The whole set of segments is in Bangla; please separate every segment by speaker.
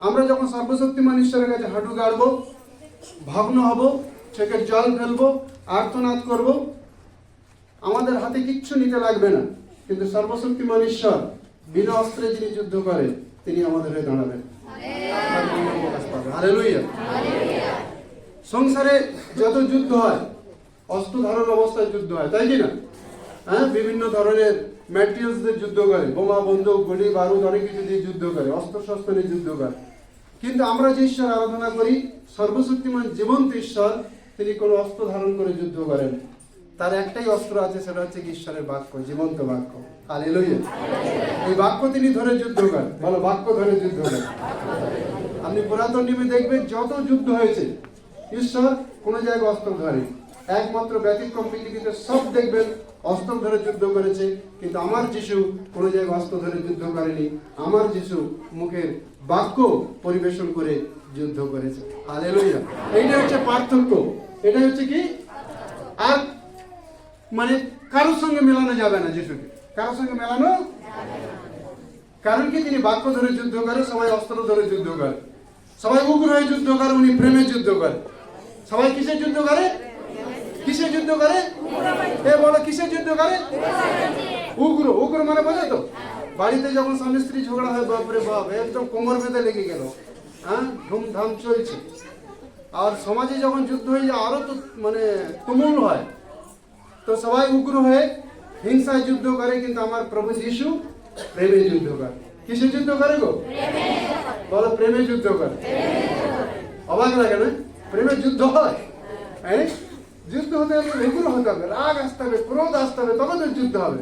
Speaker 1: আমরা যখন সর্বশক্তিমান ঈশ্বরের কাছে হাঁটু গাড়বো, ভগ্ন হব, চোখের জল ফেলবো, আর্তনাদ করব, আমাদের হাতে কিচ্ছু নিতে লাগবে না, কিন্তু সর্বশক্তিমান ঈশ্বর বিনা অস্ত্রে যিনি যুদ্ধ করেন তিনি আমাদের হয়ে দাঁড়াবেন। হালেলুয়া। সংসারে যত যুদ্ধ হয় অস্ত্র ধারণ অবস্থায় যুদ্ধ হয়, তাই কি না? হ্যাঁ, বিভিন্ন ধরনের ম্যাটেরিয়ালস দিয়ে যুদ্ধ করে, বোমা বন্দুক গুলি বারুদ অনেক কিছু দিয়ে যুদ্ধ করে, অস্ত্র শস্ত্র নিয়ে যুদ্ধ করে। কিন্তু আমরা যে ঈশ্বর আরাধনা করি, সর্বশক্তিমান জীবন্ত ঈশ্বর, তিনি কোনো অস্ত্র ধারণ করে যুদ্ধ করেন। তার একটাই অস্ত্র আছে, সেটা হচ্ছে ঈশ্বরের বাক্য, জীবন্ত বাক্য। হালেলুয়া। এই বাক্য তিনি ধরে যুদ্ধ করেন। বলো, বাক্য ধরে যুদ্ধ করেন। আপনি পুরাতন নিয়মে দেখবেন যত যুদ্ধ হয়েছে ঈশ্বর কোন জায়গায় অস্ত্র ধরে, একমাত্র ব্যতিক্রম পৃথিবীতে সব দেখবেন অস্ত্র ধরে যুদ্ধ করেছে, কিন্তু আমার যিশু কোন জায়গায় অস্ত্র ধরে যুদ্ধ করেনি। আমার যিশু মুখের বাক্য পরিবেশন করে যুদ্ধ করেছে। হালেলুয়া। এইটা হচ্ছে পার্থক্য। এটা হচ্ছে কি, আর মানে কারোর সঙ্গে মেলানো যাবে না যিশুকে, কারোর সঙ্গে মেলানো। কারণ কি, তিনি বাক্য ধরে যুদ্ধ করে, সবাই অস্ত্র ধরে যুদ্ধ করে, সবাই উগ্র হয়ে যুদ্ধ করে, উনি প্রেমে যুদ্ধ করে। সবাই কিসের যুদ্ধ করে? কিসের যুদ্ধ করে? এ বলো, কিসের যুদ্ধ করে? উগ্র। উগ্র মানে বোঝো তো? বাড়িতে যখন স্বামী স্ত্রী ঝগড়া হয়, বাপরে বাপ, একদম কোমর বেঁধে লেগে গেল, হ্যাঁ, ধুমধাম চলছে। আর সমাজে যখন যুদ্ধ হয়ে যায় আরো তো মানে তুমুল হয়, তো সবাই উগ্র হয়ে হিংসায় যুদ্ধ করে, কিন্তু আমার প্রভু যিশু প্রেমে যুদ্ধ করে। কিসে যুদ্ধ করে গো? বলো, প্রেমে যুদ্ধ করে। অবাক লাগে না? প্রেমে যুদ্ধ হয়। হ্যাঁ, যুদ্ধ হতে হবে, উগ্র হতে হবে, রাগ আসতে হবে, ক্রোধ আসতে হবে, তবে তো যুদ্ধ হবে।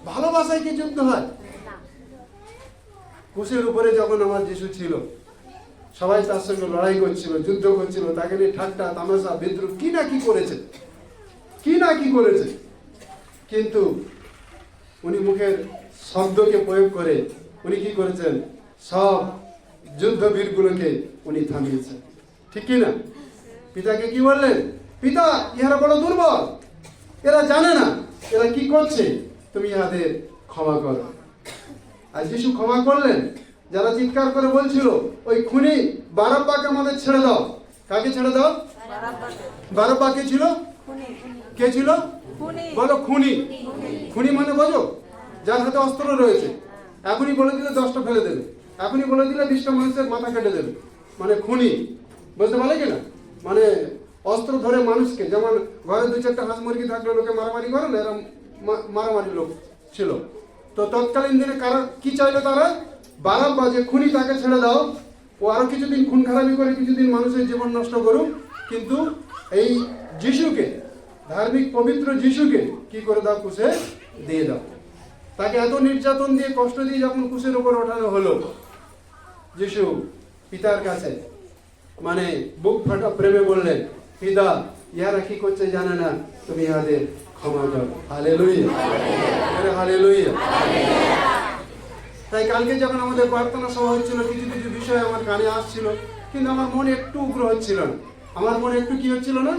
Speaker 1: ভালোবাসায় কি যুদ্ধ হয়? ক্রুশের উপরে যখন আমার যিশু ছিল, সবাই তার সঙ্গে লড়াই করছিল, যুদ্ধ করছিল, তাকে নিয়ে ঠাট্টা তামাশা বিদ্রুপ কি না কি করেছে, কি না কি করেছে, কিন্তু উনি মুখের শব্দকে প্রয়োগ করে উনি কি করেছেন? সব যুদ্ধবীরগুলোকে উনি থামিয়েছেন। ঠিক কি না? পিতাকে কি বললেন? পিতা, ইহারা বড় দুর্বল, এরা জানে না এরা কি করছে, তুমি ইহাদের ক্ষমা করো। আর যিশু ক্ষমা করলেন। যারা চিৎকার করে বলছিল ওই খুনি বারাব্বাকে আমাদের ছেড়ে দাও, কাকে ছেড়ে দাও? বারাব্বা কে ছিল? কে ছিল? বলো, খুনি। খুনি মানে বোঝো, যার হাতে অস্ত্র রয়েছে, এখনই বলে দিলে 10টা ফেলে দেবে, এখনই বলে দিলে 20টা মানুষের মাথা কেটে দেবে, মানে খুনি। বুঝতে পারলে কিনা? মানে অস্ত্র ধরে মানুষকে, যেমন ঘরে 2-4টা হাঁস মুরগি থাকলে লোকে মারামারি করে না, এরা মারামারি লোক ছিল। তো তৎকালীন দিনে কারা কি চাইলো? তারা বারাব্বা যে খুনি, তাকে ছেড়ে দাও, ও আরো কিছুদিন খুন খারাপি করে কিছুদিন মানুষের জীবন নষ্ট করুক, কিন্তু এই যিশুকে, ধার্মিক পবিত্র যিশুকে কি করে দাও? ক্রুশে দিয়ে দাও। তাকে এত নির্যাতন দিয়ে কষ্ট দিয়ে যখন ক্রুশের উপর ওঠানো হলো, যিশু পিতার কাছে মানে বুক ফাটা প্রেমে বললেন, পিতা, ইহারা কি করছে জানে না, তুমি ইহাদের ক্ষমা করো। হালেলুয়া। হালেলুয়া। তাই কালকে যখন আমাদের প্রার্থনা সভা হচ্ছিল, কিছু কিছু বিষয় আমার কানে আসছিল, কিন্তু আমার মনে একটু উগ্র হচ্ছিল না। আমার মনে একটু কি হচ্ছিল না?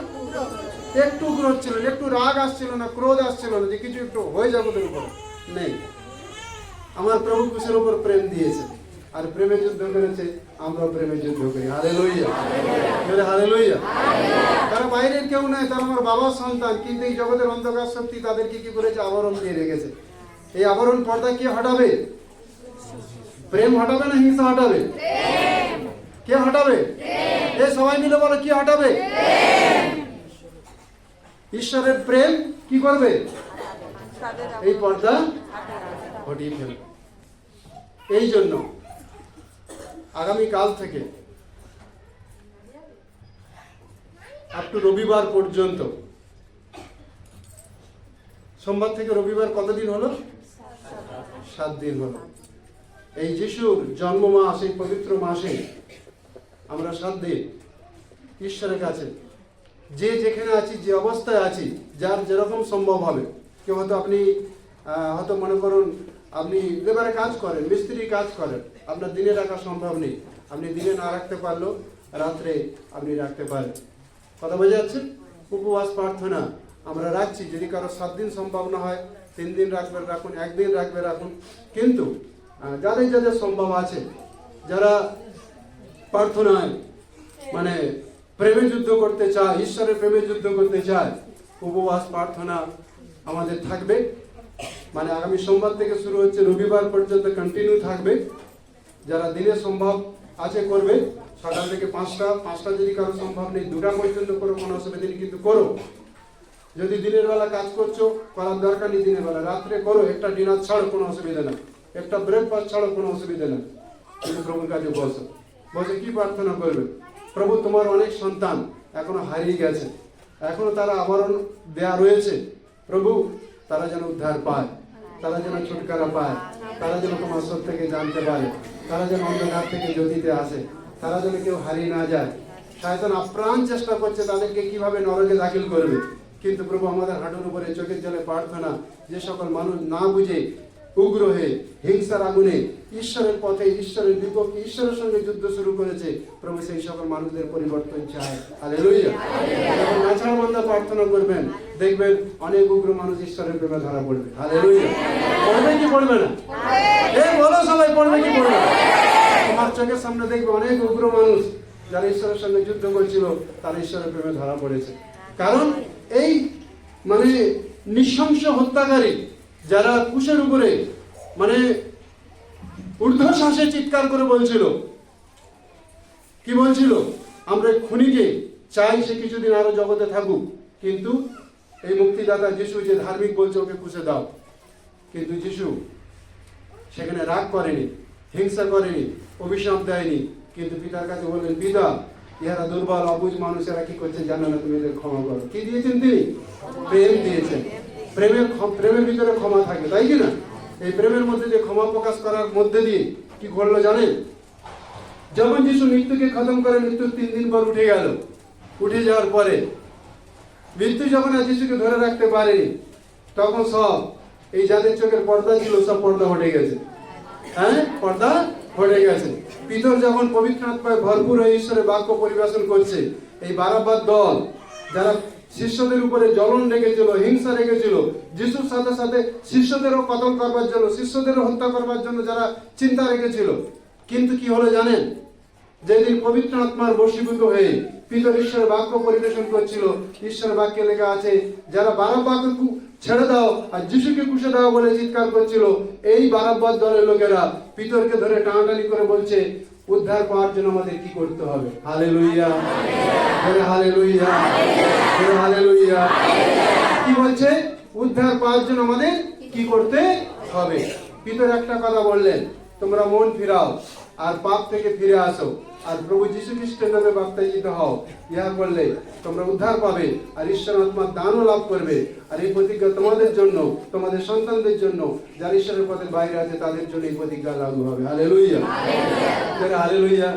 Speaker 1: একটু উগ্র হচ্ছিল না, একটু রাগ আসছিল না, ক্রোধ আসছিল না, যে কিছু একটু হয়ে যাবে ওদের উপর, নেই। আমার প্রভু ক্রুশের উপর প্রেম দিয়েছে, আর প্রেমে যুদ্ধ করেছে, আমরা প্রেমে যুদ্ধ করি। হালেলুয়া। হালেলুয়া। তারা বাইরের কেউ নয়, তারা আমার বাবার সন্তান, কিন্তু এই জগতের অন্ধকার শক্তি তাদেরকে কি করেছে? আবরণ দিয়ে রেখেছে। এই আবরণ পর্দা কি হটাবে? প্রেম হটাবে না হিংসা হটাবে? কে হটাবে? এই সবাই মিলে বলো, কি হটাবে? ঈশ্বরের প্রেম কি করবে? এই পর্দা হটিয়ে ফেলবে। এই জন্য আগামীকাল থেকে আপ টু রবিবার পর্যন্ত, সোমবার থেকে রবিবার কতদিন হলো? 7 দিন হলো। এই যিশুর জন্ম মাস, এই পবিত্র মাসে আমরা 7 দিন ঈশ্বরের কাছে, যে যেখানে আছি, যে অবস্থায় আছি, যার যেরকম সম্ভব হবে। কেউ হয়তো আপনি হয়তো মনে করুন আপনি লেবারে কাজ করেন, মিস্ত্রি কাজ করেন, আপনার দিনে রাখা সম্ভব নেই, আপনি দিনে না রাখতে পারলেও রাত্রে আপনি রাখতে পারেন। কথা বোঝা যাচ্ছে? উপবাস প্রার্থনা আমরা রাখছি। যদি কারো 7 দিন সম্ভব না হয়, 3 দিন রাখবে রাখুন, 1 দিন রাখবে রাখুন, কিন্তু যাদের যাদের সম্ভব আছে, যারা প্রার্থনায় মানে প্রেমে যুদ্ধ করতে চায়, ঈশ্বরের প্রেমে যুদ্ধ করতে চায়, উপবাস প্রার্থনা আমাদের থাকবে। মানে আগামী সোমবার থেকে শুরু হচ্ছে, রবিবার পর্যন্ত কন্টিনিউ থাকবে। যারা দিনে সম্ভব আছে করবে, সকাল থেকে 5টা যদি কারো সম্ভব নেই 2টা পর্যন্ত করো, কোনো অসুবিধা নেই, কিন্তু করো। যদি দিনের বেলা কাজ করছো করার দরকার নেই, দিনের বেলা রাত্রে করো, একটা ডিনার ছাড়ো, কোনো অসুবিধা না, একটা ব্রেকফাস্ট ছাড়ো, কোনো অসুবিধা না, কিন্তু প্রভুর কাছে বসো। বসে কি প্রার্থনা করবে? প্রভু, তোমার অনেক সন্তান এখনো হারিয়ে গেছে, এখনো তারা আবরণ দেয়া রয়েছে। প্রভু, তারা যেন উদ্ধার পায়, তারা যেন ছুটকারা পায়, তারা যেন তোমার সত্যকে জানতে পারে, তারা যেন অন্ধকার থেকে জ্যোতিতে আসে, তারা যেন কেউ হারিয়ে না যায়। শয়তান আপ্রাণ চেষ্টা করছে তাদেরকে কিভাবে নরকে দাখিল করবে, কিন্তু প্রভু আমাদের হাঁটুর উপরে চোখের জলে প্রার্থনা, যে সকল মানুষ না বুঝে উগ্র হয়ে হিংসার আগুনে ঈশ্বরের পথে, ঈশ্বরের বিপক্ষে, ঈশ্বরের সঙ্গে যুদ্ধ শুরু করেছে, প্রভু সেই সকল মানুষদের পরিবর্তন চায়। হালেলুয়া। যখন নাছাড়া বান্দা প্রার্থনা করবেন, দেখবেন অনেক উগ্র মানুষ ঈশ্বরের প্রেমে ধরা পড়বে। হালেলুয়া। পড়বে কি পড়বে না? বলো সবাই, পড়বে কি পড়বে না? তোমার চোখের সামনে দেখবে অনেক উগ্র মানুষ যারা ঈশ্বরের সঙ্গে যুদ্ধ করছিল, তারা ঈশ্বরের প্রেমে ধরা পড়েছে। কারণ এই মানে নৃশংস হত্যাকারী যারা কুশের উপরে মানে ঊর্ধ্বশ্বাসে চিৎকার করে বলছিল, কি বলছিল? আমরা খুনিকে চাই, সে কিছুদিন আরো জগতে থাকুক, কিন্তু এই মুক্তিদাতা যিশু যে ধার্মিক বলছে ওকে কুশে দাও। কিন্তু যিশু সেখানে রাগ করেনি, হিংসা করেনি, অভিশাপ দেয়নি, কিন্তু পিতার কাছে বললেন, পিতা, ইহারা দুর্বল অবুঝ মানুষেরা কি করছে জানো না, তুমি এদের ক্ষমা করো। কি দিয়েছেন তিনি? প্রেম দিয়েছেন। প্রেমের ভিতরে ক্ষমা থাকে, তাই কি না? এই প্রেমের মধ্যে যে ক্ষমা প্রকাশ করার মধ্যে দিয়ে কি ঘটলো জানেন? যখন যিশু মৃত্যুকে খতম করে মৃত্যুর 3 দিন পর উঠে গেল, উঠে যাওয়ার পরে মৃত্যু যখন আর যিশুকে ধরে রাখতে পারেনি, তখন সব এই যাদের চোখের পর্দা ছিল সব পর্দা হটে গেছে। হ্যাঁ, পর্দা হটে গেছে। পিতর যখন পবিত্র আত্মায় ভরপুর হয়ে ঈশ্বরের বাক্য পরিবেশন করছে, এই বারাব্বার দল যারা শিষ্যদের উপরে জ্বলন রেখেছিল, হিংসা রেখেছিল, যিশুর সাথে সাথে শিষ্যদেরও কতল করবার জন্য, শিষ্যদেরও হত্যা করবার জন্য যারা চিন্তা রেখেছিল, কিন্তু কি হলো জানেন? যেদিন পবিত্র আত্মার বশীভূত হয়ে পিতর ঈশ্বরের বাক্য পরিবেশন করছিল, ঈশ্বরের বাক্যে লেখা আছে, যারা বারাব্বারকে ছেড়ে দাও আর যিশুকে কুশে দাও বলে চিৎকার করছিল, এই বারাব্বার দলের লোকেরা পিতরকে ধরে টানাটানি করে বলছে, উদ্ধার পাওয়ার জন্য আমাদের কি করতে হবে? Hallelujah, hallelujah, hallelujah. কি বলছে? উদ্ধার পাওয়ার জন্য আমাদের কি করতে হবে? পিতর একটা কথা বললেন, তোমরা মন ফিরাও আর পাপ থেকে ফিরে আসো আর প্রভু যীশু খ্রিস্টের নামে বাপ্তাইজিত হও। ইহা করলে তোমরা উদ্ধার পাবে আর ঈশ্বর আত্মার দানও লাভ করবে। আর এই প্রতিজ্ঞা তোমাদের জন্য, তোমাদের সন্তানদের জন্য, যারা ঈশ্বরের পথের বাইরে আছে তাদের জন্য এই প্রতিজ্ঞা লাগু হবে। Hallelujah, hallelujah.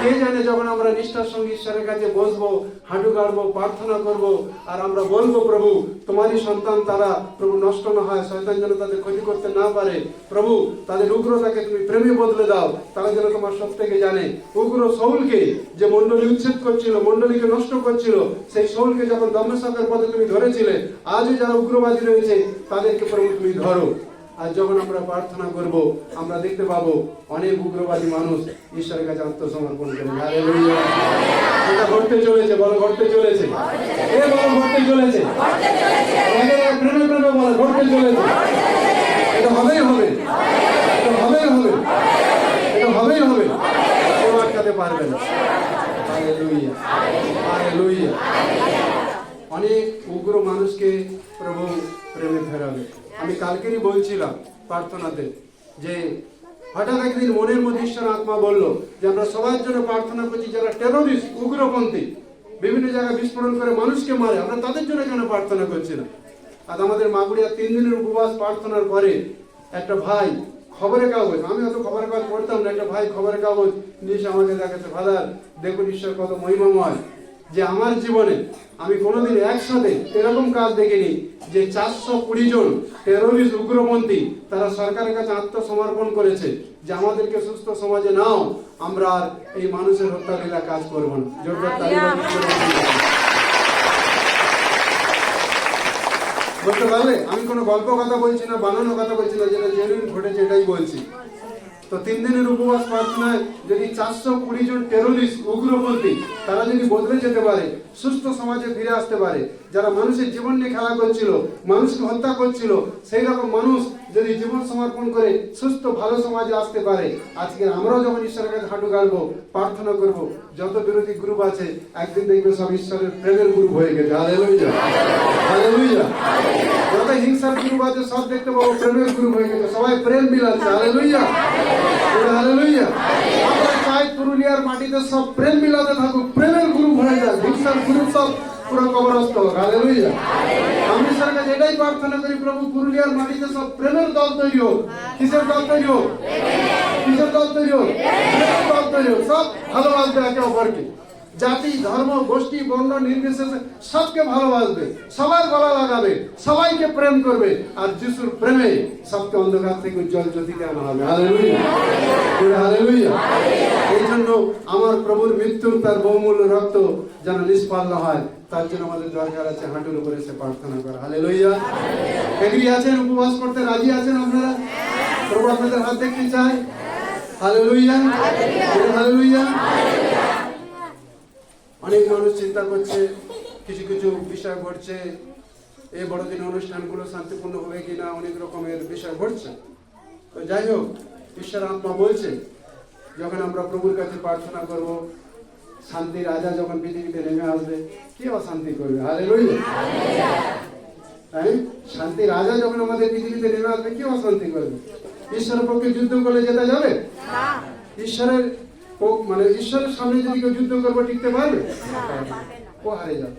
Speaker 1: কে জানে যখন আমরা নিষ্ঠার সঙ্গে ঈশ্বরের কাছে বসবো, হাঁটু গাড়বো, প্রার্থনা করব, আর আমরা বলবো, প্রভু তোমারই সন্তান তারা, প্রভু নষ্ট না হয়, শয়তান যেন তাদের ক্ষতি করতে না পারে, প্রভু তাদের উগ্রতাকে তুমি প্রেমে বদলে দাও, তারা যেন তোমার সত্যকে জানে। উগ্র শাউলকে যে মণ্ডলী উচ্ছেদ করছিল, মণ্ডলীকে নষ্ট করছিল, সেই শাউলকে যখন দমস্কর পথে তুমি ধরেছিলে, আজও যারা উগ্রবাদী রয়েছে তাদেরকে প্রভু তুমি ধরো। আর যখন আমরা প্রার্থনা করব, আমরা দেখতে পাবো অনেক উগ্রবাদী মানুষ ঈশ্বরের কাছে আত্মসমর্পণ করে। হালেলুয়া। এটা ঘটতে চলেছে, বলো ঘটতে চলেছে, বলো ঘটতে চলেছে, প্রেমে প্রেমে বলো ঘটতে চলেছে। এটা হবেই হবে, এটা হবেই হবে, এটা হবেই হবে, কেউ আটকাতে পারবে না। Hallelujah, hallelujah. অনেক উগ্র মানুষকে প্রভু প্রেমে ফেরাবে। আমি কালকেরই বলছিলাম প্রার্থনাতে যে হঠাৎ একদিন মনের মধ্যে ঈশ্বর আত্মা বললো যে আমরা সবার জন্য প্রার্থনা করছি যারা টেরোরিস্ট, উগ্রপন্থী, বিভিন্ন জায়গায় বিস্ফোরণ করে মানুষকে মারে, আমরা তাদের জন্য কেন প্রার্থনা করছি না? আর আমাদের মাগুড়িয়া 3 দিনের উপবাস প্রার্থনার পরে একটা ভাই খবরের কাগজ, আমি অত খবরের কাগজ পড়তাম না, একটা ভাই খবরের কাগজ নিয়ে আমাকে দেখাচ্ছে, ফাদার দেখুন ঈশ্বর কত মহিমাময়, যে আমার জীবনে আমি কোনোদিন একসাথে এরকম কাজ দেখিনি যে 420 জন টেরোরিস্ট উগ্রপন্থী তারা সরকারের কাছে আত্মসমর্পণ করেছে যে আমাদেরকে সুস্থ সমাজে নাও, আমরা আর এই মানুষের হত্যালীলা কাজ করবো না। জোরদার তালি বলতে পারলে? আমি কোনো গল্প কথা বলছি না, বানানো কথা বলছি না, যেটা জেনুইন ঘটেছে এটাই বলছি। তো তো 3 দিনের উপবাস প্রার্থনায় যদি 420 জন টেরোরিস্ট উগ্রপন্থী তারা যদি বদলে যেতে পারে, সুস্থ সমাজে ফিরে আসতে পারে, যারা মানুষের জীবন নিয়ে খেলা করছিল, মানুষকে হত্যা করছিল, সেই রকম মানুষ যদি জীবন সমর্পণ করে সুস্থ ভালো সমাজে আসতে পারে, আজকে আমরাও যখন ঈশ্বরের কাছে হাঁটু গাড়বো, প্রার্থনা করব, যত বিরোধী গ্রুপ আছে একদিন দেখবে সব ঈশ্বরের প্রেমের গ্রুপ হয়ে গেছে। Hallelujah, hallelujah. যত হিংসার গ্রুপ আছে সব দেখতে পাবো প্রেমের গ্রুপ হয়ে গেছে, সবাই প্রেম মিলাচ্ছে। Hallelujah, hallelujah. আমরা চাই পুরুলিয়ার মাটিতে সব প্রেম মিলাতে থাকুক, প্রেমের গ্রুপ হয়ে যায়, হিংসার গ্রুপ সব পুরো কবরস্থ হোক। হালেলুয়া। আমি ঈশ্বরের কাছে এটাই প্রার্থনা করি, প্রভু পুরুলিয়ার মাটিতে সব প্রেমের দল তৈরি হোক। কিসের দল তৈরি হোক? কিসের দল তৈরি হোক? প্রেমের দল তৈরি হোক। সব ভালোবাসবে একে অপরকে, জাতি ধর্ম গোষ্ঠী বর্ণ নির্বিশেষে সবকে ভালোবাসবে, সবার গলা লাগাবে, সবাইকে প্রেম করবে, আর যিশুর প্রেমে সবকে অন্ধকার থেকে উজ্জ্বল জ্যোতিতে আনা হবে। Hallelujah, hallelujah. এই জন্য আমার প্রভুর মৃত্যুর তার বহুমূল্য রক্ত যেন নিষ্ফল হয়, তার জন্য আমাদের দরকার আছে হাঁটুর উপরে এসে প্রার্থনা করা। হালেলুয়া। এগ্রি আছেন? উপবাস করতে রাজি আছেন আপনারা? প্রভু আপনাদের হাত দেখতে চাই। Hallelujah, hallelujah. অনেক মানুষ চিন্তা করছে, কিছু কিছু বিষয় ঘটছে, এই বড়দিন অনুষ্ঠানগুলো শান্তিপূর্ণ হবে কিনা, অনেক রকমের বিষয় ঘটছে। তো যাই হোক, ঈশ্বর আত্মা বলছে যখন আমরা প্রভুর কাছে প্রার্থনা করব, শান্তির রাজা যখন পৃথিবীতে নেমে আসবে, কে অশান্তি করবে? হালেলুয়া। তাই শান্তির রাজা যখন আমাদের পৃথিবীতে নেমে আসবে, কে অশান্তি করবে? ঈশ্বরের পক্ষে যুদ্ধ করলে যেতে যাবে? ঈশ্বরের ঈশ্বরের সামনে যদি কেউ যুদ্ধ করবো টিকতে পারবে? ও হারে যাবে।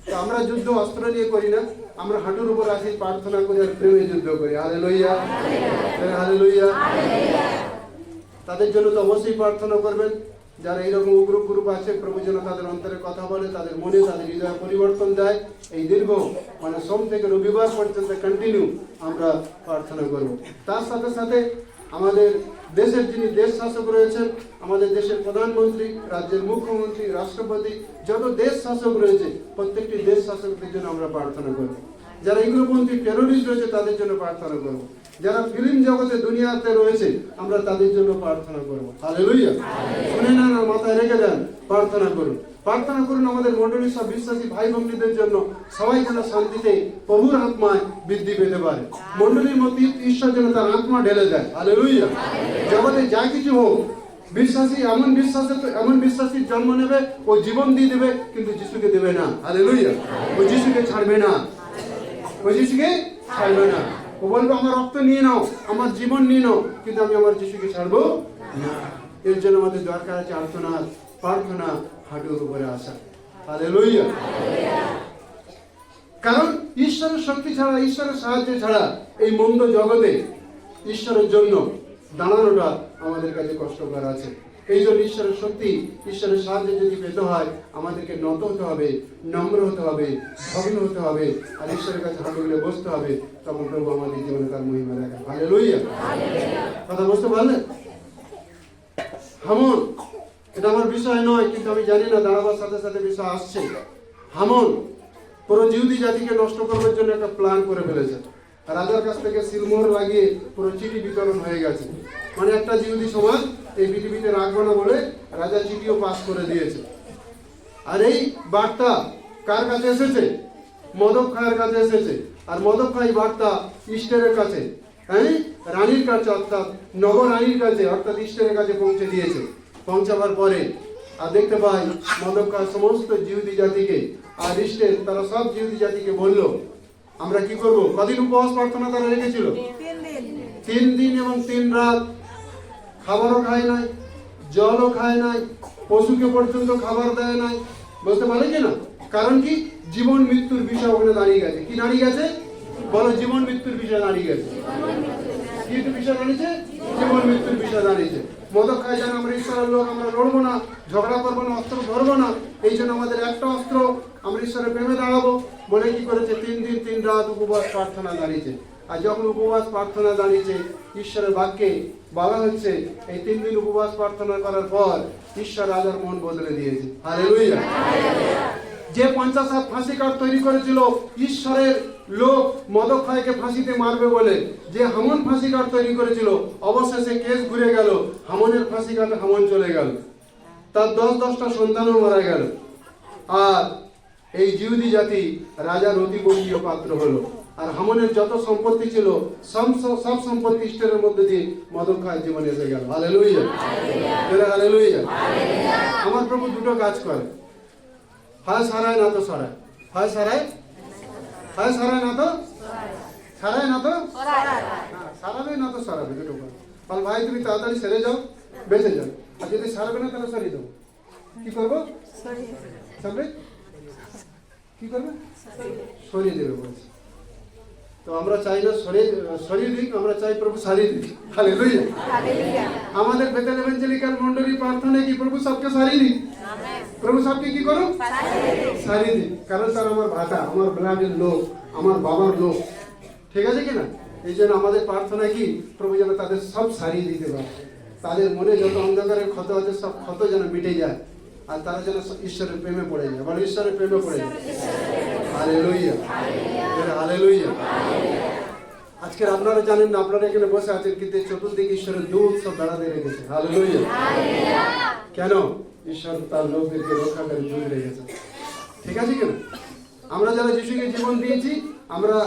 Speaker 1: তো আমরা যুদ্ধ অস্ত্র নিয়ে করি না, আমরা হাঁটুর উপর আসি, প্রার্থনা করি আর প্রেমে যুদ্ধ করি। Hallelujah, hallelujah. তাদের জন্য তো অবশ্যই প্রার্থনা করবেন, যারা এইরকম উগ্র গ্রুপ আছে, প্রভু যেন তাদের অন্তরে কথা বলে, তাদের মনে তাদের হৃদয় পরিবর্তন দেয়। এই দীর্ঘ সোম থেকে রবিবার পর্যন্ত কন্টিনিউ আমরা প্রার্থনা করব। তার সাথে সাথে আমাদের দেশের যিনি দেশ শাসক রয়েছেন, আমাদের দেশের প্রধানমন্ত্রী, রাজ্যের মুখ্যমন্ত্রী, রাষ্ট্রপতি, যত দেশ শাসক রয়েছে প্রত্যেকটি দেশ শাসকদের জন্য আমরা প্রার্থনা করব। যারা উগ্রপন্থী টেরোরিস্ট রয়েছে তাদের জন্য প্রার্থনা করব। যারা ফিল্ম জগতে দুনিয়াতে রয়েছে আমরা তাদের জন্য প্রার্থনা করব। হালেলুয়া। শুনে নেন আর মাথায় রেখে দেন, প্রার্থনা করুন, প্রার্থনা করুন আমাদের মণ্ডলীর সব বিশ্বাসী ভাই বোনদের জন্য, সবাই যেন শান্তিতে প্রভুর আত্মায় বৃদ্ধি পেতে পারে। মণ্ডলীর মধ্যে ঈশ্বর যেন তার আত্মা ঢেলে দেয়। হালেলুয়া। জগতে যা কিছু হোক, বিশ্বাসী এমন বিশ্বাসীর জন্ম নেবে, ও জীবন দিয়ে দেবে কিন্তু যিশুকে দেবে না। হালেলুয়া। ও যিশুকে ছাড়বে না, ও যিশুকে ছাড়বে না। ও বলবে আমার রক্ত নিয়ে নাও, আমার জীবন নিয়ে নাও, কিন্তু আমি আমার যিশুকে ছাড়বো না। এর জন্য আমাদের দরকার আছে প্রার্থনা, হাঁটুর উপরে আসা। হালেলুয়া। কারণ ঈশ্বরের শক্তি ছাড়া, ঈশ্বরের সাহায্য ছাড়া এই মন্দ জগতে ঈশ্বরের জন্য দাঁড়ানোটা আমাদের কাছে কষ্টকর আছে। এই জন্য ঈশ্বরের শক্তি, ঈশ্বরের সাহায্য যদি পেতে হয় আমাদেরকে নত হতে হবে, নম্র হতে হবে, ভগ্ন হতে হবে, আর ঈশ্বরের কাছে হাঁটু গেলে বসতে হবে। তখন প্রভু আমাদের জীবনে তার মহিমা দেখা। হালেলুয়া। কথা বুঝতে পারলেন? হামন, এটা আমার বিষয় নয়, কিন্তু আমি জানি না দাঁড়াবার সাথে সাথে বিষয় আসছে। হামন পুরো জিহুদি জাতিকে নষ্ট করবার জন্য একটা প্ল্যান করে ফেলেছে। রাজার কাছ থেকে সিলমোহর লাগিয়ে পুরো চিঠি বিতরণ হয়ে গেছে। মানে একটা জিহুদি সমাজ এই পৃথিবীতে রাখবো না বলে রাজা চিঠিও পাস করে দিয়েছে। আর এই বার্তা কার কাছে এসেছে? মদক খায়ের কাছে এসেছে। আর মদক খাই বার্তা ইস্টারের কাছে, হ্যাঁ, রানীর কাছে, অর্থাৎ নগরানীর কাছে, অর্থাৎ ইস্টারের কাছে পৌঁছে দিয়েছে। পৌঁছাবার পরে আর দেখতে পাই মদক খায় সমস্ত জিহুদি জাতিকে, আর ইস্টার তারা সব জিহুদি জাতিকে বললো আমরা কি করব? কদিন উপবাস প্রার্থনা তারা রেখেছিল? 3 দিন এবং 3 রাত। খাবারও খায় নাই, জলও খায় নাই, পশুকে পর্যন্ত খাবার দেয় নাই। বুঝতে পারে কিনা? কারণ কি? জীবন মৃত্যুর বিষয় ওখানে দাঁড়িয়ে গেছে। কি দাঁড়িয়ে গেছে? বলো, জীবন মৃত্যুর বিষয় দাঁড়িয়ে গেছে। কি বিষয় দাঁড়িয়েছে? জীবন মৃত্যুর বিষয় দাঁড়িয়েছে। মদক খায় যেন আমরা ঈশ্বরের লোক, আমরা লড়বো না, ঝগড়া করবো না, অস্ত্র ধরবো না। এই জন্য আমাদের একটা অস্ত্র, আমরা ঈশ্বরের প্রেমে দাঁড়াবো বলে কি করেছে? 3 দিন 3 রাত উপবাস প্রার্থনা দাঁড়িয়েছে। আর যখন উপবাস প্রার্থনা দাঁড়িয়েছে, ঈশ্বরের বাক্যে বলা হচ্ছে এই 3 দিন উপবাস প্রার্থনা করার পর ঈশ্বর রাজার মন বদলে দিয়েছে। হালেলুয়া। যে 50 হাত ফাঁসি কাঠ তৈরি করেছিল ঈশ্বরের লোক মদক্ষয়কে ফাঁসিতে মারবে বলে যে হামন ফাঁসি কাঠ তৈরি করেছিল, অবশেষে কেস ঘুরে গেল, হামনের ফাঁসি কাঠে হামন চলে গেল, তার 10-10টা সন্তানও মারা গেল। আর এই জিহুদি জাতি রাজার অতিবর্গীয় পাত্র হলো। আর হামনের যত সম্পত্তি ছিল সব সম্পত্তি ইস্টের মধ্যে দিয়ে মদক্ষয়ের জীবনে এসে গেল। Hallelujah, hallelujah. আমার প্রভু দুটো কাজ করে, হয় সারায় না তো সরায়, হয় সারায়, হয় সারায় না তো সারায়, না তো সারাবে না তো সারাবে, দুটো করে। বল ভাই তুমি তাড়াতাড়ি সেরে যাও, বেঁচে যাও। আর যদি সারবে না তাহলে সরিয়ে দেবো। কি করবো? সারবে কি করবে? সরিয়ে দেবে বলছে। তো আমরা চাই না সরিয়ে দিক, আমরা চাই প্রভু সারিয়ে দিক। হালেলুয়া। আমাদের বেতেল ইভাঞ্জেলিক্যাল মন্ডলী প্রার্থনা কি প্রভু সবকে সারিয়ে দিক, প্রভু সবকে কি করুন, সারিয়ে দিক। কারণ তার আমার ভাতা, আমার ব্লাডের লোক, আমার বাবার লোক, ঠিক আছে কিনা? এই জন্য আমাদের প্রার্থনা কি প্রভু যেন তাদের সব সারিয়ে দিতে পারে, তাদের মনে যত অন্ধকারের ক্ষত আছে সব ক্ষত যেন মিটে যায়, আর তারা যেন ঈশ্বরের প্রেমে পড়ে যায়। বলো ঈশ্বরের প্রেমে পড়ে যায়। Hallelujah, hallelujah. আজকে আপনারা জানেন না, আপনারা এখানে বসে আছেন, কিন্তু চতুর্দিকে ঈশ্বরের দূত সব বেড়াতে রেখেছে। হালেলুয়া। কেন? ঈশ্বর তার লোকদেরকে রক্ষাকারী দূত রেখেছে, ঠিক আছে কিনা? আমরা যারা যিশুকে জীবন দিয়েছি, আমরা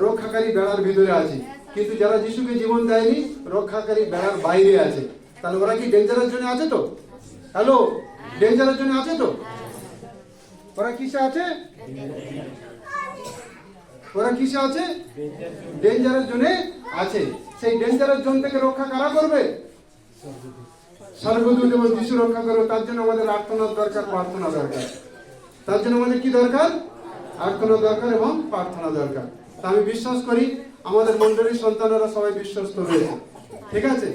Speaker 1: রক্ষাকারী বেড়ার ভিতরে আছি, কিন্তু যারা যিশুকে জীবন দেয়নি, রক্ষাকারী বেড়ার বাইরে আছে। তাহলে ওরা কি ডেঞ্জারের জন্য আছে তো? হ্যালো, ডেঞ্জারের জন্য আছে তো? ওরা কিসে আছে? ওরা কিসে আছে? ডেঞ্জারের জন্য আছে। সেই ডেঞ্জারের জোন থেকে রক্ষা কারা করবে? স্বর্গদূত এবং যিশু রক্ষা করবে। তার জন্য আমাদের আর্তনাদ দরকার, প্রার্থনা দরকার। তার জন্য আমাদের কি দরকার? আর্তনাদ দরকার এবং প্রার্থনা দরকার। তা আমি বিশ্বাস করি আমাদের মন্ডলীর সন্তানেরা সবাই বিশ্বস্ত রয়েছে, ঠিক আছে?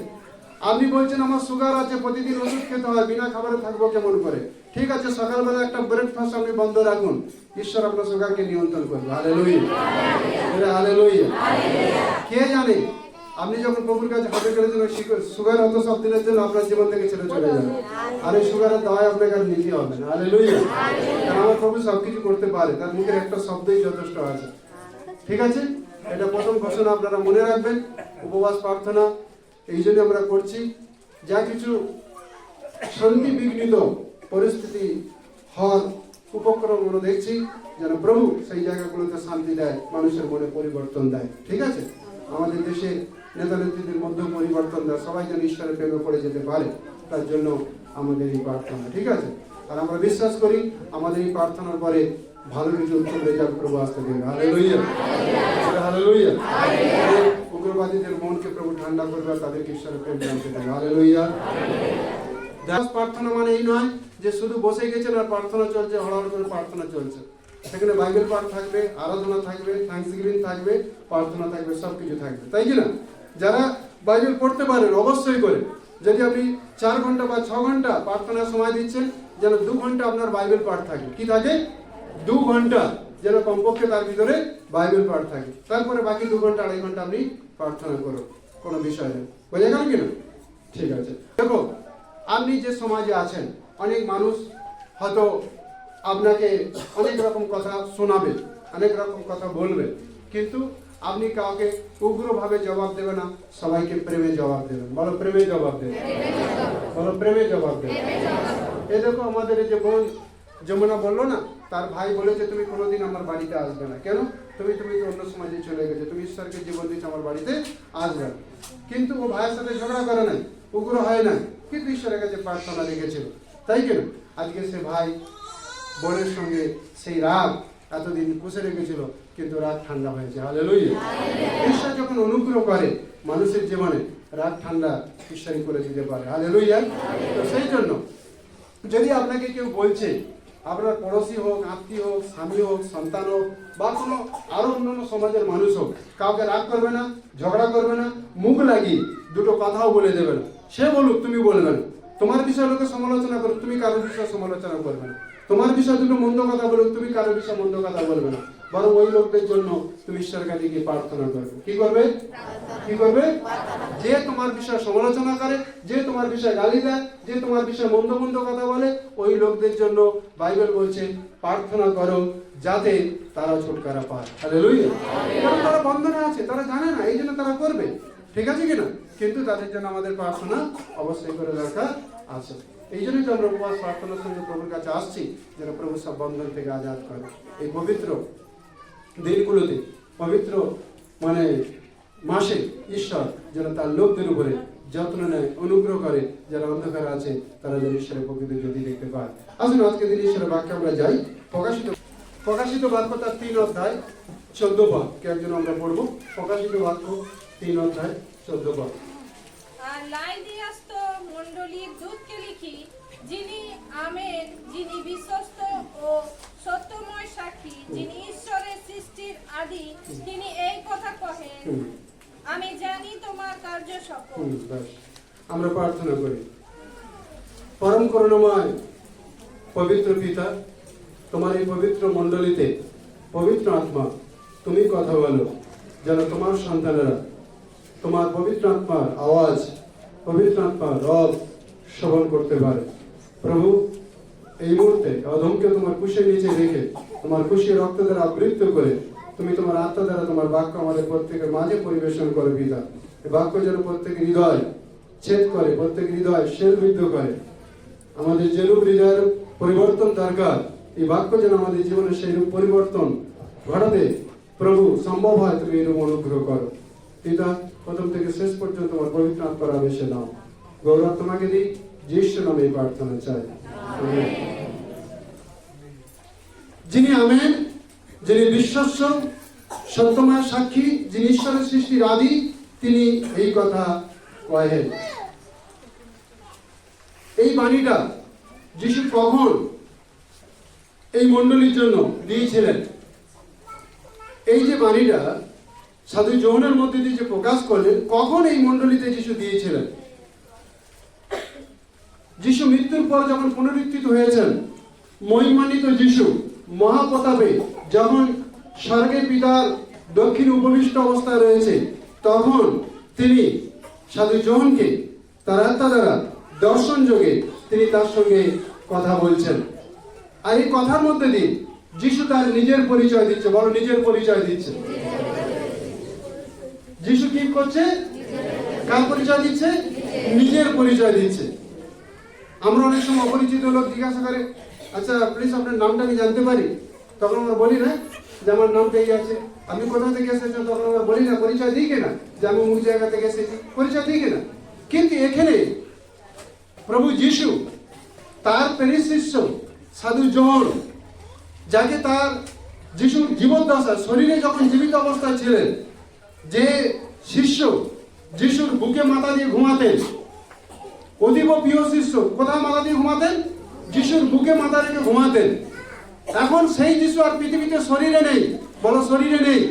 Speaker 1: আপনি বলছেন আমার সুগার আছে, প্রতিদিন ওষুধ খেতে হয়, বিনা খাবারে থাকবো কেমন করে? ঠিক আছে, সকালবেলা একটা ব্রেকফাস্ট আপনি বন্ধ রাখুন, ঈশ্বর আপনার সুগারকে নিয়ন্ত্রণ করবে। Hallelujah, hallelujah. কে জানে আপনি যখন প্রভুর কাছে হাতে করেছেন, সুগার হয়তো সব দিনের জন্য আপনার জীবন থেকে ছেড়ে চলে যাবে, আর এই সুগারের দাওয়ায় আপনাকে আর নিতে হবে না। হালেলুয়া। কারণ আমার প্রভু সবকিছু করতে পারে, তার মুখের একটা শব্দই যথেষ্ট আছে, ঠিক আছে? এটা প্রথম ঘোষণা আপনারা মনে রাখবেন। উপবাস প্রার্থনা এই জন্য আমরা করছি, যা কিছু শান্তি বিঘ্নিত পরিস্থিতি হওয়ার উপক্রম আমরা দেখছি, যেন প্রভু সেই জায়গাগুলোতে শান্তি দেয়, মানুষের মনে পরিবর্তন দেয়, ঠিক আছে? আমাদের দেশে নেতা নেত্রীদের মধ্যে পরিবর্তন দেয়, সবাই যেন ঈশ্বরের প্রেমে পড়ে যেতে পারে, তার জন্য আমাদের এই প্রার্থনা, ঠিক আছে? আর আমরা বিশ্বাস করি আমাদের এই প্রার্থনার পরে ভালো কিছু উত্তম রেজাল্ট প্রভু আসতে দেবে। Hallelujah, hallelujah. উগ্রবাদীদের মনকে প্রভু ঠান্ডা করবে, তাদেরকে ঈশ্বরের প্রেম জানতে দেবে। হালেলুয়া। প্রার্থনা মানে এই নয় যে শুধু বসে গেছেন আর প্রার্থনা চলছে, হড়াহড় করে প্রার্থনা চলছে। সেখানে বাইবেল পাঠ থাকবে, আরাধনা থাকবে, থ্যাঙ্কসগিভিং থাকবে, প্রার্থনা থাকবে, সবকিছু থাকবে, তাই কি না? যারা বাইবেল পড়তে পারেন অবশ্যই করে, যদি আপনি 4 ঘন্টা বা 6 ঘন্টা প্রার্থনার সময় দিচ্ছেন, যেন 2 ঘন্টা আপনার বাইবেল পাঠ থাকে। কি থাকে? 2 ঘন্টা যেন কমপক্ষে তার ভিতরে বাইবেল পাঠ থাকে। তারপরে বাকি 2 ঘন্টা 2.5 ঘন্টা আপনি প্রার্থনা করুন, কোনো বিষয় নেই। বোঝা গেল কিনা? ঠিক আছে। দেখো, আপনি যে সমাজে আছেন, অনেক মানুষ হয়তো আপনাকে অনেক রকম কথা শোনাবে, অনেক রকম কথা বলবে, কিন্তু আপনি কাউকে উগ্রভাবে জবাব দেবেন না, সবাইকে প্রেমে জবাব দেবেন। বলো প্রেমে জবাব দেবেন, বলো প্রেমে জবাব দেবেন। এই দেখো আমাদের এই যে বোন যমুনা বললো না, তার ভাই বলেছে তুমি কোনোদিন আমার বাড়িতে আসবে না। কেন? তুমি তো অন্য সমাজে চলে গেছে, তুমি ঈশ্বরকে জীবন দিচ্ছ, আমার বাড়িতে আসবে না। কিন্তু ও ভাইয়ের সাথে ঝগড়া করে নাই, উগ্র হয় নাই, কিন্তু ঈশ্বরের কাছে প্রার্থনা রেখেছিল, তাই কেন? আজকে সে ভাই বোনের সঙ্গে সেই রাগ এতদিন পুষে রেখেছিল, কিন্তু রাগ ঠান্ডা হয়েছে। হালেলুয়া। ঈশ্বর যখন অনুগ্রহ করে মানুষের জীবনে, রাগ ঠান্ডা ঈশ্বরই করে দিতে পারে। হালেলুয়া। তো সেই জন্য যদি আপনাকে কেউ বলছে, আপনার পড়োশি হোক, আত্মীয় হোক, স্বামী হোক, সন্তান হোক, বা কোনো আরো অন্যান্য সমাজের মানুষ হোক, কাউকে রাগ করবে না, ঝগড়া করবে না, মুখ লাগিয়ে দুটো কথাও বলে দেবে না। সে বলুক, তুমি বলবে না। তোমার বিষয়ে লোকে সমালোচনা করুক, তুমি কারোর বিষয়ে সমালোচনা করবে না। তোমার বিষয়ে দুটো মন্দ কথা বলুক, তুমি কারো বিষয়ে মন্দ কথা বলবে না, বরং ওই লোকদের জন্য তুমি ঈশ্বর কাছে গিয়ে প্রার্থনা করবে। কি করবে? কি করবে? যে তোমার বিষয়ে সমালোচনা করে, যে তোমার বিষয়ে গালি দেয়, যে তোমার বিষয়ে মন্দ মন্দ কথা বলে, ওই লোকদের জন্য বাইবেল বলছে প্রার্থনা করো যাতে তারা ছুটকারা পায়। হালেলুয়া। কারণ তারা বন্ধনে আছে, তারা জানে না, এই জন্য তারা করবে। ঠিক আছে কিনা? কিন্তু তাদের জন্য আমাদের প্রার্থনা অবশ্যই করে দরকার আছে। এই জন্যই তো আমরা উপবাস প্রার্থনার সঙ্গে প্রভুর কাছে আসছি, যেন প্রভু সব বন্ধন থেকে আজাদ করে। এই পবিত্র দিনগুলোতে, পবিত্র মাসে ঈশ্বর যেন তার লোকদের উপরে যত্ন নেয়, অনুগ্রহ করে, যারা অন্ধকারে আছে তারা যেন ঈশ্বরের প্রকৃত জ্যোতি দেখতে পায়। আসুন আজকে দিন ঈশ্বরের বাক্যে আমরা যাই। প্রকাশিত বাক্য তার 3 অধ্যায় 14 পদ কে একজন আমরা পড়বো। প্রকাশিত বাক্য 3 অধ্যায় 14 পদ।
Speaker 2: আর লাইদিয়াস্ত মণ্ডলীর দূতকে লিখি, যিনি আমেন, যিনি বিশ্বস্ত ও সত্যময় সাক্ষী, যিনি ঈশ্বরের সৃষ্টির আদি, তিনি এই কথা কহেন, আমি জানি তোমার কার্য সকল।
Speaker 1: আমরা প্রার্থনা করি। পরম করুণাময় পবিত্র পিতা, তোমার এই পবিত্র মণ্ডলীতে পবিত্র আত্মা তুমি কথা বলো, যেন তোমার সন্তানেরা তোমার পবিত্র আত্মার আওয়াজ, পবিত্র আত্মার রব শ্রবণ করতে পারে। প্রভু, এই মুহূর্তে অধমকে তোমার কুশের নিচে রেখে, তোমার কুশি রক্ত দ্বারা আবৃত করে, তুমি তোমার আত্মা দ্বারা তোমার বাক্য আমাদের প্রত্যেকের মাঝে পরিবেশন করে পিতা। এই বাক্য যেন প্রত্যেকের হৃদয় ছেদ করে, প্রত্যেক হৃদয় শেলবিদ্ধ করে। আমাদের যেরূপ হৃদয়ের পরিবর্তন দরকার, এই বাক্য যেন আমাদের জীবনে সেই রূপ পরিবর্তন ঘটাতে প্রভু সম্ভব হয়, তুমি এরূপ অনুগ্রহ করো পিতা। প্রথম থেকে শেষ পর্যন্ত তোমার পবিত্র আত্মার আবেশে নাও। গৌরব তোমাকে দিই, যিশুর নামে এই প্রার্থনা চাই। যিনি আমেন, যিনি বিশ্বস্ত সত্যময় সাক্ষী, যিনি ঈশ্বরের সৃষ্টির আদি, তিনি এই কথা কহেন। এই বাণীটা যিশু কখন এই মণ্ডলীর জন্য দিয়েছিলেন? এই যে বাণীটা সাধু যোহনের মধ্যে দিয়ে যে প্রকাশ করলেন, কখন এই মণ্ডলীতে যিশু দিয়েছিলেন? যিশু মৃত্যুর পর যখন পুনরুত্থিত হয়েছেন, মহিমান্বিত যিশু মহাপ্রতাপে যখন স্বর্গে পিতার দক্ষিণ উপবিষ্ট অবস্থায় রয়েছে, তখন তিনি সাধু যোহনকে তার আত্মা দ্বারা দর্শন যোগে তিনি তার সঙ্গে কথা বলছেন। আর এই কথার মধ্যে দিয়ে যিশু তার নিজের পরিচয় দিচ্ছে। বলো, নিজের পরিচয় দিচ্ছে। যিশু কি করছে? কার পরিচয় দিচ্ছে? নিজের পরিচয় দিচ্ছে। আমরা অনেক সময় অপরিচিত লোক জিজ্ঞাসা করে, আচ্ছা প্লিজ আপনার নামটা আমি জানতে পারি? তখন আমরা বলি না যে আমার নামটা এই আছে। আপনি কোথা থেকে এসেছেন? তখন আমরা বলি না, পরিচয় দিই কিনা যে আমি অমুক জায়গা থেকে এসেছি, পরিচয় দিই কিনা? কিন্তু এখানে প্রভু যিশু তার প্রিয় শিষ্য সাধু যোহন, যাকে তার যিশুর জীবদ্দশা শরীরে যখন জীবিত অবস্থায় ছিলেন, যে শিষ্য যিশুর বুকে মাথা দিয়ে ঘুমাতেন, অতীব প্রিয় শিষ্য, কোথায় মাথা দিয়ে ঘুমাতেন? যিশুর বুকে মাথা রেখে ঘুমাতেন। এখন সেই যিশু আর পৃথিবীতে শরীরে নেই। বলো, শরীরে নেই।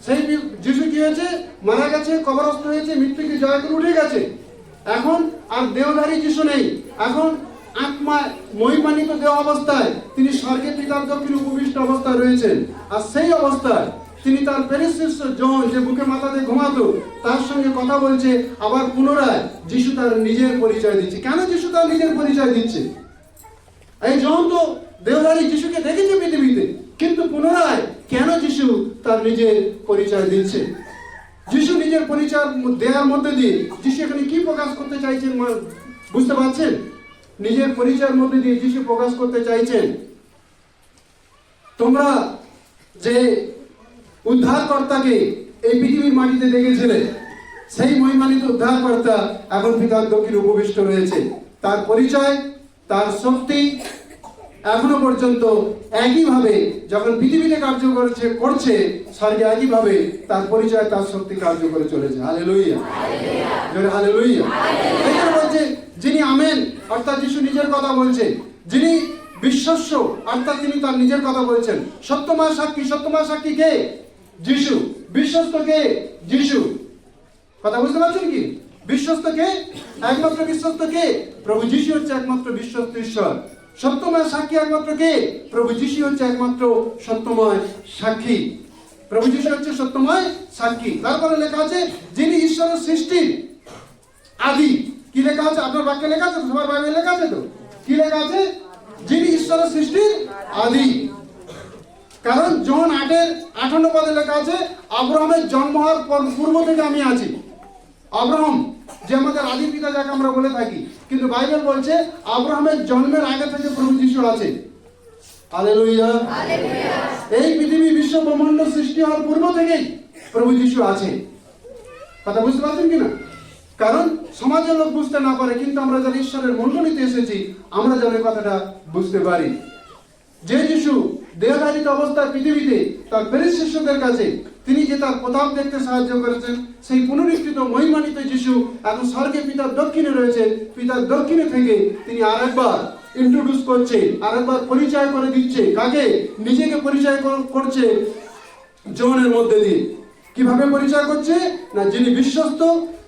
Speaker 1: সেই যিশু কি হয়েছে? মারা গেছে, কবরস্থ হয়েছে, মৃত্যুকে জয় করে উঠে গেছে। এখন আর দেহধারী যিশু নেই। এখন আত্মা মহিমান্বিত দেহ অবস্থায় তিনি স্বর্গে পিতার দক্ষিণ উপবিষ্ট অবস্থায় রয়েছেন। আর সেই অবস্থায় তিনি তার প্রিয় শিষ্য যোহন, যে বুকে মাথা দিয়ে ঘুমাতো, তার সঙ্গে কথা বলছে। আবার পুনরায় যিশু তার নিজের পরিচয় দিচ্ছে। কেন যিশু তার নিজের পরিচয় দিচ্ছে? এই যোহন তো দেহধারী যিশুকে দেখেছে পৃথিবীতে, কিন্তু পুনরায় কেন যিশু তার নিজের পরিচয় দিচ্ছে? যিশু নিজের পরিচয় দেওয়ার মধ্যে দিয়ে যিশু এখানে কি প্রকাশ করতে চাইছেন বুঝতে পারছেন? নিজের পরিচয়ের মধ্যে দিয়ে যিশু প্রকাশ করতে চাইছেন, তোমরা যে উদ্ধারকর্তাকে এই পৃথিবীর মাটিতে দেখেছিলে, সেই মহিমান্বিত উদ্ধারকর্তা এখন পিতার দক্ষিণ উপবিষ্ট রয়েছে। তার পরিচয়, তার শক্তি এখনো পর্যন্ত একইভাবে যখন পৃথিবীতে কার্য করছে, স্বর্গে একইভাবে তার পরিচয়, তার শক্তি কার্য করে চলেছে। Hallelujah, hallelujah. এখানে বলছে যিনি আমেন, অর্থাৎ যিশু নিজের কথা বলছে। যিনি বিশ্বস্ত, অর্থাৎ তিনি তার নিজের কথা বলছেন। সত্যময় সাক্ষী, সত্যময় সাক্ষী কে? যিশু। বিশ্বস্ত কে? যিশু। কথা বুঝতে পারছেন কি? বিশ্বস্ত কে? একমাত্র বিশ্বস্ত কে? প্রভু যিশু হচ্ছে একমাত্র বিশ্বস্ত ঈশ্বর। সত্যময় সাক্ষী একমাত্র কে? প্রভু যিশু হচ্ছে একমাত্র সত্যময় সাক্ষী। প্রভু যিশু হচ্ছে সত্যময় সাক্ষী। তারপরে লেখা আছে যিনি ঈশ্বরের সৃষ্টির আদি। কি লেখা আছে? আপনার বাক্যে লেখা আছে, সবার বাইবেলে লেখা আছে তো? কি লেখা আছে? যিনি ঈশ্বরের সৃষ্টির আদি। কারণ জন 8:58 পদে লেখা আছে আব্রাহামের জন্ম হওয়ার পূর্ব থেকে আমি আছি। আব্রাহাম যে আমাদের আদি পিতা যাকে আমরা বলে থাকি, কিন্তু বাইবেল বলছে আব্রাহামের জন্মের আগে থেকে প্রভু যিশু আছে। হালেলুয়া। এই পৃথিবী বিশ্ব ব্রহ্মাণ্ড সৃষ্টি হওয়ার পূর্ব থেকেই প্রভু যিশু আছে। কথা বুঝতে পারছেন কিনা? কারণ সমাজের লোক বুঝতে না পারে, কিন্তু আমরা যারা ঈশ্বরের মণ্ডলীতে এসেছি আমরা যেন এই কথাটা বুঝতে পারি। যে যিশু দেহধারিত অবস্থায় পৃথিবীতে তার প্রেরিত শিষ্যদের কাছে তিনি যে তার প্রতাপ দেখতে সাহায্য করেছেন, সেই পুনরুত্থিত মহিমান্বিত যিশু এখন স্বর্গে পিতার দক্ষিণে রয়েছেন। পিতার দক্ষিণে থেকে তিনি আরেকবার ইন্ট্রোডিউস করছে, আরেকবার পরিচয় করে দিচ্ছে। কাকে? নিজেকে পরিচয় করছে জনের মধ্যে দিয়ে। কিভাবে পরিচয় করছে? না, যিনি বিশ্বস্ত,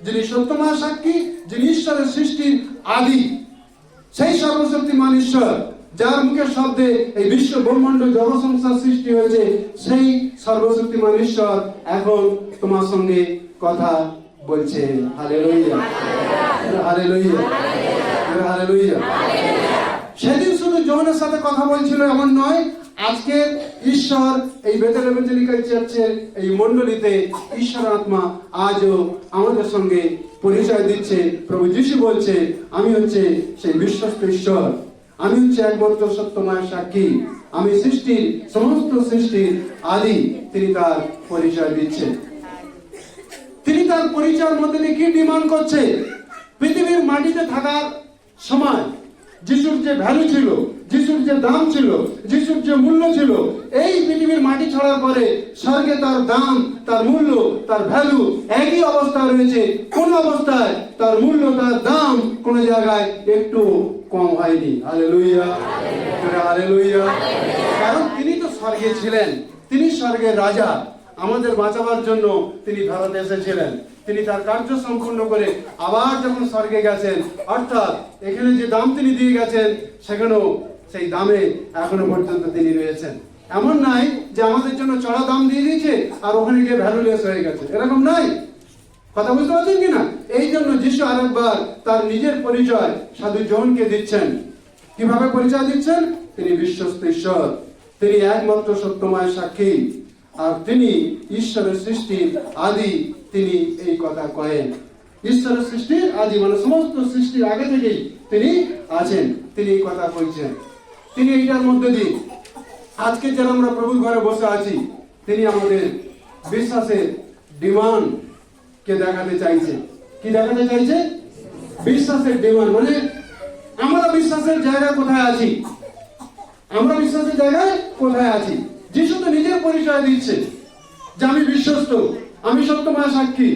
Speaker 1: যিনি সত্যময় সাক্ষী, যিনি ঈশ্বরের সৃষ্টির আদি, সেই সর্বশক্তিমান ঈশ্বর যার মুখের শব্দে এই বিশ্ব ব্রহ্মাণ্ড জগৎ সংসার সৃষ্টি হয়েছে, সেই সর্বশক্তিমান ঈশ্বর এখন তোমার সঙ্গে কথা বলছে। Hallelujah, hallelujah, hallelujah. সেদিন শুধু যোহনের সাথে কথা বলছিল এমন নয়, আজকে ঈশ্বর এই বেথেল ইভাঞ্জেলিক্যাল চার্চের এই মণ্ডলীতে ঈশ্বর আত্মা আজও আমাদের সঙ্গে পরিচয় দিচ্ছে। প্রভু যিশু বলছে আমি হচ্ছে সেই বিশ্বস্ত ঈশ্বর, আমি হচ্ছে একমাত্র সত্যময় সাক্ষী, আমি সৃষ্টির সমস্ত সৃষ্টির আদি। তিনি তার পরিচয় দিচ্ছেন। তিনি তার পরিচয়ের মধ্যে দিয়ে কি ডিমান্ড করছে? পৃথিবীর মাটিতে থাকার সময় যিশুর যে ভ্যালু ছিল, যিশুর যে দাম ছিল, যিশুর যে মূল্য ছিল, এই পৃথিবীর মাটি ছড়ার পরে স্বর্গে তার দাম, তার মূল্য, তার ভ্যালু একই অবস্থায় রয়েছে। কোন অবস্থায় তার মূল্য, তার দাম কোন জায়গায় একটু কম হয়নি। Hallelujah, hallelujah. কারণ তিনি তো স্বর্গে ছিলেন, তিনি স্বর্গের রাজা। আমাদের বাঁচাবার জন্য তিনি ভারতে এসেছিলেন। তিনি তার কার্য সম্পূর্ণ করে আবার যখন স্বর্গে গেছেন, অর্থাৎ এখানে যে দাম তিনি দিয়ে গেছেন সেখানেও সেই দামে এখনো পর্যন্ত তিনি রয়েছেন। এমন নাই যে আমাদের জন্য চড়া দাম দিয়ে দিয়েছে আর ওখানে গিয়ে ভ্যালুলেস হয়ে গেছে, এরকম নাই। কথা বুঝতে পারছেন কিনা? এই জন্য যিশু আরেকবার তার নিজের পরিচয় সাধু জনকে দিচ্ছেন। কিভাবে পরিচয় দিচ্ছেন? তিনি বিশ্বস্ত ঈশ্বর, তিনি একমাত্র সত্যময় সাক্ষী, আর তিনি ঈশ্বরের সৃষ্টির আদি। তিনি এই কথা কয়েন, ঈশ্বরের সৃষ্টির আদি মানে সমস্ত সৃষ্টির আগে থেকেই তিনি আছেন। তিনি এই কথা বলছেন। তিনি এইটার মধ্যে দিয়ে আজকে যারা আমরা প্রভুর ঘরে বসে আছি, তিনি আমাদের বিশ্বাসের ডিমান্ড কে দেখাতে চাইছে। কি দেখাতে চাইছে? বিশ্বাসের ডিমান্ড মানে আমরা বিশ্বাসের জায়গা কোথায় আছি, আমরা বিশ্বাসের জায়গায় কোথায় আছি। যিশু তো নিজের পরিচয় দিচ্ছে যে আমি বিশ্বস্ত, আমি সত্যময় সাক্ষী,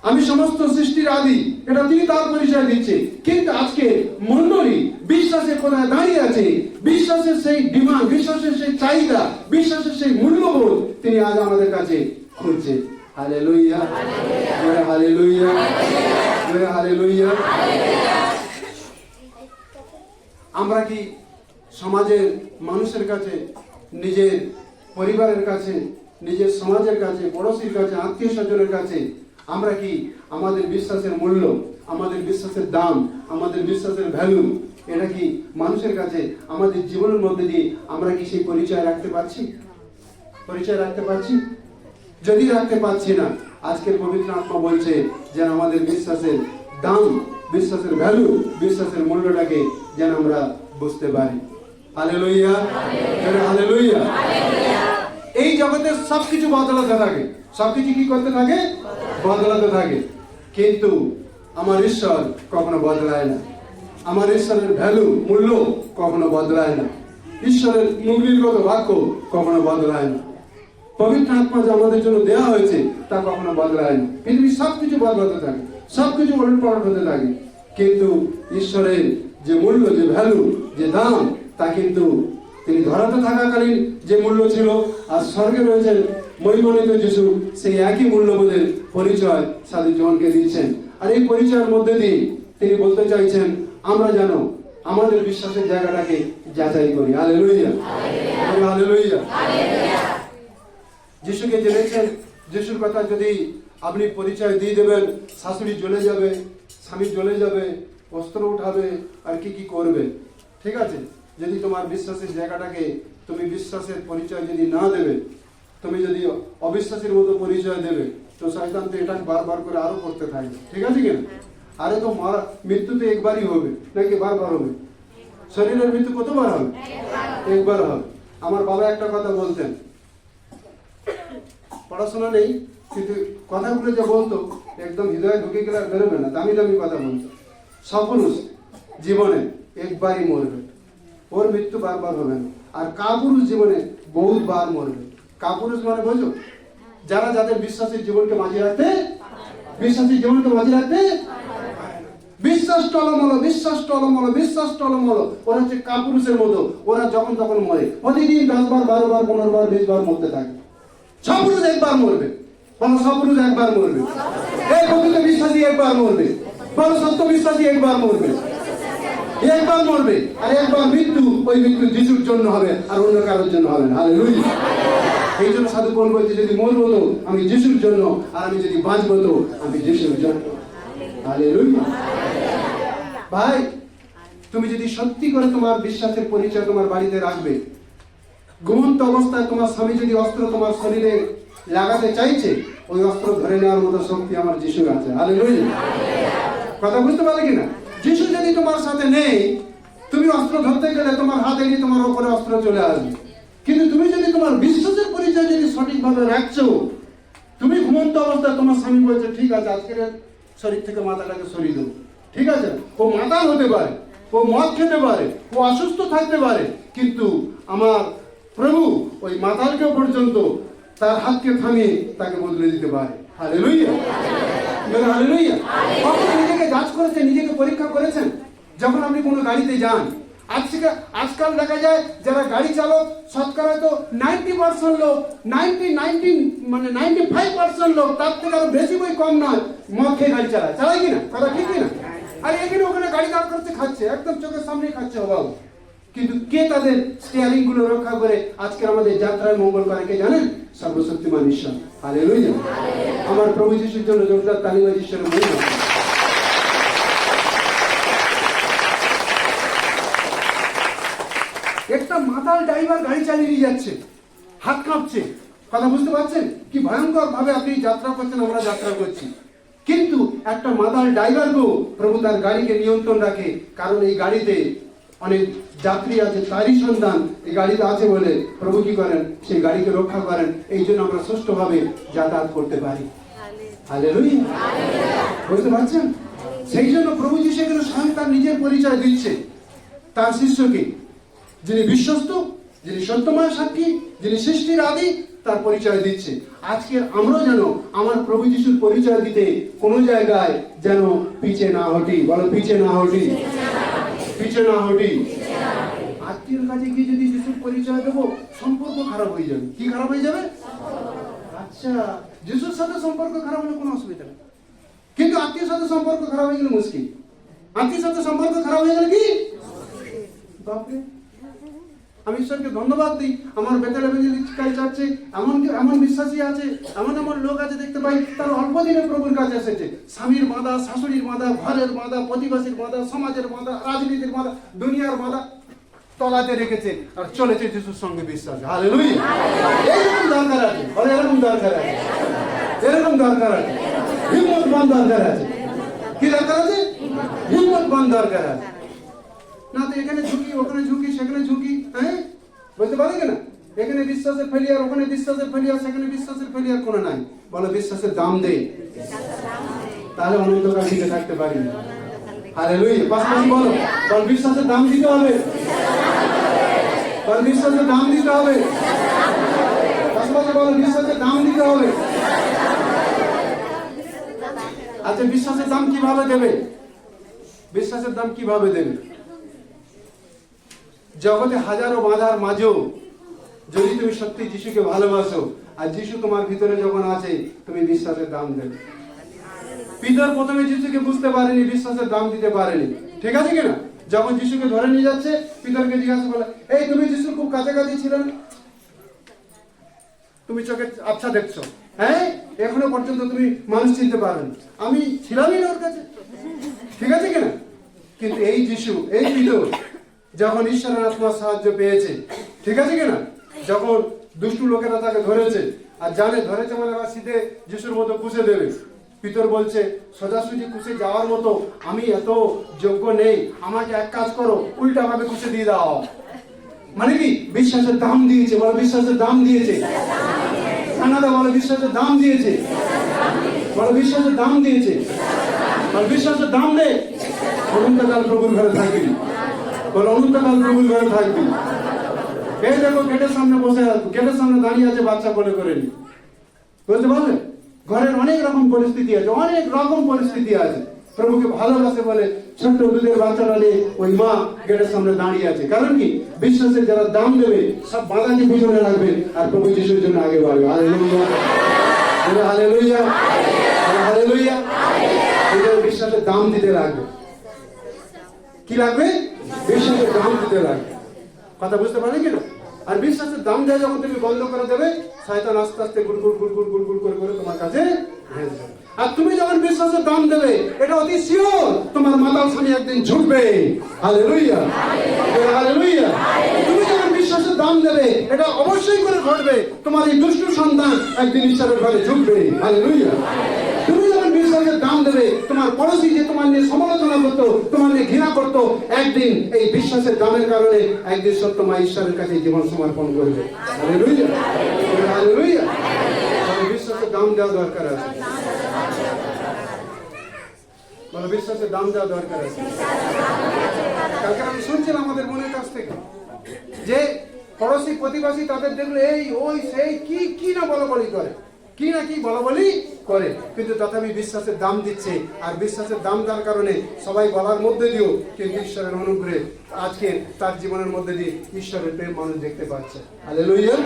Speaker 1: আমি সমস্ত সৃষ্টির আদি। এটা তিনি তার পরিচয় দিচ্ছে। কিন্তু আজকে মণ্ডলী বিশ্বাসের কোথায় দাঁড়িয়ে আছে? বিশ্বাসের সেই ডিমান্ড, বিশ্বাসের সেই চাহিদা, বিশ্বাসের সেই মূল্যবোধ তিনি আজ আমাদের কাছে খুঁজছে। Hallelujah, hallelujah, hallelujah. আমরা কি সমাজের মানুষের কাছে, নিজের পরিবারের কাছে, নিজের সমাজের কাছে, পড়োশির কাছে, আত্মীয় স্বজনের কাছে আমরা কি আমাদের বিশ্বাসের মূল্য, আমাদের বিশ্বাসের দাম, আমাদের বিশ্বাসের ভ্যালু, এটা কি মানুষের কাছে আমাদের জীবনের মধ্যে দিয়ে আমরা কি সেই পরিচয় রাখতে পারছি? পরিচয় রাখতে পারছি? যদি রাখতে পারছি না, আজকের পবিত্র আত্মা বলছে যেন আমাদের বিশ্বাসের দাম, বিশ্বাসের ভ্যালু, বিশ্বাসের মূল্যটাকে যেন আমরা বুঝতে পারি। Hallelujah, hallelujah. এই জগতে সবকিছু বদলাতে থাকে, সবকিছু কি করতে থাকে? বদলাতে থাকে। কিন্তু আমার ঈশ্বর কখনো বদলায় না। আমার ঈশ্বরের ভ্যালু, মূল্য কখনো বদলায় না। ঈশ্বরের মুখনির্গত বাক্য কখনো বদলায় না। পবিত্র আত্মা যে আমাদের জন্য দেওয়া হয়েছে তা কখনো বদলায় না। পৃথিবীর সবকিছু বদলাতে থাকে, সবকিছু ওলটপালট হতে থাকে, কিন্তু ঈশ্বরের যে মূল্য, যে ভ্যালু, যে দাম, তা কিন্তু তিনি ধরাতে থাকাকালীন যে মূল্য ছিল, আর স্বর্গে রয়েছেন মহিমান্বিত যিশু, সেই একই মূল্যবোধের পরিচয় সাধু জনকে দিয়েছেন। আর এই পরিচয়ের মধ্যে দিয়ে তিনি বলতে চাইছেন আমরা যেন আমাদের বিশ্বাসের জায়গাটাকে যাচাই করি। Hallelujah, hallelujah. যিশুকে জেনেছেন, যিশুর কথা যদি আপনি পরিচয় দিয়ে দেবেন, শাশুড়ি জ্বলে যাবে, স্বামী জ্বলে যাবে, অস্ত্র উঠাবে, আর কি কি করবে। ঠিক আছে, যদি তোমার বিশ্বাসের জায়গাটাকে তুমি বিশ্বাসের পরিচয় যদি না দেবে, তুমি যদি অবিশ্বাসের মতো পরিচয় দেবে, তো শয়তান তো এটা বারবার করে আরো করতে থাকবে। ঠিক আছে কিনা? আরে তো মৃত্যু তো একবারই হবে নাকি বারবার হবে? শরীরের মৃত্যু কতবার হবে? একবার হবে। আমার বাবা একটা কথা বলতেন, পড়াশোনা নেই কিন্তু কথাগুলো যে বলতো একদম হৃদয়ে ঢুকে গেলে আর বেরোবে না, দামি দামি কথা বলতো। সপুরুষ জীবনে একবারই মরবে, ওর মৃত্যু বারবার হবে না। আর কাপুরুষ জীবনে বহুতবার মরবে। কাপুরুষ মানে বোঝো, যারা যাদের বিশ্বাসের জীবনকে বাঁচিয়ে রাখতে, বিশ্বাসের জীবনকে বাঁচিয়ে রাখতে, বিশ্বাস টলমল, বিশ্বাস টলমল, বিশ্বাস টলমল, ওরা হচ্ছে কাপুরুষের মতো। ওরা যখন তখন মরে, প্রতিদিন 10 বার 12 বার 15 বার 20 বার মরতে থাকে। সপুরুষ একবার মরবে, বলো সপুরুষ একবার মরবে। এই প্রকৃত বিশ্বাসী একবার মরবে, বলো সত্য বিশ্বাসী একবার মরবে, একবার মরবে। আর একবার মৃত্যু, ওই মৃত্যু যিশুর জন্য হবে, আর অন্য কারোর জন্য হবে না। হালেলুয়া। এই জন্য সাধু পৌল বলছে, যদি মরবো তো আমি যিশুর জন্য, আর আমি যদি বাঁচবো তো আমি যিশুর জন্য। হালেলুয়া। ভাই, তুমি যদি সত্যি করে তোমার বিশ্বাসের পরিচয় তোমার বাড়িতে রাখবে, ঘুমন্ত অবস্থায় তোমার স্বামী যদি অস্ত্র তোমার শরীরে লাগাতে চাইছে, ওই অস্ত্র ধরে নেওয়ার মতো শক্তি আমার যিশুর আছে। হালেলুয়া। কথা বুঝতে পারলে কিনা? যিশু যদি তোমার সাথে নেই, তুমি অস্ত্র ধরতে গেলে তোমার হাত এগিয়ে তোমার উপরে অস্ত্র চলে আসবে। কিন্তু তুমি যদি তোমার বিশ্বাসের পরিচয় যদি সঠিকভাবে রাখছো, তুমি ঘুমন্ত অবস্থায় তোমার স্বামী বলছে, ঠিক আছে আজকের শরীর থেকে মাথাটাকে সরিয়ে দেবো। ঠিক আছে, ও মাতাল হতে পারে, ও মদ খেতে পারে, ও অসুস্থ থাকতে পারে, কিন্তু আমার প্রভু ওই মাতালকে পর্যন্ত তার হাতকে থামিয়ে তাকে বদলে দিতে পারে। Hallelujah, hallelujah. কখন নিজেকে যাচ করেছেন, নিজেকে পরীক্ষা করেছেন? যখন আপনি কোনো গাড়িতে যান, আজকাল দেখা যায় যারা গাড়ি চালক, শতকরা তো 90% লোক, 95% লোক, তার থেকে আরো বেশি বই কম নয়, মদ খেয়ে গাড়ি চালায় কিনা? কথা ঠিক কিনা? আর এখানে ওখানে গাড়ি দাঁড় করতে খাচ্ছে, একদম চোখের সামনে খাচ্ছে অভাব। কিন্তু কে তাদের স্টিয়ারিং গুলো রক্ষা করে আজকের আমাদের যাত্রায় মঙ্গল করে? কে জানেন? সর্বশক্তিমান ঈশ্বর। হালেলুয়া। আমার প্রভু যিশুর জন্য জোরদার তালিবাজ ঈশ্বরের মহিমা। একটা মাতাল ড্রাইভার গাড়ি চালিয়ে নিয়ে যাচ্ছে, হাত কাঁপছে। কথা বুঝতে পারছেন কি ভয়ঙ্কর ভাবে আপনি যাত্রা করছেন, আমরা যাত্রা করছি। কিন্তু একটা মাতাল ড্রাইভারকেও প্রভু তার গাড়িকে নিয়ন্ত্রণ রাখে, কারণ এই গাড়িতে অনেক যাত্রী আছে, তারই সন্তান এই গাড়িতে আছে বলে প্রভু কি করেন? সেই গাড়িকে রক্ষা করেন। এই জন্য আমরা সুষ্ঠুভাবে যাতায়াত করতে পারি। হালেলুয়া। বুঝতে পারছেন? সেই জন্য প্রভু যিশু এখানে স্বয়ং তার নিজের পরিচয় দিচ্ছে তার শিষ্যকে, যিনি বিশ্বস্ত, যিনি সত্যময় সাক্ষী, যিনি সৃষ্টির আদি, তার পরিচয় দিচ্ছে। আজকে আমরা যেন আমার প্রভু যিশুর পরিচয় দিতে কোনো জায়গায় যেন পিছে না হটি। বলো পিছে না হটি, পিছে না হটি। আত্মীয়ের কাছে গিয়ে যদি যিশুর পরিচয় দেবো, সম্পর্ক খারাপ হয়ে যাবে। কি খারাপ হয়ে যাবে? আচ্ছা, যিশুর সাথে সম্পর্ক খারাপ হলে কোনো অসুবিধা নেই, কিন্তু আত্মীয়ের সাথে সম্পর্ক খারাপ হয়ে গেলে মুশকিল। আত্মীয়ের সাথে সম্পর্ক খারাপ হয়ে গেলে কি বাপরে। আমি ঈশ্বরকে ধন্যবাদ দিই, আমার বেতেল এভাঞ্জেলিক্যাল চার্চে এমন বিশ্বাসী আছে, এমন লোক আছে দেখতে পাই, তার অল্প দিনে প্রভুর কাছে এসেছে। স্বামীর বাঁধা, শাশুড়ির বাঁধা, ঘরের বাঁধা, প্রতিবেশীর বাঁধা, সমাজের বাঁধা, রাজনীতির বাঁধা, দুনিয়ার বাঁধা তলাতে রেখেছে আর চলেছে যিশুর সঙ্গে বিশ্বাস। হালেলুয়া। এরকম দরকার আছে, এরকম দরকার আছে, এরকম দরকার আছে, হিম্মতবান দরকার আছে। কি দরকার আছে? হিম্মতবান দরকার আছে। না তো এখানে ঝুঁকি, ওখানে ঝুঁকি, সেখানে ঝুঁকি, হ্যাঁ বুঝতে পারি কিনা? এখানে বিশ্বাসের ফেলিয়ার, ওখানে বিশ্বাসের ফেলিয়ার, সেখানে বিশ্বাসের ফেলিয়ার কোনো নাই। বলো বিশ্বাসের দাম দে, তাহলে অনন্তকাল টিকে থাকতে পারি। হালেলুয়া। পাশাপাশি বলো, বল বিশ্বাসের দাম দিতে হবে, বল বিশ্বাসের দাম দিতে হবে। পাশাপাশি বলো বিশ্বাসের দাম দিতে হবে। আচ্ছা, বিশ্বাসের দাম কিভাবে দেবে? বিশ্বাসের দাম কিভাবে দেবে? জগতে হাজারো বাধার মাঝেও যদি তুমি সত্যি যিশুকে ভালোবাসো, আর যিশু তোমার ভিতরে যখন আছে, তুমি বিশ্বাসের দাম দেবে। পিতর প্রথমে যিশুকে বুঝতে পারেনি, বিশ্বাসের দাম দিতে পারেনি। ঠিক আছে কিনা? যখন যিশুকে ধরে নিয়ে যাচ্ছে, পিতরকে জিজ্ঞাসা করলো, এই তুমি যিশুর খুব কাছাকাছি ছিল না? তুমি চোখে আবছা দেখছো, হ্যাঁ, এখনো পর্যন্ত তুমি মানুষ চিনতে পারোনি, আমি ছিলামই না ওর কাছে, ঠিক আছে কিনা? কিন্তু এই যিশু, এই পিতর যখন ঈশ্বরের আত্মার সাহায্য পেয়েছে, ঠিক আছে কিনা, যখন দুষ্টু লোকেরা তাকে ধরেছে আর জানে ধরেছে মানে আবার সিধে যিশুর মতো পুষে দেবে, পিতর বলছে সোজাসুজি পুষে যাওয়ার মতো আমি এত যোগ্য নেই, আমাকে এক কাজ করো, উল্টা ভাবে পুষে দিয়ে দাও। মানে কি? বিশ্বাসের দাম দিয়েছে, বলো বিশ্বাসের দাম দিয়েছে। কানাডা বলো বিশ্বাসের দাম দিয়েছে, বলো বিশ্বাসের দাম দিয়েছে, বলো বিশ্বাসের দাম দে। অনন্তকাল প্রভুর ঘরে থাকবি, বলো অনন্তকাল প্রভুর ঘরে থাকবি। এই দেখো গেটের সামনে বসে আছে, গেটের সামনে দাঁড়িয়ে আছে বাচ্চা কোলে করে নি, বুঝতে পারলে? ঘরের অনেক রকম পরিস্থিতি আছে, অনেক রকম পরিস্থিতি আছে। প্রভুকে ভালোবাসে বলে ছোট্ট দুধের বাচ্চাটা নিয়ে ওই মা গেটের সামনে দাঁড়িয়ে আছে। কারণ কি? বিশ্বাসে যারা দাম দেবে সব বাধাকে পিছনে রাখবে আর প্রভু যিশুর জন্য আগে বাড়বে। Hallelujah, hallelujah, hallelujah. এদের বিশ্বাসের দাম দিতে লাগবে। কি লাগবে? বিশ্বাসের দাম দিতে লাগবে। কথা বুঝতে পারলে কিনা? আর বিশ্বাসের দাম দেওয়া যখন তুমি বন্ধ করে দেবে, শয়তান আস্তে আস্তে গুড়গুড় গুড়গুড় গুড়গুড় করে করে তোমার কাছে ভেসে যাবে। আর তুমি যখন বিশ্বাসের দাম দেবে, এটা অতি শিওর তোমার মাতাল স্বামী একদিন ঝুঁকবে। Hallelujah, hallelujah. তুমি যখন বিশ্বাসের দাম দেবে, এটা অবশ্যই করে ঘটবে, তোমার এই দুষ্টু সন্তান একদিন ঈশ্বরের ঘরে ঝুঁকবে। হালেলুয়া। তুমি যখন বিশ্বাসের দাম দেবে, তোমার পড়োশি যে তোমার নিয়ে সমালোচনা করতো, তোমার নিয়ে ঘৃণা করতো, একদিন এই বিশ্বাসের দামের কারণে একদিন সত্যমা ঈশ্বরের কাছে জীবন সমর্পণ করবে। Hallelujah, hallelujah. বিশ্বাসের দাম দেওয়া দরকার আছে, বলো বিশ্বাসের দাম দেওয়া দরকার আছে। কালকে আমি শুনছিলাম আমাদের মনের কাছ থেকে যে পড়োশি প্রতিবাসী তাদের দেখলো এই ওই সেই কি কি না বলাবলি করে, কি না কি বলাবলি করে, কিন্তু তথাপি বিশ্বাসের দাম দিচ্ছে। আর বিশ্বাসের দাম দেওয়ার কারণে সবাই বলার মধ্যে দিয়েও কিন্তু ঈশ্বরের অনুগ্রহে আজকে তার জীবনের মধ্যে দিয়ে ঈশ্বরের প্রেম মানুষ দেখতে পাচ্ছে। হালেলুয়া।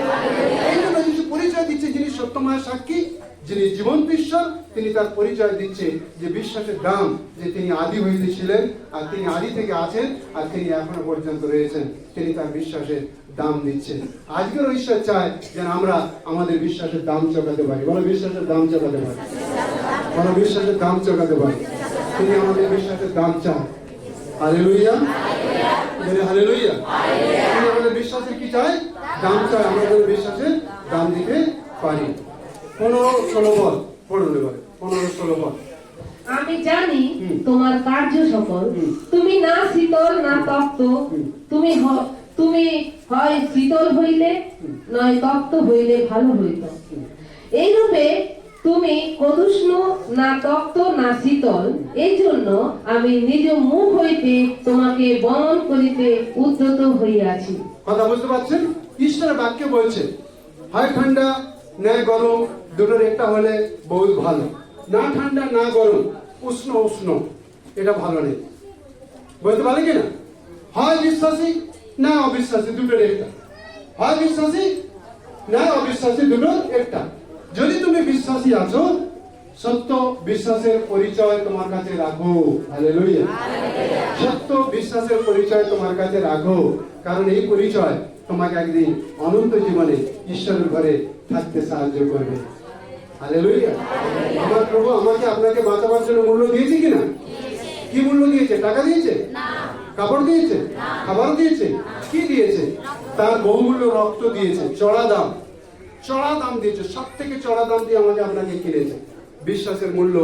Speaker 1: এই জন্য যিশু পরিচয় দিচ্ছে যিনি সত্যময় সাক্ষী, যিনি জীবন্ত ঈশ্বর, তিনি তার পরিচয় দিচ্ছে যে বিশ্বাসের দাম, যে তিনি আদি হইতে ছিলেন আর তিনি আদি থেকে আছেন আর তিনি এখনো পর্যন্ত রয়েছেন, তিনি তার বিশ্বাসের দাম দিচ্ছেন। আজকের ঈশ্বর চায় যেন আমরা আমাদের বিশ্বাসের দাম চোকাতে পারি, বলো বিশ্বাসের দাম চোকাতে পারি, বলো বিশ্বাসের দাম চোকাতে পারি। তিনি আমাদের বিশ্বাসের দাম চান। Hallelujah, hallelujah. তিনি আমাদের বিশ্বাসের কি চায়? দাম চায়, আমাদের বিশ্বাসের দাম দিতে পারি। 15-16 পদ পড়ুন এবারে, 15-16 পদ।
Speaker 3: আমি জানি তোমার কার্য সকল, তুমি না শীতল না তপ্ত, তুমি হয় শীতল হইলে নয় তপ্ত হইলে ভালো হইত। এইরূপে তুমি কদুষ্ণ না তপ্ত না শীতল, এই জন্য আমি নিজ মুখ হইতে তোমাকে বরণ করিতে উদ্যত হইয়াছি।
Speaker 1: কথা বুঝতে পারছেন? ঈশ্বরের বাক্য বলছে হয় ঠান্ডা না গরম, দুটোর একটা হলে বহুত ভালো। না ঠান্ডা না গরম, উষ্ণ উষ্ণ, এটা ভালো নেই। বলতে পারে কিনা? হয় বিশ্বাসী না অবিশ্বাসী, দুটোর একটা। হয় বিশ্বাসী না অবিশ্বাসী, দুটোর একটা। যদি তুমি বিশ্বাসী আছো, সত্য বিশ্বাসের পরিচয় তোমার কাছে রাখো। হালেলুয়া। সত্য বিশ্বাসের পরিচয় তোমার কাছে রাখো, কারণ এই পরিচয় তোমাকে একদিন অনন্ত জীবনে ঈশ্বরের ঘরে থাকতে সাহায্য করবে। হালেলুয়া। আমার প্রভু আমাকে আপনাকে বাঁচাবার জন্য মূল্য দিয়েছে কিনা? কি মূল্য দিয়েছে? টাকা দিয়েছে? কাপড় দিয়েছে? খাবার দিয়েছে? কি দিয়েছে? তার বহুমূল্য রক্ত দিয়েছে, চড়া দাম, চড়া দাম দিয়েছে, সব থেকে চড়া দাম দিয়ে আমাকে আপনাকে কিনেছে। বিশ্বাসের মূল্য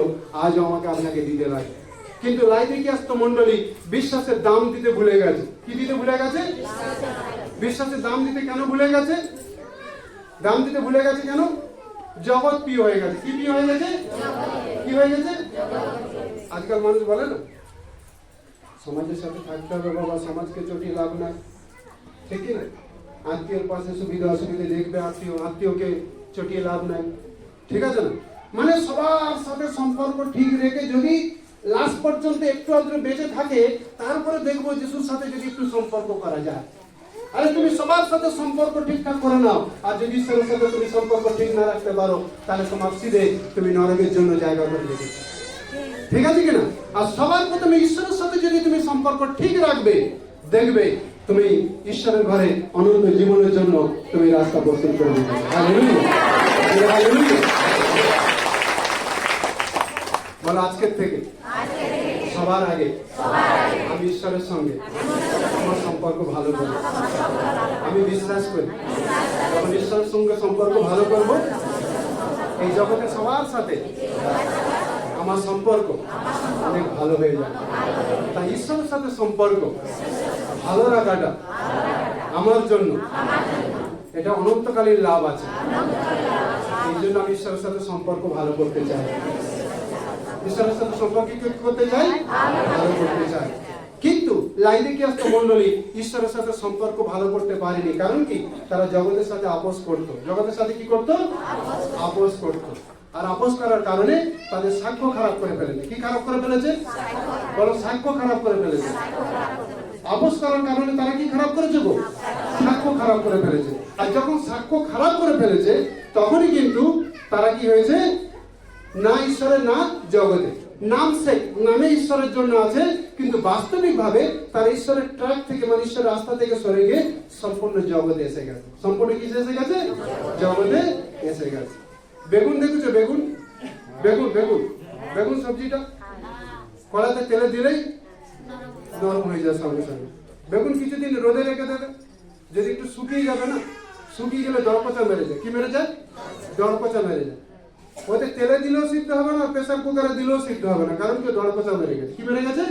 Speaker 1: আজও আমাকে আপনাকে দিতে লাগে। কিন্তু লাইদিকিয়াস্ত মণ্ডলী বিশ্বাসের দাম দিতে ভুলে গেছে। কি দিতে ভুলে গেছে? বিশ্বাসের দাম দিতে কেন ভুলে গেছে? দাম দিতে ভুলে গেছে কেন? জগৎ প্রিয় হয়ে গেছে। কি প্রিয় হয়ে গেছে? কি হয়ে গেছে? আজকাল মানুষ বলে না সমাজের সাথে থাকতে হবে বাবা, সমাজকে চটিয়ে লাভ নাই, ঠিক না? আত্মীয়ের পাশে সুবিধা অসুবিধা দেখবে, আত্মীয়কে চটিয়ে লাভ নাই, ঠিক আছে না? মানে সবার সাথে সম্পর্ক ঠিক রেখে যদি লাস্ট পর্যন্ত একটু আধটু বেঁচে থাকে, তারপরে দেখবো যিশুর সাথে যদি একটু সম্পর্ক করা যায়। আরে তুমি সবার সাথে সম্পর্ক ঠিকঠাক করে নাও, আর যদি ঈশ্বরের সাথে তুমি সম্পর্ক ঠিক না রাখতে পারো, তাহলে তোমার সিধে তুমি নরকের জন্য জায়গা করে রেখেছো। ঠিক আছে কিনা? আর সবার প্রথমে ঈশ্বরের সাথে যদি তুমি সম্পর্ক ঠিক রাখবে, দেখবে তুমি ঈশ্বরের ঘরে অনন্ত জীবনের জন্য তুমি রাস্তা প্রস্তুত করে দিবে। Hallelujah, hallelujah. বলো, আজকের থেকে সবার আগে আমি ঈশ্বরের সঙ্গে আমার সম্পর্ক ভালো করি। আমি বিশ্বাস করি যখন ঈশ্বরের সঙ্গে সম্পর্ক ভালো করব, এই জগতে সবার সাথে আমার সম্পর্ক অনেক ভালো হয়ে যাবে। তাই ঈশ্বরের সাথে সম্পর্ক ভালো রাখাটা আমার জন্য এটা অনন্তকালীন লাভ আছে। এই জন্য আমি ঈশ্বরের সাথে সম্পর্ক ভালো করতে চাই। ঈশ্বরের সাথে সম্পর্ক কি করতে চাই? ভালো করতে চাই। কিন্তু লাইদিকিয়াস্ত মণ্ডলী ঈশ্বরের সাথে সম্পর্ক ভালো করতে পারেনি। কারণ কি? তারা জগতের সাথে আপোস করত। জগতের সাথে কি করত? আপোস করত। আর আপোস করার কারণে তাদের সাক্ষ্য খারাপ করে ফেলেছে। কি খারাপ করে ফেলেছে? বলো, সাক্ষ্য খারাপ করে ফেলেছে। আপোস করার কারণে তারা কি খারাপ করেছে? সাক্ষ্য খারাপ করে ফেলেছে। আর যখন সাক্ষ্য খারাপ করে ফেলেছে, তখনই কিন্তু তারা কি হয়েছে? না ঈশ্বরের, না জগতে। নামে ঈশ্বরের জন্য আছে, কিন্তু বাস্তবিক ভাবে তারা ঈশ্বরের ট্র্যাক থেকে, মানে ঈশ্বরের রাস্তা থেকে সরে গিয়ে সম্পূর্ণ জগতে এসে গেছে। সম্পূর্ণ কি এসে গেছে? জগতে এসে গেছে। বেগুন দেখেছো? বেগুন বেগুন বেগুন বেগুন সবজিটা কড়াতে তেলে দিলেই নরম হয়ে যায় সঙ্গে সঙ্গে। বেগুন কিছুদিন রোদে রেখে দেবে, যদি একটু শুকিয়ে যাবে না, শুকিয়ে গেলে দরপচা মেরে যায়। কি মেরে যায়? দরপচা মেরে যায়। ওতে তেলে দিলেও সিদ্ধ হবে না, প্রেসার কুকারে দিলেও সিদ্ধ হবে না। কারণ কি? দরপচা মেরে গেছে। কি মেরে গেছে?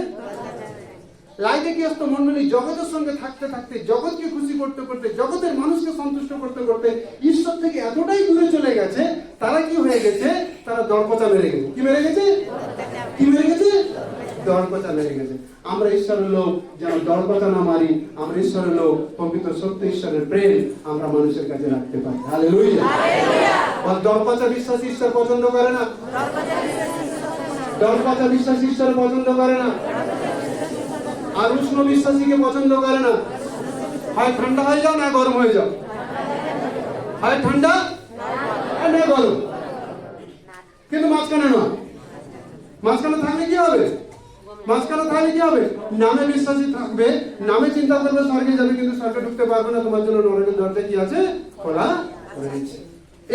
Speaker 1: লাইদিকিয়াস্ত মণ্ডলী জগতের সঙ্গে থাকতে থাকতে, জগৎকে খুশি করতে করতে, জগতের মানুষকে সন্তুষ্ট করতে করতে ঈশ্বর থেকে এতটাই দূরে চলে গেছে, তারা কি হয়ে গেছে? তারা দরপচা মেরে গেছে। কি মেরে গেছে? কি মেরে গেছে? দরপচা মেরে গেছে। আমরা ঈশ্বরের লোক যেন দরপচা না মারি। আমরা ঈশ্বরের লোক, পবিত্র সত্য ঈশ্বরের প্রেম আমরা মানুষের কাছে রাখতে পারি। হালেলুয়া। আর দরপচা বিশ্বাসী ঈশ্বর পছন্দ করে না। দরপচা বিশ্বাসী ঈশ্বর পছন্দ করে না। আর উষ্ণ বিশ্বাসীকে পছন্দ করে না। হয় ঠান্ডা হয়ে যাও, না গরম হয়ে যাও। হয় ঠান্ডা না গরম, কিন্তু মাঝখানে নয়। মাঝখানে থাকলে কি হবে? মাঝখানে থাকলে কি হবে? নামে বিশ্বাসী থাকবে, নামে চিন্তা করবে স্বর্গে যাবে, কিন্তু স্বর্গে ঢুকতে পারবে না। তোমার জন্য নরকের দরজা কি আছে? খোলা রয়েছে।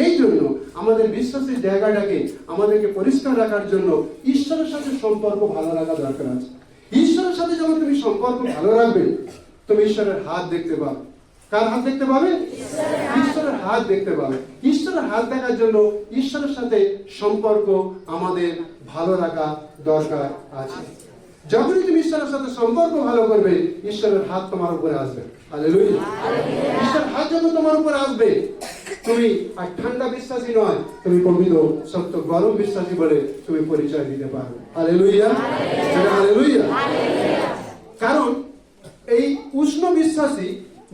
Speaker 1: এই জন্য আমাদের বিশ্বাসের জায়গাটাকে আমাদেরকে পরিষ্কার রাখার জন্য ঈশ্বরের সাথে সম্পর্ক ভালো রাখা দরকার আছে। ঈশ্বরের সাথে যখন তুমি সম্পর্ক ভালো রাখবে, তুমি ঈশ্বরের হাত দেখতে পাবে। কার হাত দেখতে পাবে? ঈশ্বরের হাত দেখতে পাবে। ঈশ্বরের হাত দেখার জন্য ঈশ্বরের সাথে সম্পর্ক আমাদের ভালো রাখা দরকার আছে। যখনই তুমি ঈশ্বরের সাথে সম্পর্ক ভালো করবে, ঈশ্বরের হাত তোমার উপরে আসবে। হালেলুয়া। ঈশ্বরের হাত যখন তোমার উপরে আসবে, তুমি আর ঠান্ডা বিশ্বাসী নয়, তুমি পবিত্র সত্য গরম বিশ্বাসী বলে তুমি পরিচয় দিতে পারবে। Hallelujah, hallelujah. কারণ এই উষ্ণ বিশ্বাসী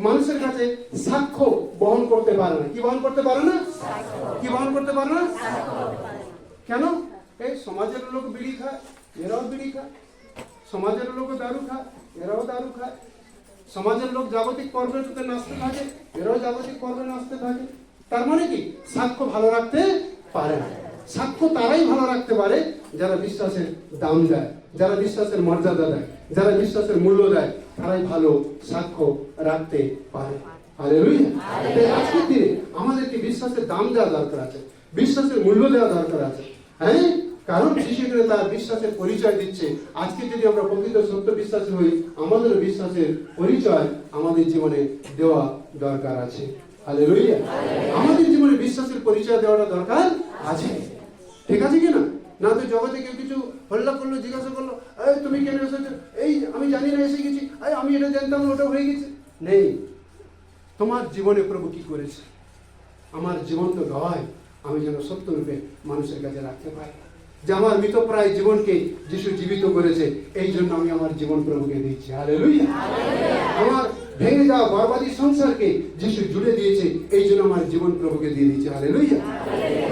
Speaker 1: মানুষের কাছে সাক্ষ্য বহন করতে পারে না। কি বহন করতে পারে না? কি বহন করতে পারে না? কেন? এই সমাজের লোক বিড়ি খায়, এরাও বিড়ি খায়। সমাজের লোক দারু খায়, এরাও দারু খায়। সমাজের লোক জাগতিক পর্বে নাচতে থাকে, এরাও জাগতিক পর্বে নাচতে থাকে। তার মানে কি? সাক্ষ্য ভালো রাখতে পারে না। সাক্ষ্য তারাই ভালো রাখতে পারে যারা বিশ্বাসের দাম দেয়, যারা বিশ্বাসের মর্যাদা দেয়, যারা বিশ্বাসের মূল্য দেয়, তারাই ভালো সাক্ষ্য রাখতে পারে। হালেলুয়া। আজকের দিনে আমাদেরকে বিশ্বাসের দাম দেওয়া দরকার আছে, বিশ্বাসের মূল্য দেওয়া দরকার আছে। হ্যাঁ, কারণ যিশু তার বিশ্বাসের পরিচয় দিচ্ছে। আজকে যদি আমরা প্রকৃত সত্য বিশ্বাসী হই, আমাদের বিশ্বাসের পরিচয় আমাদের জীবনে দেওয়া দরকার আছে। হালেলুয়া। আমাদের জীবনে বিশ্বাসের পরিচয় দেওয়াটা দরকার আছে। ঠিক আছে কিনা? না তো জগতে কেউ কিছু হল্লা করলো, জিজ্ঞাসা করলো, এই তুমি কেন এসেছো? এই আমি জানি না, এসে গেছি। আমি এটা জানতাম না, ওটা হয়ে গেছে। নেই। তোমার জীবনে প্রভু কি করেছে? আমার জীবন তো নয়, আমি যেন সত্যরূপে মানুষের কাছে রাখতে পারি যে আমার মৃতপ্রায় জীবনকে যিশু জীবিত করেছে। এই জন্য আমি আমার জীবন প্রভুকে দিচ্ছি। হালেলুয়া। আমার ভেঙে যাওয়া বরবাদী সংসারকে যিশু জুড়ে দিয়েছে, এই জন্য আমার জীবন প্রভুকে দিয়ে দিচ্ছে। হালেলুয়া।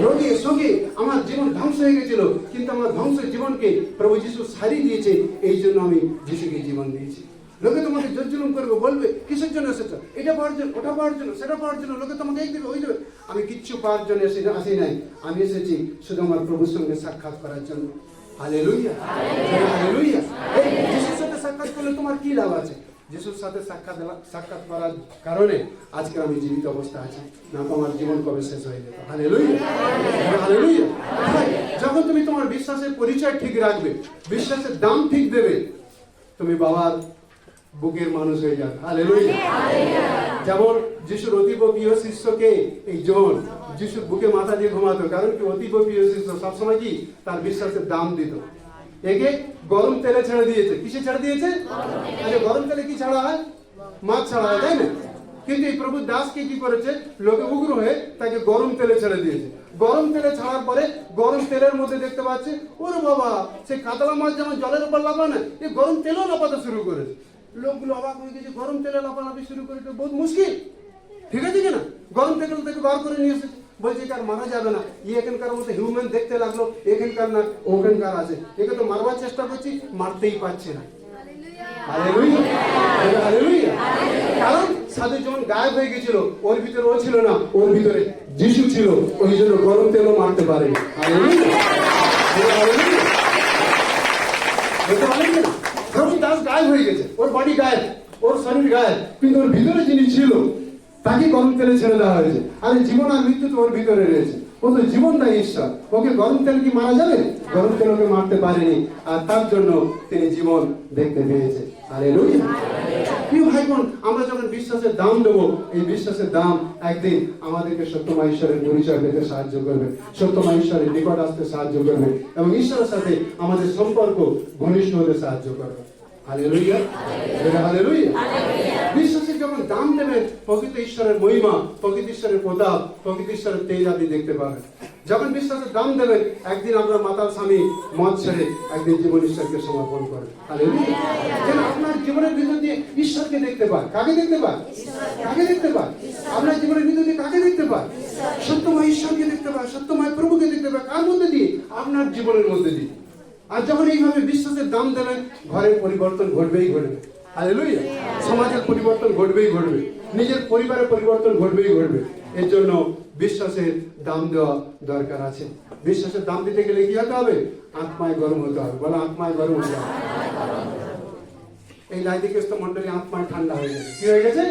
Speaker 1: রোগে শোকে আমার জীবন ধ্বংস হয়ে গেছিল, কিন্তু আমার ধ্বংসের জীবনকে প্রভু যিশু সারিয়ে দিয়েছে, এই জন্য আমি যিশুকে জীবন দিয়েছি। লোকে তোমাকে জজ্জুলুম করবে, বলবে কিসের জন্য এসেছো? এটা পাওয়ার জন্য, ওটা পাওয়ার জন্য, সেটা পাওয়ার জন্য। লোকে তোমাকে এই দেবে, ওই দেবে। আমি কিচ্ছু পাওয়ার জন্য আসি নাই। আমি এসেছি শুধু আমার প্রভুর সঙ্গে সাক্ষাৎ করার জন্য। Hallelujah, hallelujah. এই যিশুর সাথে সাক্ষাৎ করলে তোমার কি লাভ আছে? যিশুর সাথে সাক্ষাৎ করার কারণে আজকে আমি জীবিত অবস্থা আছি, না তো আমার জীবন কবে শেষ হয়ে যেত। Hallelujah, hallelujah. যখন তুমি তোমার বিশ্বাসের পরিচয় ঠিক রাখবে, বিশ্বাসের দাম ঠিক দেবে, তুমি বাবার বুকের মানুষ হয়ে যাবে। হালেলুয়া। যেমন যিশুর অতীব প্রিয় শিষ্যকে এই জন যিশুর বুকে মাথা দিয়ে ঘুমাতো, কারণ কি অতীব প্রিয় শিষ্য সবসময় কি তার বিশ্বাসের দাম দিত। একে গরম তেলে ছেড়ে দিয়েছে। কিসে ছেড়ে দিয়েছে? আরে গরম তেলে কি ছাড়া হয়? মাছ ছাড়া হয়, তাই না? কিন্তু এই প্রভু দাসকে কি করেছে? লোকে উগ্র হয়ে তাকে গরম তেলে ছেড়ে দিয়েছে। গরম তেলে ছাড়ার পরে গরম তেলের মধ্যে দেখতে পাচ্ছে, ওরে বাবা, সে কাতলা মাছ যেমন জলের উপর লাফায় না, এই গরম তেলেও লাফাতে শুরু করেছে। লোকগুলো অবাক হয়ে গেছে, গরম তেলে লাফালাফি শুরু করে, বহুত মুশকিল, ঠিক আছে কিনা? গরম তেল থেকে বার করে নিয়ে এসেছে, বলছে কার মারা যাবে না, এখানকার মধ্যে হিউম্যান দেখতে লাগলো, এখানকার না ওখানকার আছে, একে তো মারবার চেষ্টা করছি, মারতেই পারছে না। Hallelujah, hallelujah. কারণ সাধু যখন গায়েব হয়ে গেছিল, ওর ভিতরে ও ছিল না, ওর ভিতরে যিশু ছিল, ওই জন্য গরম তেলও মারতে পারে। Hallelujah, hallelujah. বলতে পারেন না, প্রভু দাস গায়েব হয়ে গেছে, ওর বডি গায়েব, ওর শরীর গায়েব, কিন্তু ওর ভিতরে যিনি ছিল তাকে গরম তেলে ছেড়ে দেওয়া হয়েছে। আরে জীবন আর মৃত্যু তো ওর ভিতরে রয়েছে, ও তো জীবনদায়ী ঈশ্বর, ওকে গরম তেল কি মারা যাবে? গরম তেল ওকে মারতে পারেনি, আর তার জন্য তিনি জীবন দেখতে পেয়েছে। হালেলুয়া। প্রিয় ভাই বোন, আমরা যখন বিশ্বাসের দাম দেবো, এই বিশ্বাসের দাম একদিন আমাদেরকে সত্যময় ঈশ্বরের পরিচয় পেতে সাহায্য করবে, সত্যময় ঈশ্বরের নিকট আসতে সাহায্য করবে, এবং ঈশ্বরের সাথে আমাদের সম্পর্ক ঘনিষ্ঠ হতে সাহায্য করবে। Hallelujah, hallelujah. বিশ্বাসের যখন দাম দেবেন, প্রকৃত ঈশ্বরের মহিমা, প্রকৃত ঈশ্বরের প্রতাপ, প্রকৃত ঈশ্বরের তেজ আপনি দেখতে পাবেন। যখন বিশ্বাসের দাম দেবেন, একদিন আপনার মাতার স্বামী মদ ছেড়ে একদিন জীবন ঈশ্বরকে সমর্পণ করে। হালেলুয়া। যেন আপনার জীবনের ভিতর দিয়ে ঈশ্বরকে দেখতে পান। কাকে দেখতে পান? কাকে দেখতে পান? আপনার জীবনের ভিতর দিয়ে কাকে দেখতে পান? সত্যময় ঈশ্বরকে দেখতে পান, সত্যময় প্রভুকে দেখতে পান। কার মধ্যে দিয়ে? আপনার জীবনের মধ্যে দিয়ে। আর যখন এইভাবে বিশ্বাসের দাম দেবেন, ঘরের পরিবর্তন ঘটবেই ঘটবে। হালেলুয়া। সমাজের পরিবর্তন ঘটবেই ঘটবে, নিজের পরিবারের পরিবর্তন ঘটবেই ঘটবে। এর জন্য বিশ্বাসের দাম দেওয়া দরকার আছে। বিশ্বাসের দাম দিতে গেলে কি হতে হবে? আত্মায় গরম হতে হবে। বলো, আত্মায় গরম হতে হবে। এই লাইদিকেস্ত মন্ডলী আত্মায় ঠান্ডা হয়ে গেছে। কি হয়ে গেছে?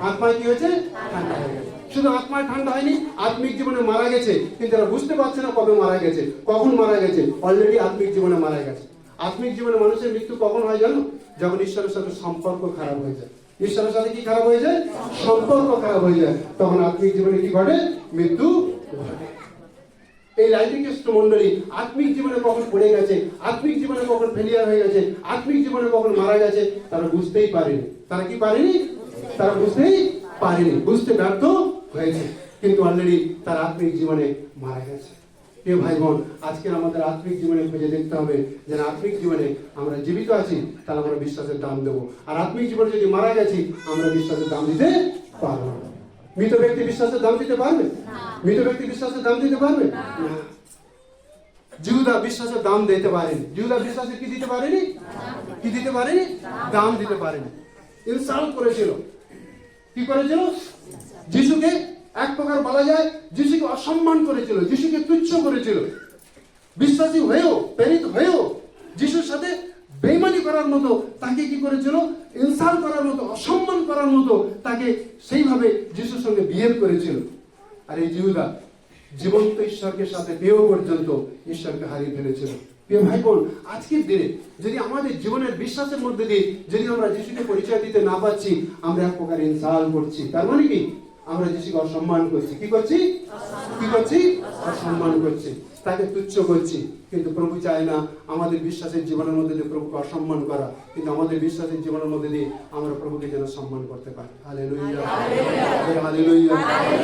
Speaker 1: আত্মায় কি হয়েছে? ঠান্ডা হয়ে গেছে। শুধু আত্মায় ঠান্ডা হয়নি, আত্মিক জীবনে মারা গেছে, কিন্তু তারা বুঝতে পারছে না কবে মারা গেছে, কখন মারা গেছে। অলরেডি আত্মিক জীবনে মারা গেছে। আত্মিক জীবনে মানুষের মৃত্যু কখন হয় জানো? যখন ঈশ্বরের সাথে সম্পর্ক খারাপ হয়ে যায়। ঈশ্বরের সাথে কি খারাপ হয়ে যায়? সম্পর্ক খারাপ হয়ে যায়। তখন আত্মিক জীবনে কি ঘটে? মৃত্যু ঘটে। এই লাইদিকেস্ত মন্ডলী আত্মিক জীবনে কখন পড়ে গেছে, আত্মিক জীবনে কখন ফেলিয়ার হয়ে গেছে, আত্মিক জীবনে কখন মারা গেছে, তারা বুঝতেই পারেনি। তারা কি পারেনি? তারা বুঝতেই পারেনি, বুঝতে ব্যর্থ হয়েছে, কিন্তু অলরেডি তার আত্মিক জীবনে মারা গেছে। প্রিয় ভাই বোন, আজকে আমাদের আত্মিক জীবনে খুঁজে দেখতে হবে যে আত্মিক জীবনে আমরা জীবিত আছি, তাহলে আমরা বিশ্বাসের দাম দেবো। আর আত্মিক জীবনে যদি মারা গেছি, আমরা বিশ্বাসের দাম দিতে পারবো না। মৃত ব্যক্তি বিশ্বাসের দাম দিতে পারবে? মৃত ব্যক্তি বিশ্বাসের দাম দিতে পারবে না। জিহুদা বিশ্বাসের দাম দিতে পারেনি। জিহুদা বিশ্বাসের কি দিতে পারেনি? কি দিতে পারেনি? দাম দিতে পারেনি। ইনসাল্ট করেছিল। কি করেছিল? যিশুকে এক প্রকার বলা যায় যিশুকে অসম্মান করেছিল, যিশুকে তুচ্ছ করেছিল। বিশ্বাসী হয়েও, প্রেরিত হয়েও যিশুর সাথে বেঈমানি করার মতো তাকে কি করেছিল? ইনসাল্ট করার মতো, অসম্মান করার মতো তাকে সেইভাবে যিশুর সঙ্গে বিহেভ করেছিল। আর এই জিহুদা জীবন্ত ঈশ্বরকে সাথে পেয়েও পর্যন্ত ঈশ্বরকে হারিয়ে ফেলেছিল। প্রিয় ভাই বোন, আজকের দিনে যদি আমাদের জীবনের বিশ্বাসের মধ্যে দিয়ে যদি আমরা যিশুকে পরিচয় দিতে না পারছি, আমরা এক প্রকার ইনসাল্ট করছি। তার মানে কি? আমরা যিশুকে অসম্মান করছি। কি করছি? কি করছি? অসম্মান করছি, তাকে তুচ্ছ করছি। কিন্তু প্রভু চায় না আমাদের বিশ্বাসের জীবনের মধ্যে দিয়ে প্রভুকে অসম্মান করা, কিন্তু আমাদের বিশ্বাসের জীবনের মধ্যে দিয়ে আমরা প্রভুকে যেন সম্মান করতে পারি। Hallelujah, hallelujah.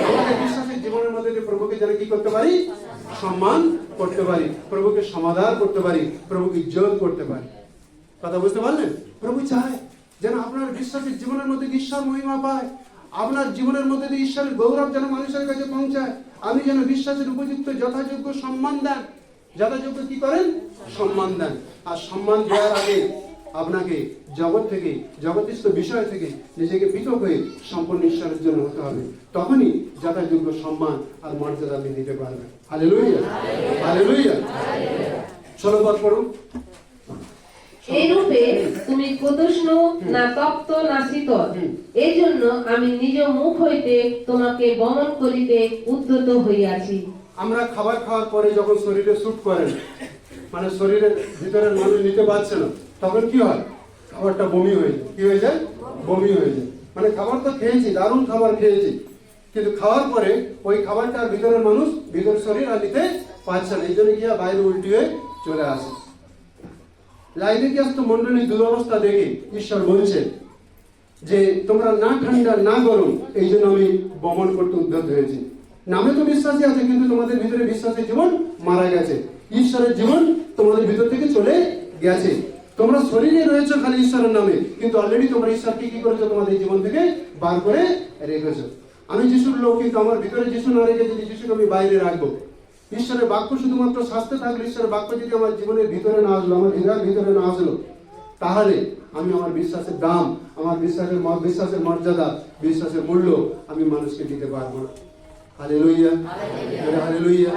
Speaker 1: আমাদের বিশ্বাসের জীবনের মধ্যে দিয়ে প্রভুকে যেন কি করতে পারি? সম্মান করতে পারি, প্রভুকে সমাদর করতে পারি, প্রভুকে ইজ্জত করতে পারি। কথা বুঝতে পারলেন? প্রভু চায় যেন আপনার বিশ্বাসের জীবনের মধ্যে ঈশ্বর মহিমা পায়, আপনার জীবনের মধ্যে দিয়ে ঈশ্বরের গৌরব যেন মানুষের কাছে পৌঁছায়। আপনি যেন বিশ্বাসের উপযুক্ত যথাযোগ্য সম্মান দেন। যথাযোগ্য কি করেন? সম্মান দেন। আর সম্মান দেওয়ার আগে আপনাকে জগৎ থেকে, জগতিস্থ বিষয় থেকে নিজেকে পৃথক হয়ে সম্পূর্ণ ঈশ্বরের জন্য হতে হবে। তখনই যথাযোগ্য সম্মান আর মর্যাদা আপনি দিতে পারবেন। Hallelujah, hallelujah. 16 পদ পড়ুন।
Speaker 3: এই রূপে তুমি কতুষ্ণ না তপ্ত না শীতল, এই জন্য আমি নিজ মুখ হইতে তোমাকে বমন করিতে উদ্যত হইয়াছি।
Speaker 1: আমরা খাবার খাওয়ার পরে যখন শরীরে স্যুট করে না, মানে শরীরের ভিতরের মানুষ নিতে পারছে না, তখন কি হয়? খাবারটা বমি হয়ে যায়। কি হয়ে যায়? বমি হয়ে যায়। মানে খাবার তো খেয়েছি, দারুণ খাবার খেয়েছি, কিন্তু খাওয়ার পরে ওই খাবারটা আর ভিতরের মানুষ, ভিতরের শরীর আর নিতে পারছে না, এই জন্য কি হয়? বাইরে উল্টি হয়ে চলে আসে। লাইদিকিয়াস্ত মন্ডলীর দুরবস্থা দেখে ঈশ্বর বলছেন যে তোমরা না ঠান্ডা না গরম, এই জন্য আমি বমন করতে উদ্যত হয়েছি। নামে তো বিশ্বাসী আছে, কিন্তু তোমাদের ভিতরে বিশ্বাসের জীবন মারা গেছে। ঈশ্বরের জীবন তোমাদের ভিতর থেকে চলে গেছে। তোমরা শরীরে রয়েছো খালি ঈশ্বরের নামে, কিন্তু অলরেডি তোমরা ঈশ্বরকে কি করেছো? তোমাদের জীবন থেকে বার করে রেখেছো। আমি যিশুর লোক, কিন্তু আমার ভিতরে যিশু না রেখে যদি যিশুকে আমি বাইরে রাখবো, ঈশ্বরের বাক্য শুধুমাত্র শাস্তে থাকলে, ঈশ্বরের বাক্য যদি আমার জীবনের ভিতরে না আসলো, আমার হৃদয়ের ভিতরে না আসলো, তাহলে আমি আমার বিশ্বাসের দাম, আমার বিশ্বাসের মর্যাদা, বিশ্বাসের মূল্য আমি মানুষকে দিতে পারবো না। Hallelujah, hallelujah.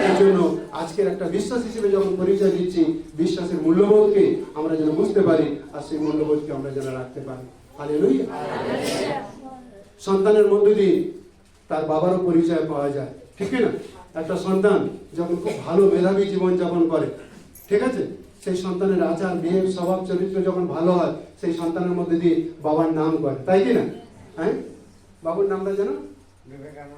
Speaker 1: এই জন্য আজকের একটা বিশ্বাস হিসেবে যখন পরিচয় দিচ্ছি, বিশ্বাসের মূল্যবোধকে আমরা যেন বুঝতে পারি, আর সেই মূল্যবোধকে আমরা যেন রাখতে পারি। হালেলুয়া। সন্তানের মধ্য দিয়ে তার বাবারও পরিচয় পাওয়া যায়, ঠিক না? একটা সন্তান যখন খুব ভালো মেধাবী জীবন যাপন করে, ঠিক আছে, সেই সন্তানের আচার, বিহেভ, স্বভাব, চরিত্র যখন ভালো হয়, সেই সন্তানের মধ্যে দিয়ে বাবার নাম করে, তাই কি না? হ্যাঁ, বাবুর নামটা যেন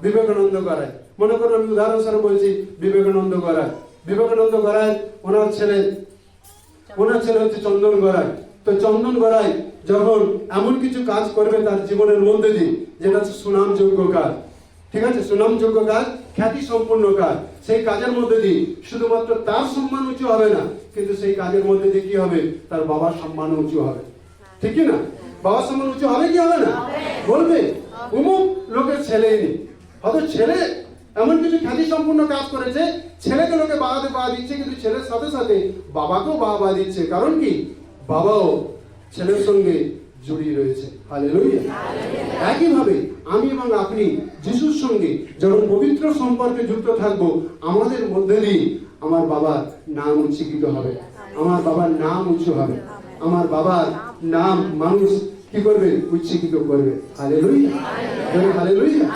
Speaker 1: বিবেকানন্দ গড়াই। মনে করুন, আমি উদাহরণস্বরূপ বলছি, বিবেকানন্দ গড়াই। বিবেকানন্দ গড়াই ওনার ছেলে হচ্ছে চন্দন গড়াই। তো চন্দন গড়াই যখন এমন কিছু কাজ করবে তার জীবনের মধ্যে দিয়ে, যেটা হচ্ছে সুনামযোগ্য কাজ, ঠিক আছে, সুনামযোগ্য কাজ, খ্যাতি সম্পূর্ণ কাজ, সেই কাজের মধ্যে দিয়ে শুধুমাত্র তার সম্মান উঁচু হবে না, কিন্তু সেই কাজের মধ্যে দিয়ে কি হবে? তার বাবার সম্মান উঁচু হবে, ঠিক কি না? বাবার সম্মান উঁচু হবে কি হবে না? বলবে অমুক লোকের ছেলেই নেই, হয়তো ছেলে এমন কিছু খ্যাতি সম্পূর্ণ কাজ করেছে, ছেলেকে লোকে বাবা দিচ্ছে, কিন্তু ছেলের সাথে সাথে বাবাকেও বাবা দিচ্ছে। কারণ কি? বাবাও ছেলের সঙ্গে জড়িয়ে রয়েছে। হালেলুয়া। একইভাবে আমি এবং আপনি যিশুর সঙ্গে যখন পবিত্র সম্পর্কে যুক্ত থাকবো, আমাদের মধ্যে দিয়ে আমার বাবার নাম উচ্চকিত হবে, আমার বাবার নাম উঁচু হবে, আমার বাবার নাম মানুষ কি করবে? উচ্চকিত করবে। Hallelujah, hallelujah.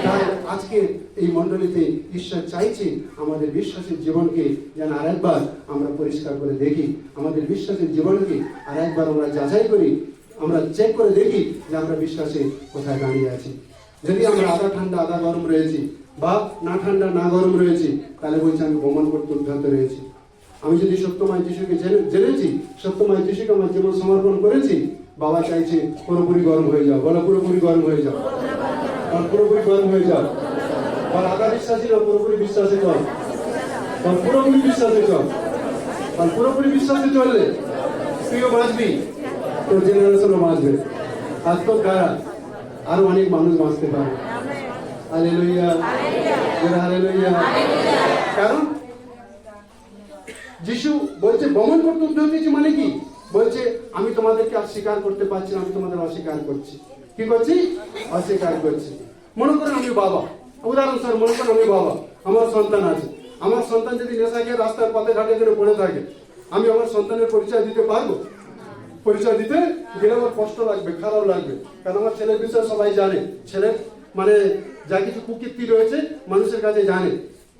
Speaker 1: তাই আজকে এই মণ্ডলীতে ঈশ্বর চাইছে আমাদের বিশ্বাসের জীবনকে যেন আরেকবার আমরা পরিষ্কার করে দেখি, আমাদের বিশ্বাসের জীবনকে আরেকবার আমরা যাচাই করি, আমরা চেক করে দেখি যে আমরা বিশ্বাসে কোথায় দাঁড়িয়ে আছি। যদি আমরা আধা ঠান্ডা আধা গরম রয়েছি, বা না ঠান্ডা না গরম রয়েছি, তাহলে বলছি আমি প্রমাণ করতে উদ্যত রয়েছি। আমি যদি সত্যময় যিশুকে জেনেছি, সত্যময় যিশুকে আমার জীবন সমর্পণ করেছি, বাবা চাইছে পুরোপুরি গরম হয়ে যাও। বলো পুরোপুরি গরম হয়ে যাও, পুরোপুরি গরম হয়ে যাও। আর আধা বিশ্বাসী না, পুরোপুরি বিশ্বাসে চল, পুরোপুরি বিশ্বাসে চল। আর পুরোপুরি বিশ্বাসে চললে তুইও বাঁচবি, তোর জেনারেশনও বাঁচবে, আর তোর দ্বারা আরো অনেক মানুষ বাঁচতে পারবে। Hallelujah, hallelujah. কারণ যিশু বলছে বমন করতে উদ্যোগ দিয়েছি, মানে কি? বলছে আমি তোমাদেরকে আর স্বীকার করতে পারছি না, আমি তোমাদের অস্বীকার করছি। কি করছি? অস্বীকার করছি। মনে করেন আমি বাবা, উদাহরণস্বরূপ মনে করেন আমি বাবা, আমার সন্তান আছে। আমার সন্তান যদি নেশা খেয়ে রাস্তার পথে ঘাটে করে পড়ে থাকে, আমি আমার সন্তানের পরিচয় দিতে পারবো? পরিচয় দিতে গেলে আমার কষ্ট লাগবে, খারাপ লাগবে। কারণ আমার ছেলের বিষয়ে সবাই জানে, ছেলের মানে যা কিছু কুকীর্তি রয়েছে মানুষের কাছে জানে।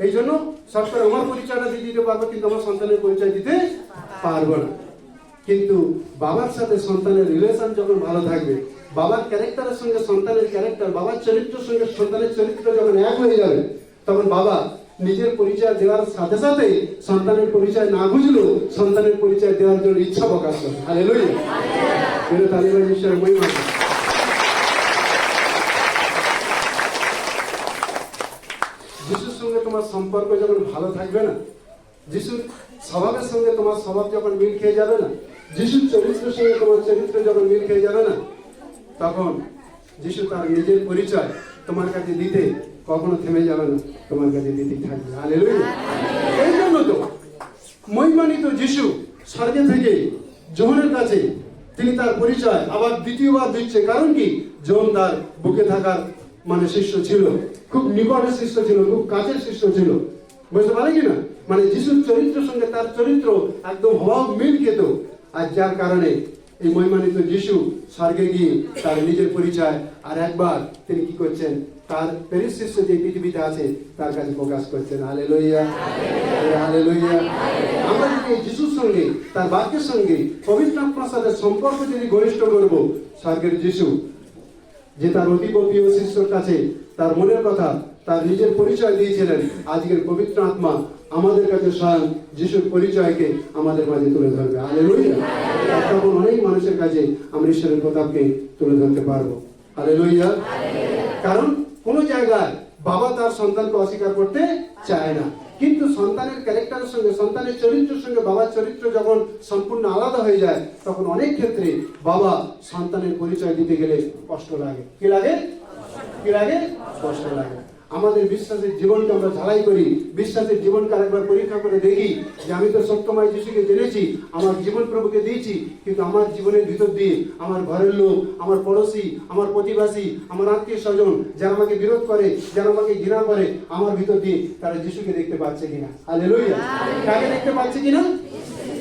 Speaker 1: এই জন্য সব করে আমার পরিচয়টা দিয়ে দিতে পারবো, কিন্তু আমার সন্তানের পরিচয় দিতে পারবো না। কিন্তু বাবার সাথে সন্তানের রিলেশন যখন ভালো থাকবে, বাবার ক্যারেক্টারের সঙ্গে সন্তানের ক্যারেক্টার, বাবার চরিত্রের সঙ্গে সন্তানের চরিত্র যখন এক হয়ে যাবে, তখন বাবা নিজের পরিচয় দেওয়ার সাথে সাথে সন্তানের পরিচয় না বুঝলেও সন্তানের পরিচয় দেওয়ার জন্য ইচ্ছা প্রকাশ করে। হালেলুয়া, তালিবান ঈশ্বরের মহিমা। যিশুর সঙ্গে তোমার সম্পর্ক যখন ভালো থাকবে না, যিশুর স্বভাবের সঙ্গে তোমার স্বভাব যখন মিল খেয়ে যাবে না, যিশুর চরিত্রের সঙ্গে তোমার চরিত্র যখন মিল খেয়ে যাবে না, তখন যিশু তার নিজের পরিচয় তোমার কাছে দিতে কখনো থেমে যাবে না, তোমার কাছে দিতেই থাকবে। হালেলুয়া। এই জন্য তো মহিমান্বিত যিশু স্বর্গে থেকে যোহনের কাছে তিনি তার পরিচয় আবার দ্বিতীয়বার দিচ্ছে। কারণ কি? যোহন তার বুকে থাকার মানে শিষ্য ছিল, খুব নিকটের শিষ্য ছিল, খুব কাছের শিষ্য ছিল, বুঝতে পারে কিনা? মানে যিশুর চরিত্রের সঙ্গে তার চরিত্র একদম হওয়া মিল খেত। আর যার কারণে এই মহিমান্বিত যিশু স্বর্গে গিয়ে তার নিজের পরিচয় আর একবার তিনি কি করছেন, তার পরিশিষ্ট যে পৃথিবীতে আছে তার কাছে প্রকাশ করছেন। Hallelujah, hallelujah. আমরা যদি এই যিশুর সঙ্গে, তার বাক্যের সঙ্গে পবিত্র আত্মার সাথে সম্পর্ক যদি ঘনিষ্ঠ করবো, স্বর্গের যিশু যে তার অতীব প্রিয় শিষ্যর কাছে তার মনের কথা, তার নিজের পরিচয় দিয়েছিলেন, আজকের পবিত্র আত্মা আমাদের কাছে স্বয়ং যিশুর পরিচয়কে আমাদের মাঝে তুলে ধরবে। হালেলুয়া। তখন অনেক মানুষের কাছে আমরা ঈশ্বরের প্রতাপকে তুলে ধরতে পারবো। হালেলুয়া। কারণ কোন জায়গায় বাবা তার সন্তানকে অস্বীকার করতে চায় না, কিন্তু সন্তানের ক্যারেক্টারের সঙ্গে, সন্তানের চরিত্রের সঙ্গে বাবার চরিত্র যখন সম্পূর্ণ আলাদা হয়ে যায়, তখন অনেক ক্ষেত্রে বাবা সন্তানের পরিচয় দিতে গেলে কষ্ট লাগে। কি লাগে? কি লাগে? কষ্ট লাগে। আমাদের বিশ্বাসের জীবনকে আমরা ঝালাই করি, বিশ্বাসের জীবনকে আরেকবার পরীক্ষা করে দেখি যে আমি তো সত্যময় যিশুকে জেনেছি, আমার জীবন প্রভুকে দিয়েছি, কিন্তু আমার জীবনের ভিতর দিয়ে আমার ঘরের লোক, আমার পড়োশি, আমার প্রতিবেশী, আমার আত্মীয় স্বজন যারা আমাকে বিরোধ করে, যারা আমাকে ঘৃণা করে, আমার ভিতর দিয়ে তারা যিশুকে দেখতে পাচ্ছে কিনা? হালেলুয়া। কাকে দেখতে পাচ্ছে কিনা?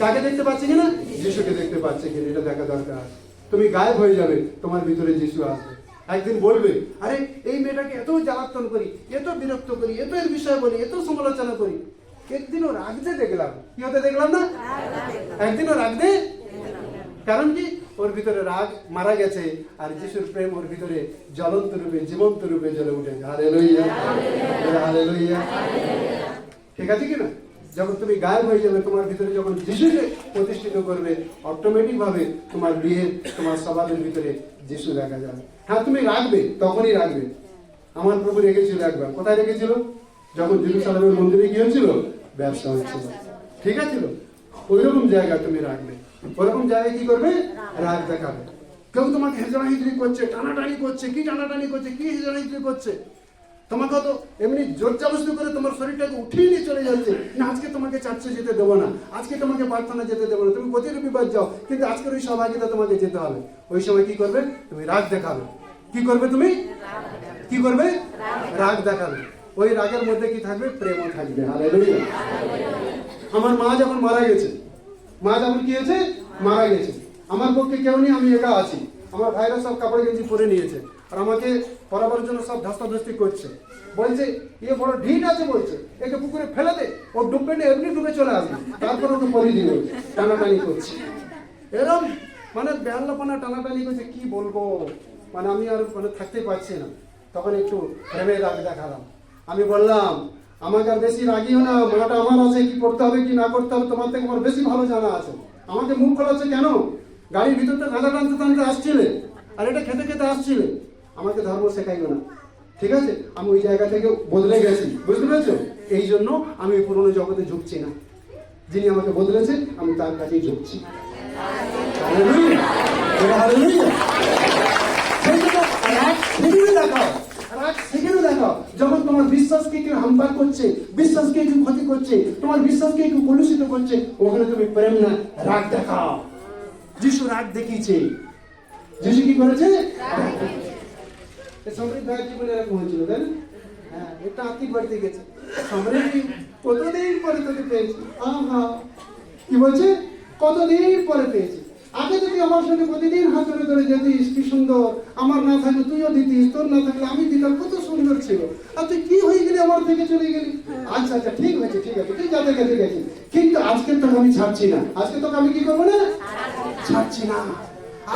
Speaker 1: কাকে দেখতে পাচ্ছে কিনা? যিশুকে দেখতে পাচ্ছে কিনা, এটা দেখা দরকার। তুমি গায়েব হয়ে যাবে, তোমার ভিতরে যিশু আসবে। একদিন বলবে, আরে এই মেয়েটাকে এত জ্বালাতন করি, এত বিরক্ত করি, এত এর বিষয় বলি, এত সমালোচনা করি, একদিনও রাগতে দেখলাম। কি হতে দেখলাম না? একদিনও রাগতে। কারণ কি? ওর ভিতরে রাগ মারা গেছে, আর যিশুর প্রেম ওর ভিতরে জ্বলন্ত রূপে, জীবন্ত রূপে জ্বলে উঠেছে। Hallelujah, hallelujah. ঠিক আছে কিনা? যখন তুমি গায়েব হয়ে যাবে, তোমার ভিতরে যখন যিশুকে প্রতিষ্ঠিত করবে, অটোমেটিক ভাবে তোমার বিয়ের, তোমার স্বভাবের ভিতরে যিশু দেখা যাবে। হ্যাঁ, তুমি রাখবে, তখনই রাখবে। আমার প্রভু রেখেছিল একবার। কোথায় রেখেছিল? যখন জেরুজালেমের মন্দিরে গিয়েছিল, ব্যবসা হচ্ছিল, ঠিক আছে? ওইরকম জায়গা তুমি রাখবে। ওরকম জায়গায় কি করবে? রাগ দেখাবে। কেউ তোমাকে হেজড়াহিজড়ি করছে, টানাটানি করছে, কি টানাটানি করছে, কি হেজড়াহিজড়ি করছে, তোমাকে তো এমনি জোর জবরদস্তি করে তোমার শরীরটাকে উঠিয়ে নিয়ে চলে যাচ্ছে, না আজকে তোমাকে চার্চে যেতে দেবো না, আজকে তোমাকে প্রার্থনা যেতে দেবো না, তুমি প্রতি রবিবার যাও, কিন্তু আজকের ওই সভাকে তোমাকে যেতে হবে। ওই সময় কি করবে? তুমি রাগ দেখাবে। কি করবে? তুমি কি করবে? রাগ দেখাবে। ওই রাগের মধ্যে কি থাকবে? প্রেমও থাকবে। হালেলুয়া। আমার মা যখন মারা গেছে, মা যখন কি হয়েছে? মারা গেছে, আমার পক্ষে কেউ নেই, আমি একা আছি। আমার ভাইরা সব কাপড় গেঞ্জি পরে নিয়েছে, আর আমাকে পরাবার জন্য সব ধস্তাধস্তি করছে। বলছে এ বড় ঢিট আছে, বলছে একে পুকুরে ফেলে দে, ও ডুববে না, এমনি ডুবে চলে আসবে, তারপর ওকে পরিয়ে দিল। টানাটানি করছে, এরকম মানে বেহাল্লাপনা টানাটানি করছে। কি বলবো, মানে আমি আর মানে থাকতে পারছি না। তখন একটু প্রেমে রাগ দেখালাম। আমি বললাম, আমাকে আর বেশি রাগিও না, মাটা আমার আছে, কি করতে হবে কি না করতে হবে তোমার থেকে আমার বেশি ভালো জানা আছে। আমাকে মুখ খোলাচ্ছে কেন? গাড়ির ভিতরটা গাঁদা টানতে টানতে আসছিলে, আর এটা খেতে খেতে আসছিলে। আমাকে ধর্ম শেখাইও না, ঠিক আছে? আমি ওই জায়গা থেকে বদলে গেছি, বুঝতে পেরেছো? এই জন্য আমি পুরনো জগতে ঝুঁকছি না। যিনি আমাকে বদলেছে, আমি তার কাছেই ঝুঁকছি। দেখাও যখন তোমার বিশ্বাসকে কেউ হামপার করছে, বিশ্বাসকে কেউ ক্ষতি করছে, তোমার বিশ্বাসকে কেউ কলুষিত করছে, ওখানে তুমি প্রেম না, রাগ দেখাও। যিশু রাগ দেখিয়েছে। যিশু কি করেছে? সমৃদ্ধ ভাইয়ের জীবনে এরকম হয়েছিল, তাই না? হ্যাঁ, একটা আত্মীয় বাড়িতে গেছে, সমৃদ্ধি কতদিন পরে তোকে পেয়েছি। আহা, কি বলছে? কতদিন পরে পেয়েছি। আগে যদি আমার সঙ্গে প্রতিদিন হাত ধরে ধরে যেতিস, কি সুন্দর, আমার না থাকলে তুইও দিতিস, তোর না থাকলে আমি দিতাম, কত সুন্দর ছিল। আর তুই কি হয়ে গেলি, আমার থেকে চলে গেলি। আচ্ছা আচ্ছা, ঠিক আছে ঠিক আছে, তুই যাতে গেছে গেছি, কিন্তু আজকে তোকে আমি ছাড়ছি না। আজকে তোকে আমি কি করবো না? ছাড়ছি না।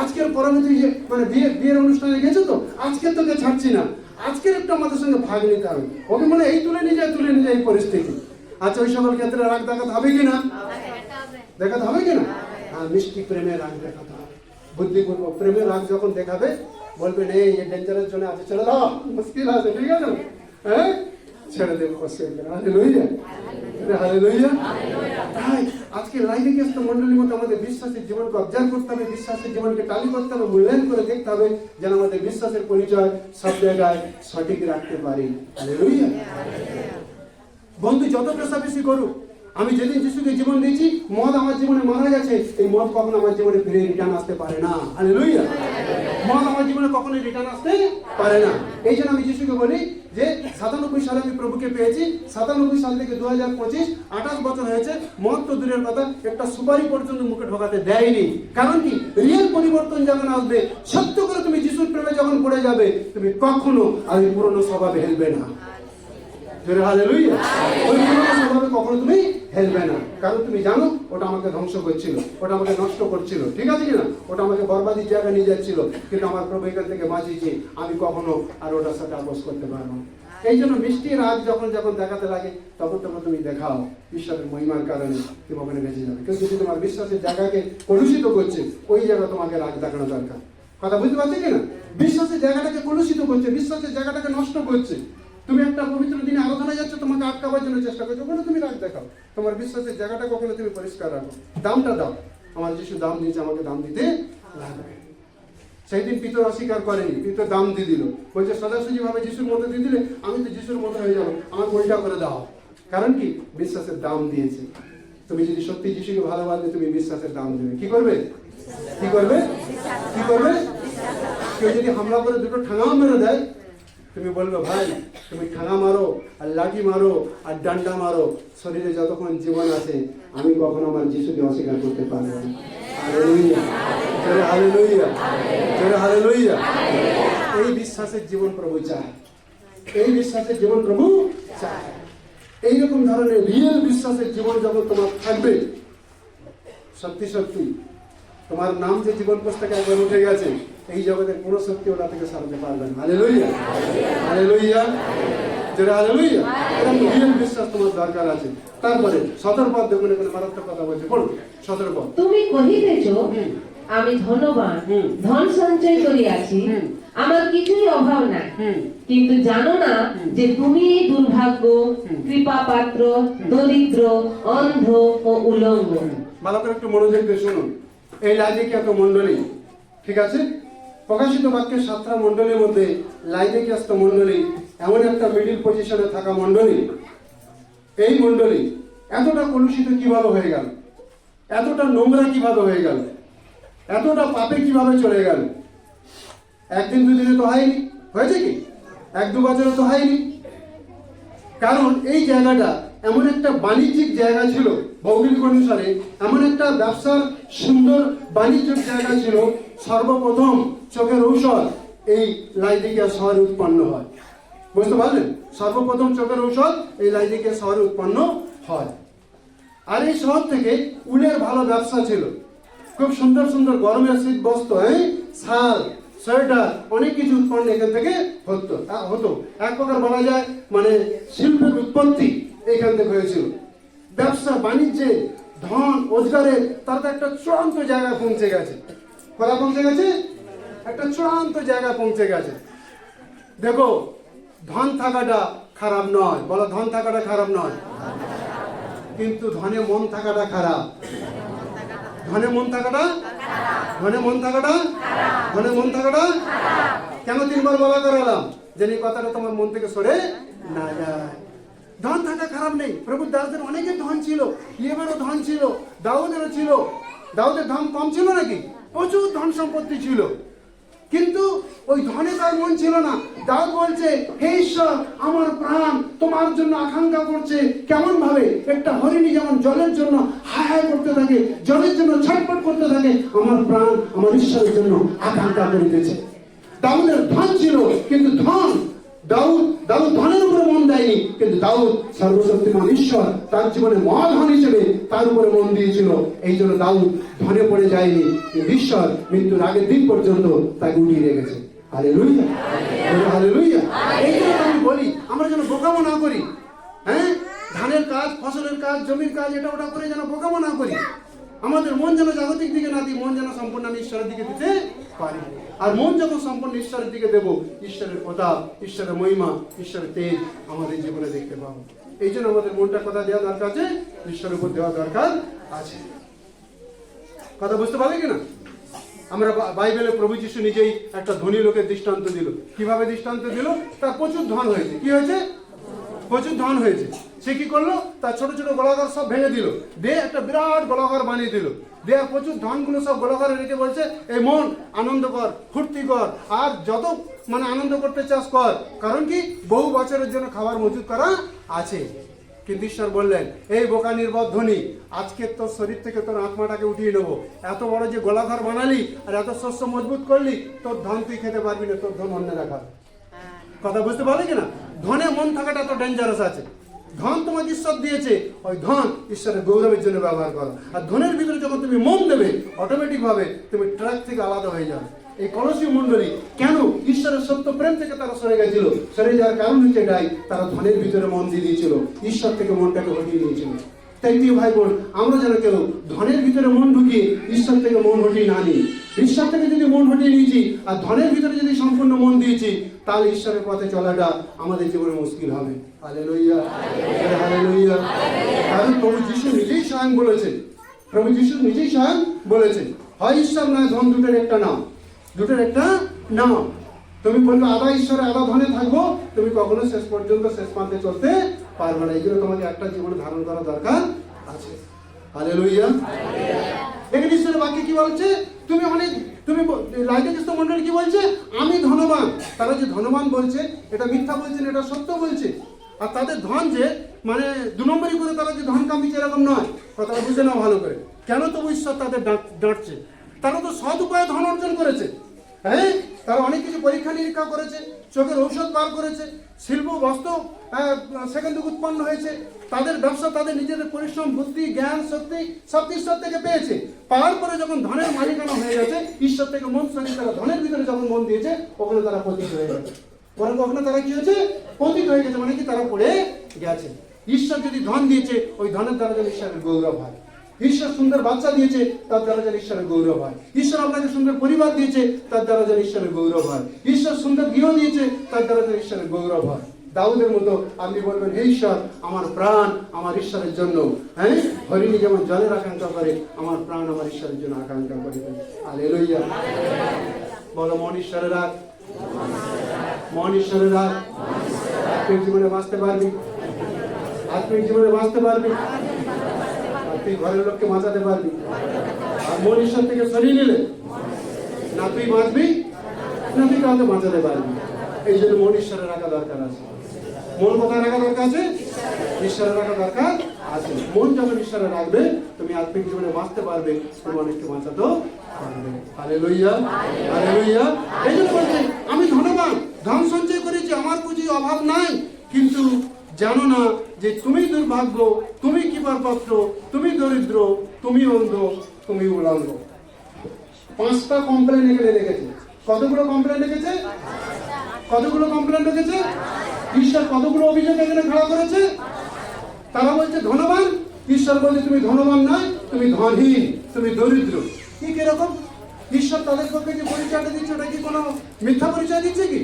Speaker 1: আজকের পরবর্তী যে মানে বিয়ের অনুষ্ঠানে গেছো তো, আজকে তোকে ছাড়ছি না। আজকের একটু আমাদের সঙ্গে ভাগ নিতে হবে। ওকে মানে এই তুলে নিয়ে যায় এই পরিস্থিতি। আচ্ছা, ওই সকল ক্ষেত্রে রাগ দেখাতে হবে কিনা? দেখাতে হবে কিনা? হ্যাঁ, মিষ্টি প্রেমের রাগ দেখাতে হবে, বুদ্ধিপূর্বক প্রেমের রাগ যখন দেখাবে, বলবেন এই ডেঞ্জারের জন্য আছে, ছেড়ে দাও, মুশকিল আছে, ঠিক আছে? হ্যাঁ, ছেড়ে দেবো। Hallelujah, hallelujah. তাই আজকে লাইভে গেস্ট মন্ডলীর মতো আমাদের বিশ্বাসের জীবনকে অবজার্ভ করতে হবে, বিশ্বাসের জীবনকে টালি করতে হবে, মূল্যায়ন করে দেখতে হবে, যেন আমাদের বিশ্বাসের পরিচয় সব জায়গায় সঠিক রাখতে পারি। হালেলুয়া। বন্ধু যত পেশাবেশি করুক, আমি যেদিন যিশুকে জীবন দিয়েছি, মদ আমার জীবনে মারা গেছে, এই মদ কখনো আমার জীবনে ফিরে রিটার্ন আসতে পারে না। হালেলুয়া। মদ আমার জীবনে কখনোই রিটার্ন আসতে পারে না। এই জন্য আমি যিশুকে বলি যে 97 সালে আমি প্রভুকে পেয়েছি, 97 সাল থেকে 2025 28 বছর হয়েছে, মদ তো দূরের কথা, একটা সুপারি পর্যন্ত মুখে ঢোকাতে দেয়নি। কারণ কি, রিয়েল পরিবর্তন যখন আসবে, সত্য করে তুমি যিশুর প্রেমে যখন পড়ে যাবে, তুমি কখনো আর ওই পুরনো স্বভাবে হেলবে না। জোরে হালেলুয়া। ওই পুরনো স্বভাবে কখনো তুমি হেলবে না, কারণ তুমি জানো ওটা আমাকে ধ্বংস করছিল, ওটা আমাকে নষ্ট করছিল, ঠিক আছে কিনা, ওটা আমাকে বরবাদির জায়গায় নিয়ে যাচ্ছিল, কিন্তু আমার প্রভু এখান থেকে বাঁচিয়েছে, আমি কখনো আর ওটার সাথে আপোষ করতে পারবো না। এই জন্য মিষ্টি রাগ যখন যখন দেখাতে লাগে, তখন তখন তুমি দেখাও ঈশ্বরের মহিমার কারণে তুমি ওখানে বেঁচে যাবে। কেউ যদি তোমার বিশ্বাসের জায়গাকে কলুষিত করছে, ওই জায়গা তোমাকে রাগ দেখানো দরকার। কথা বুঝতে পারছো কিনা? বিশ্বাসের জায়গাটাকে কলুষিত করছে, বিশ্বাসের জায়গাটাকে নষ্ট করছে, তুমি একটা পবিত্র দিনে আরাধনায় যাচ্ছ, তোমাকে আটকাবার জন্য চেষ্টা করছো, ওখানে তুমি রাগ দেখাও। তোমার বিশ্বাসের জায়গাটাকে ওখানে তুমি পরিষ্কার রাখো, দামটা দাও। আমার যিশু দাম দিয়েছে, আমাকে দাম দিতে লাগবে। সেই দিন পিতর অস্বীকার করেনি, পিতর দাম দিয়ে দিল, বলছে সোজাসুজি ভাবে যিশুর মতো দিয়ে দিলে আমি তো যিশুর মতো হয়ে যাবো, আমার উল্টা করে দাও। কারণ কি, বিশ্বাসের দাম দিয়েছে। তুমি যদি সত্যি যিশুকে ভালোবাসবে, তুমি বিশ্বাসের দাম দেবে। কি করবে? কি করবে? কি করবে? কেউ যদি হামলা করে দুটো ঠাঙাও মেরে দেয়, তুমি বলবে ভাই তুমি ঠাঙা মারো আর লাঠি মারো আর ডান্ডা মারো, শরীরে যতক্ষণ জীবন আছে আমি কখনো আমার যিশুকে অস্বীকার করতে পারবো না। হালেলুয়া, জোরে হালেলুয়া, জোরে হালেলুয়া। এই বিশ্বাসের জীবন প্রভু চায়, এই বিশ্বাসের জীবন প্রভু চায়। এইরকম ধরনের রিয়েল বিশ্বাসের জীবন যখন তোমার থাকবে, সত্যি সত্যি তোমার নাম যে জীবন কোষ থেকে একবার উঠে গেছে, এই জগতের কোনো শক্তি ওটা থেকে সারতে পারবে না। হালেলুয়া, হালেলুয়া, জোরে হালেলুয়া। এরকম রিয়েল বিশ্বাস তোমার দরকার আছে। তারপরে 17 পদ দেখুন, এখানে মারাত্মক কথা বলছে, পড়ুন 17 পদ।
Speaker 3: তুমি কহিতেছ আমি ধনবান, ধন সঞ্চয় করিয়াছি, আমার কিছুই অভাব নাই, কিন্তু জানো না যে তুমি দুর্ভাগ্য, কৃপা পাত্র, দরিদ্র, অন্ধ ও উলঙ্গ।
Speaker 1: ভালো করে একটু মনোযোগ দিয়ে শুনুন। এই লাইদিকিয়া মণ্ডলী, ঠিক আছে, প্রকাশিত বাক্যের 7টা মণ্ডলীর মধ্যে লাইদিকিয়া মণ্ডলী এমন একটা মিডিল পজিশনে থাকা মণ্ডলী। এই মণ্ডলী এতটা কলুষিত কিভাবে হয়ে গেল, এতটা নোংরা কিভাবে হয়ে গেল, এতটা পাপে কিভাবে চলে গেল? একদিন দুদিনে তো হয়নি, হয়েছে কি 1-2 বছরে তো হয়নি। কারণ এই জায়গাটা এমন একটা বাণিজ্যিক জায়গা ছিল, ভৌগোলিক অনুসারে এমন একটা ব্যবসার সুন্দর বাণিজ্যিক জায়গা ছিল। সর্বপ্রথম চোখের ঔষধ এই লাইদিকিয়া শহরে উৎপন্ন হয়। বুঝতে পারলেন? সর্বপ্রথম চোখের ঔষধ এই লাইদিকিয়া শহরে উৎপন্ন হয়। আর এই শহর থেকে উলের ভালো ব্যবসা ছিল, খুব সুন্দর সুন্দর গরমের শীত বস্ত্র, শাল, সোয়েটার, অনেক কিছু উৎপন্ন এখান থেকে হতো। এক প্রকার বলা যায় মানে শিল্পের উৎপত্তি এখান থেকে হয়েছিল। ব্যবসা বাণিজ্যে ধন রোজগারের তার তো একটা চূড়ান্ত জায়গায় পৌঁছে গেছে। কোথায় পৌঁছে গেছে? একটা চূড়ান্ত জায়গায় পৌঁছে গেছে। দেখো, ধন থাকাটা খারাপ নয়, বলো ধন থাকাটা খারাপ নয়, কিন্তু ধনে মন থাকাটা খারাপ। ধনে মন থাকাটা, ধনে মন থাকাটা, ধনে মন থাকাটা কেন 3 বার বলা করালাম? যেন এই কথাটা তোমার মন থেকে সরে না যায়। ধন থাকা খারাপ নেই, প্রভুর দাসদের অনেকের ধন ছিল, ইয়েবেরও ধন ছিল, দাউদেরও ছিল। দাউদের ধন কম ছিল নাকি? প্রচুর ধন সম্পত্তি ছিল, কিন্তু ওই ধনে তার মন ছিল না। দাউদ বলছে, হে ঈশ্বর, আমার প্রাণ তোমার জন্য আকাঙ্ক্ষা করছে। কেমন ভাবে? একটা হরিণী যেমন জলের জন্য হায় হায় করতে থাকে, জলের জন্য ছটফট করতে থাকে, আমার প্রাণ আমার ঈশ্বরের জন্য আকাঙ্ক্ষা করিতেছে। দাউদের ধন ছিল, কিন্তু দাউদ ধনের উপরে মন দেয়নি, কিন্তু দাউদ সর্বশক্তিমান ঈশ্বর তার জীবনে মহাধন হিসেবে তার উপরে মন দিয়েছিল। এই জন্য দাউদ ধনে পড়ে যায়নি, কিন্তু ঈশ্বর মৃত্যুর আগের দিন পর্যন্ত তাকে উঠিয়ে রেখেছে। Hallelujah, hallelujah. এই জন্য আমি বলি, আমরা যেন বোকামো না করি। ধানের কাজ, ফসলের কাজ, জমির কাজ, এটা ওটা করে যেন বোকামো না করি। আমাদের মন যেন জাগতিক দিকে না দিই, মন যেন সম্পূর্ণ আমি ঈশ্বরের দিকে দিতে পারি। আর মন যখন সম্পূর্ণ ঈশ্বরের দিকে দেবো, ঈশ্বরের প্রতাপ, ঈশ্বরের মহিমা, ঈশ্বরের তেজ আমাদের জীবনে দেখতে পাবো। এই জন্য আমাদের মনটা কথা দেওয়া দরকার আছে, ঈশ্বরের উপর দেওয়া দরকার আছে। কথা বুঝতে পারবে কিনা? আমরা বাইবেলে প্রভু যীশু নিজেই একটা ধনী লোকের দৃষ্টান্ত দিল। কিভাবে দৃষ্টান্ত দিল? তার প্রচুর ধন হয়েছে। কি হয়েছে? প্রচুর ধন হয়েছে। সে কি করলো? তার ছোট ছোট গোলাঘর সব ভেঙে দিল, দিয়ে একটা বিরাট গোলাঘর বানিয়ে দিল। দেয়া প্রচুর ধনগুলো সব গোলাঘরে রেখে বলছে এই মন আনন্দ কর, ফুর্তি কর, আর যত মানে আনন্দ করতে চাস কর, কারণ কি বহু বছরের জন্য খাবার মজুত করা আছে। কিন্তু ঈশ্বর বললেন, এই বোকা নির্বোধ ধনী, আজকে তোর শরীর থেকে তোর আত্মাটাকে উঠিয়ে নেবো। এত বড় যে গোলাঘর বানালি আর এত শস্য মজবুত করলি, তোর ধন তুই খেতে পারবি না, তোর ধন অন্য রাখা। কথা বুঝতে পারলে কিনা? ধনে মন থাকাটা তো ডেঞ্জারাস আছে। ধন তোমাকে ঈশ্বর দিয়েছে, ওই ধন ঈশ্বরের গৌরবের জন্য ব্যবহার করো। আর ধনের ভিতরে যখন তুমি মন দেবে, অটোমেটিক ভাবে তুমি ট্রাক থেকে আলাদা হয়ে যাবে। এই কলসীয় মণ্ডলী কেন ঈশ্বরের সত্য প্রেম থেকে তারা সরে গেছিল? সরে যাওয়ার কারণ হচ্ছে এটাই, তারা ধনের ভিতরে মন দিয়ে দিয়েছিল, ঈশ্বর থেকে মনটাকে হটিয়ে দিয়েছিল। তাই প্রিয় ভাই বোন, আমরা যেন কেউ ধনের ভিতরে মন ঢুকিয়ে ঈশ্বর থেকে মন হটিয়ে না নিই। ঈশ্বর থেকে যদি মন হটিয়ে নিয়েছি আর ধনের ভিতরে যদি সম্পূর্ণ মন দিয়েছি, তাহলে ঈশ্বরের পথে চলাটা আমাদের জীবনে মুশকিল হবে। Hallelujah, hallelujah. কারণ প্রভু যিশু নিজেই স্বয়ং বলেছেন, প্রভু যিশু নিজেই স্বয়ং বলেছেন, হয় ঈশ্বর নয় ধন, দুটোর একটা নাম, দুটোর একটা নাম। তুমি বলবে আধা ঈশ্বরে আধা ধনে থাকবো, তুমি কখনো শেষ পর্যন্ত শেষ প্রান্তে চলতে পারবে না। এই জন্য তোমাকে একটা জীবনে ধারণ করা দরকার আছে। হালেলুয়া। এখানে ঈশ্বরের বাক্যে কি বলছে? তুমি লাইটেকিস্ত মন্ডলী কি বলছে? আমি ধনবান। তারা যে ধনবান বলছে, এটা মিথ্যা বলছে না, এটা সত্য বলছে। আর তাদের ধন যে মানে 2 নম্বরই করে তারা যে ধন কামিয়েছে এরকম নয়। কথাটা বুঝে নাও ভালো করে। কেন তবু ঈশ্বর তাদের ডাঁটছে? তারা তো সৎ উপায়ে ধন অর্জন করেছে। হ্যাঁ, তারা অনেক কিছু পরীক্ষা নিরীক্ষা করেছে, চোখের ঔষধ বার করেছে, শিল্প বস্ত্র সেখান থেকে উৎপন্ন হয়েছে। তাদের ব্যবসা তাদের নিজেদের পরিশ্রম, বুদ্ধি, জ্ঞান, শক্তি সব ঈশ্বর থেকে পেয়েছে। পাওয়ার পরে যখন ধনের মালিকানা হয়ে গেছে, ঈশ্বর থেকে মন সঙ্গে তারা ধনের ভিতরে যখন মন দিয়েছে, ওখানে তারা পতিত হয়ে গেছে। ওখানে তারা কি হয়েছে? পতিত হয়ে গেছে, মানে কি তারা পড়ে গেছে। ঈশ্বর যদি ধন দিয়েছে, ওই ধনের দ্বারা যেন ঈশ্বরের গৌরব হয়। ঈশ্বর সুন্দর বাচ্চা দিয়েছে, তার দ্বারা যেন ঈশ্বরের গৌরব হয়। ঈশ্বর আপনাকে সুন্দর পরিবার দিয়েছে, তার দ্বারা যেন ঈশ্বরের গৌরব হয়। ঈশ্বর সুন্দর গৃহ দিয়েছে, তার দ্বারা যেন ঈশ্বরের গৌরব হয়। দাউদের মতো আপনি বলবেন, হে ঈশ্বর, আমার প্রাণ আমার ঈশ্বরের জন্য, হ্যাঁ, হরিণী যেমন জলের আকাঙ্ক্ষা করে, আমার প্রাণ আমার ঈশ্বরের জন্য আকাঙ্ক্ষা করে। হালেলুয়া। বলো, মন ঈশ্বরের রাখ, মন ঈশ্বরের রাখ। আত্মিক জীবনে বাঁচতে পারবি, আত্মিক জীবনে বাঁচতে পারবি, তুই ঘরের লোককে বাঁচাতে পারবি। আর মন ঈশ্বর থেকে সরিয়ে নিলে না তুই বাঁচবি, না তুই কাউকে বাঁচাতে পারবি। এই জন্য মন ঈশ্বরে রাখা দরকার আছে। মন কোথায় রাখা দরকার আছে? ঈশ্বরে রাখা দরকার আছে। মন যখন ঈশ্বরে রাখবে, তুমি আত্মিক জীবনে বাঁচতে পারবে, তুমি অনেককে বাঁচাতেও পারবে। Hallelujah, hallelujah. এই জন্য বলছে, আমি ধনবান, ধন সঞ্চয় করেছি, আমার পুঁজি অভাব নাই, কিন্তু জানো না যে তুমি দুর্ভাগ্য, তুমি কিপার পাত্র, তুমি দরিদ্র, তুমি অন্ধ, তুমি উলঙ্গ। 5টা কমপ্লেন এখানে রেখেছে। কতগুলো কমপ্লেন রেখেছে? কতগুলো কমপ্লেন রেখেছে? ঈশ্বর কতগুলো অভিযোগ এখানে খাড়া করেছে? তারা বলছে ধনবান, ঈশ্বর বলছে তুমি ধনবান নয়, তুমি ধনহীন, তুমি দরিদ্র। কি কিরকম? ঈশ্বর তাদের পক্ষে যে পরিচয়টা দিচ্ছে, ওটা কি কোনো মিথ্যা পরিচয় দিচ্ছে কি?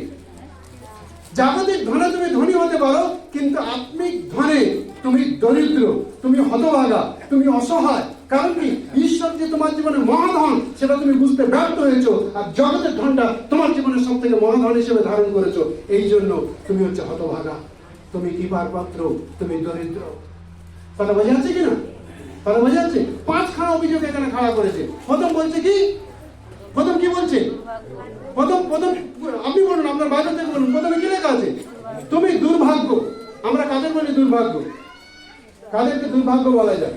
Speaker 1: জাগতিক ধনে তুমি ধনী হতে পারো, কিন্তু আত্মিক ধনে তুমি দরিদ্র, তুমি হতভাগা, তুমি অসহায়। কারণ কি? ঈশ্বর যে তোমার জীবনে মহাধন, সেটা তুমি বুঝতে ব্যর্থ হয়েছো। আর জগতের ধনটা তোমার জীবনের সব থেকে মহাধন হিসেবে ধারণ করেছো। এই জন্য তুমি হচ্ছে হতভাগা, তুমি কিপার পাত্র, তুমি দরিদ্র। কথা বোঝা যাচ্ছে কিনা? কথা বোঝা যাচ্ছে? 5খানা অভিযোগ এখানে খাড়া করেছে। প্রথম বলছে কি? প্রথম কি বলছে? প্রথম আপনি বলুন, আপনার বাইরে থেকে বলুন, প্রথমে কি লেখা আছে? তুমি দুর্ভাগ্য। আমরা কাদের বলি দুর্ভাগ্য? কাদেরকে দুর্ভাগ্য বলা যায়?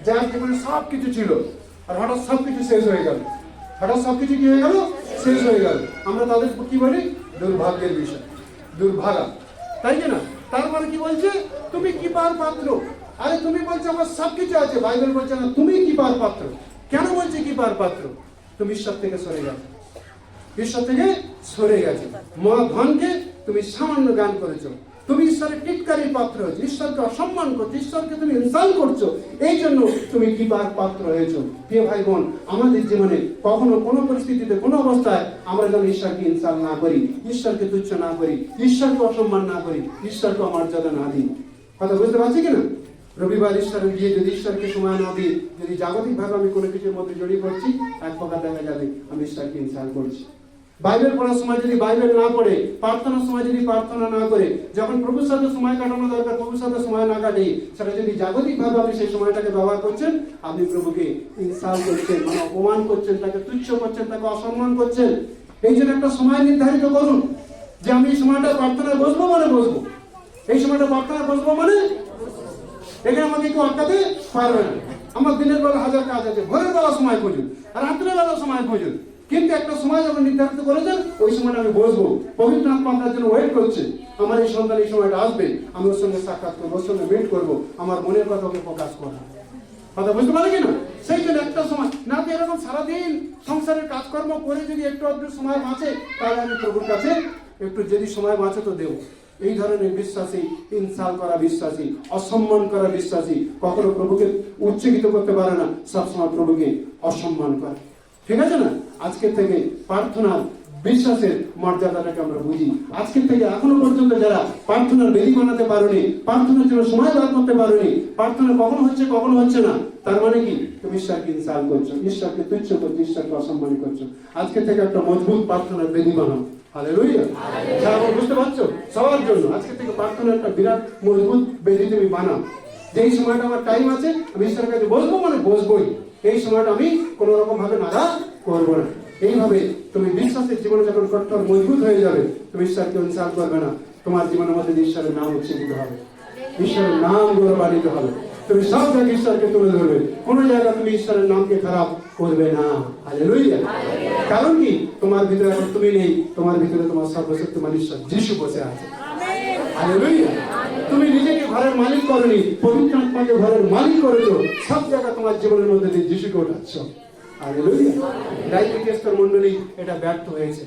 Speaker 1: যার জীবনে সব কিছু ছিল আর হঠাৎ সবকিছু শেষ হয়ে গেল। হঠাৎ সবকিছু কি হয়ে গেল? শেষ হয়ে গেল। আমরা তাদের কি বলি? দুর্ভাগ্যের বিষয়, দুর্ভাগা, তাই কিনা? তারপরে কি বলছে? তুমি কিপার পাত্র। আরে তুমি বলছো আমার সবকিছু আছে, বাইবেল বলছে না তুমি কিপার পাত্র। কেন বলছে কিপার পাত্র? তুমি ঈশ্বর থেকে সরে গেছো, ঈশ্বর থেকে সরে গেছে। মহাধনকে তুমি সামান্য জ্ঞান করেছো, তুমি ঈশ্বরের টিটকারির পাত্র হয়েছো, ঈশ্বরকে অসম্মান করছো, ঈশ্বরকে তুমি ইনসাল্ট করছো। এই জন্য তুমি কিপার পাত্র হয়েছো। প্রিয় ভাই বোন, আমাদের জীবনে কখনো কোনো পরিস্থিতিতে, কোনো অবস্থায় আমরা যেন ঈশ্বরকে ইনসাল্ট না করি, ঈশ্বরকে তুচ্ছ না করি, ঈশ্বরকে অসম্মান না করি, ঈশ্বরকে অমর্যাদা না দিই। কথা বুঝতে পারছি কিনা? রবিবার ঈশ্বরে গিয়ে যদি ঈশ্বরকে সময় না দিই, যদি জাগতিক ভাবে আমি কোনো কিছুর মধ্যে জড়িয়ে পড়ছি, এক প্রকার দেখা যাবে আমি ঈশ্বরকে ইনসাল্ট করছি। বাইবেল পড়ার সময় যদি বাইবেল না পড়ে, প্রার্থনার সময় যদি প্রার্থনা না করে, যখন প্রভুর সাথে সময় কাটানো দরকার প্রভুর সাথে সময় না কাটে, সেটা যদি জাগতিকভাবে আপনি সেই সময়টাকে ব্যবহার করছেন, আপনি প্রভুকে ইনসাল্ট করছেন, মানে অপমান করছেন, তাকে তুচ্ছ করছেন, তাকে অসম্মান করছেন। এই জন্য একটা সময় নির্ধারিত করুন যে আমি এই সময়টা প্রার্থনায় বসবো মানে বসবো, এই সময়টা প্রার্থনায় বসবো মানে এখানে আমাকে কেউ আটকাতে পারবে না। আমার দিনের বেলা হাজার কাজ আছে, ভোরের বেলা সময় খুঁজুন আর রাত্রের বেলা সময় খুঁজুন, কিন্তু একটা সময় যখন নির্ধারিত করেছেন ওই সময়টা আমি বসবো। পবিত্র আত্মা আপনার জন্য ওয়েট করছে, আমার এই সন্তান এই সময়টা আসবে, আমি ওর সঙ্গে সাক্ষাৎ করবো, ওর সঙ্গে মিট করবো, আমার মনের কথা ওকে প্রকাশ করবো। কথা বুঝতে পারে কিনা? সেই জন্য একটা সময় না তো এরকম সারাদিন সংসারের কাজকর্ম করে যদি একটু একটু সময় বাঁচে, তাহলে আমি প্রভুর কাছে একটু যদি সময় বাঁচে তো দেবো। এই ধরনের বিশ্বাসী, ইনসাল করা বিশ্বাসী, অসম্মান করা বিশ্বাসী কখনো প্রভুকে উচ্চকিত করতে পারে না, সবসময় প্রভুকে অসম্মান করে। ঠিক আছে না? আজকের থেকে প্রার্থনার বিশ্বাসের মর্যাদাটাকে আমরা বুঝি। আজকের থেকে এখনো পর্যন্ত যারা প্রার্থনার বেদি বানাতে পারোনি, প্রার্থনার জন্য সময় বার করতে পারোনি, প্রার্থনা কখনো হচ্ছে কখনো হচ্ছে না, তার মানে কি তুমি ঈশ্বরকে ইনসাল করছো, ঈশ্বরকে তুচ্ছ করছো, ঈশ্বরকে অসম্মান করছো। আজকে থেকে একটা মজবুত প্রার্থনার বেদি বানাও। হালেলুয়া। যারা বুঝতে পারছো, সবার জন্য আজকে থেকে প্রার্থনার একটা বিরাট মজবুত বেদি তুমি বানাও, যে এই সময়টা আমার টাইম আছে, আমি ঈশ্বরের কাছে বসবো মানে বসবোই, এই সময়টা আমি কোন রকম ভাবে নাড়া করবো না। এইভাবে তুমি বিশ্বাসের জীবনে যখন কঠোর মজবুত হয়ে যাবে, তুমি ঈশ্বরকে ইনসাল্ট করবে না, তোমার জীবনের মধ্যে ঈশ্বরের নাম উচ্চারিত হবে, ঈশ্বরের নাম গৌরবান্বিত হবে, তুমি সব জায়গায় ঈশ্বরকে তুলে ধরবে, কোনো জায়গায় তুমি ঈশ্বরের নামকে খারাপ করবে না। হালেলুয়া। কারণ কি? তোমার ভিতরে এখন তুমি নেই, তোমার ভিতরে তোমার সর্বশক্তিমান ঈশ্বর যিশু বসে আছে। হালেলুয়া। তুমি নিজেকে ঘরের মালিক করনি, পবিত্র আত্মাকে ঘরের মালিক করেছো, সব জায়গায় তোমার জীবনের মধ্যে দিয়ে যিশুকে উঠাচ্ছ। হালেলুয়া। ডাইকেস্টর মণ্ডলী এটা ব্যর্থ হয়েছে,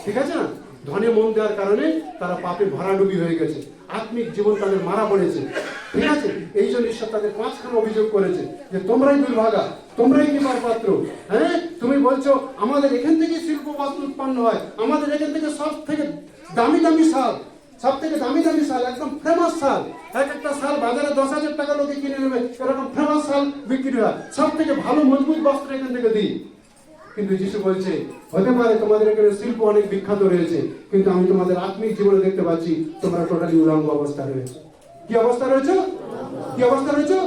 Speaker 1: ঠিক আছে না? ধনে মন দেওয়ার কারণে তারা পাপে ভরাডুবি হয়ে গেছে, আত্মিক জীবন তাদের মারা পড়েছে, ঠিক আছে? এই জন্য ঈশ্বর তাদের 5খানা অভিযোগ করেছে যে তোমরাই দুর্ভাগা, তোমরাই কৃপার পাত্র। হ্যাঁ, তুমি বলছো আমাদের এখান থেকে শিল্প বস্ত্র উৎপন্ন হয়, আমাদের এখান থেকে সব থেকে দামি দামি শাল, সব থেকে দামি দামি শাল, একদম ফেমাস শাল, এক একটা শাল বাজারে 10,000 টাকা লোকে কিনে নেবে, এরকম ফেমাস শাল বিক্রি হয়, সব থেকে ভালো মজবুত বস্ত্র এখান থেকে দিই। কিন্তু যিশু বলছে হতে পারে তোমাদের এখানে শিল্প অনেক বিখ্যাত রয়েছে, কিন্তু আমি তোমাদের আত্মিক জীবনে দেখতে পাচ্ছি তোমরা টোটালি উলঙ্গ অবস্থা রয়েছে। কি অবস্থা রয়েছে? কি অবস্থা রয়েছে?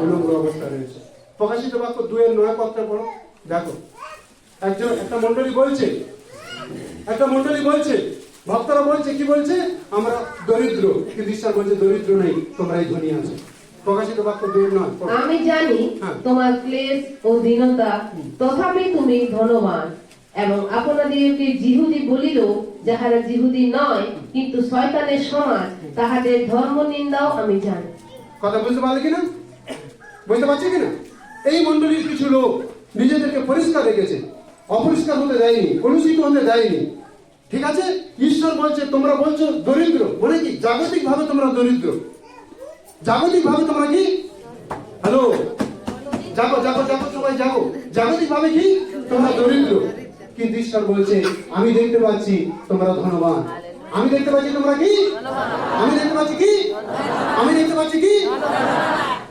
Speaker 1: উলঙ্গ অবস্থা রয়েছে। প্রকাশিত বাক্য 2:9 পত্রে পড়ো, দেখো একটা মণ্ডলী বলছে, ভক্তরা বলছে, কি বলছে? আমরা দরিদ্র, কিন্তু ঈশ্বর বলছে দরিদ্র নেই, তোমরাই ধনী আছো। প্রকাশিত বাক্য 2:9।
Speaker 3: আমি জানি তোমার ক্লেশ ও দীনতা, তথাপি তুমি ধনবান। এবং আপনাদিগকে যিহুদি বলিল, যাহারা যিহুদি নয় কিন্তু শয়তানের সমাজ, তাহাদের ধর্ম নিন্দাও আমি জানি।
Speaker 1: কথা বুঝতে পারলে কিনা? বুঝতে পারছি কিনা? এই মণ্ডলীর কিছু লোক নিজেদেরকে পরিষ্কার রেখেছে, অপরিষ্কার হতে দেয়নি, কলুষিত হতে দেয়নি, ঠিক আছে? ঈশ্বর বলছে তোমরা বলছো দরিদ্র, মানে কি? জাগতিক ভাবে তোমরা দরিদ্র, জাগতিক ভাবে তোমরা কি? হ্যালো, যাবো যাবো যাবো সবাই যাবো, জাগতিক ভাবে কি? তোমরা দরিদ্র, কিন্তু ঈশ্বর বলছে আমি দেখতে পাচ্ছি তোমরা ধনবান। আমি দেখতে পাচ্ছি তোমরা কি? আমি দেখতে পাচ্ছি কি? আমি দেখতে পাচ্ছি কি?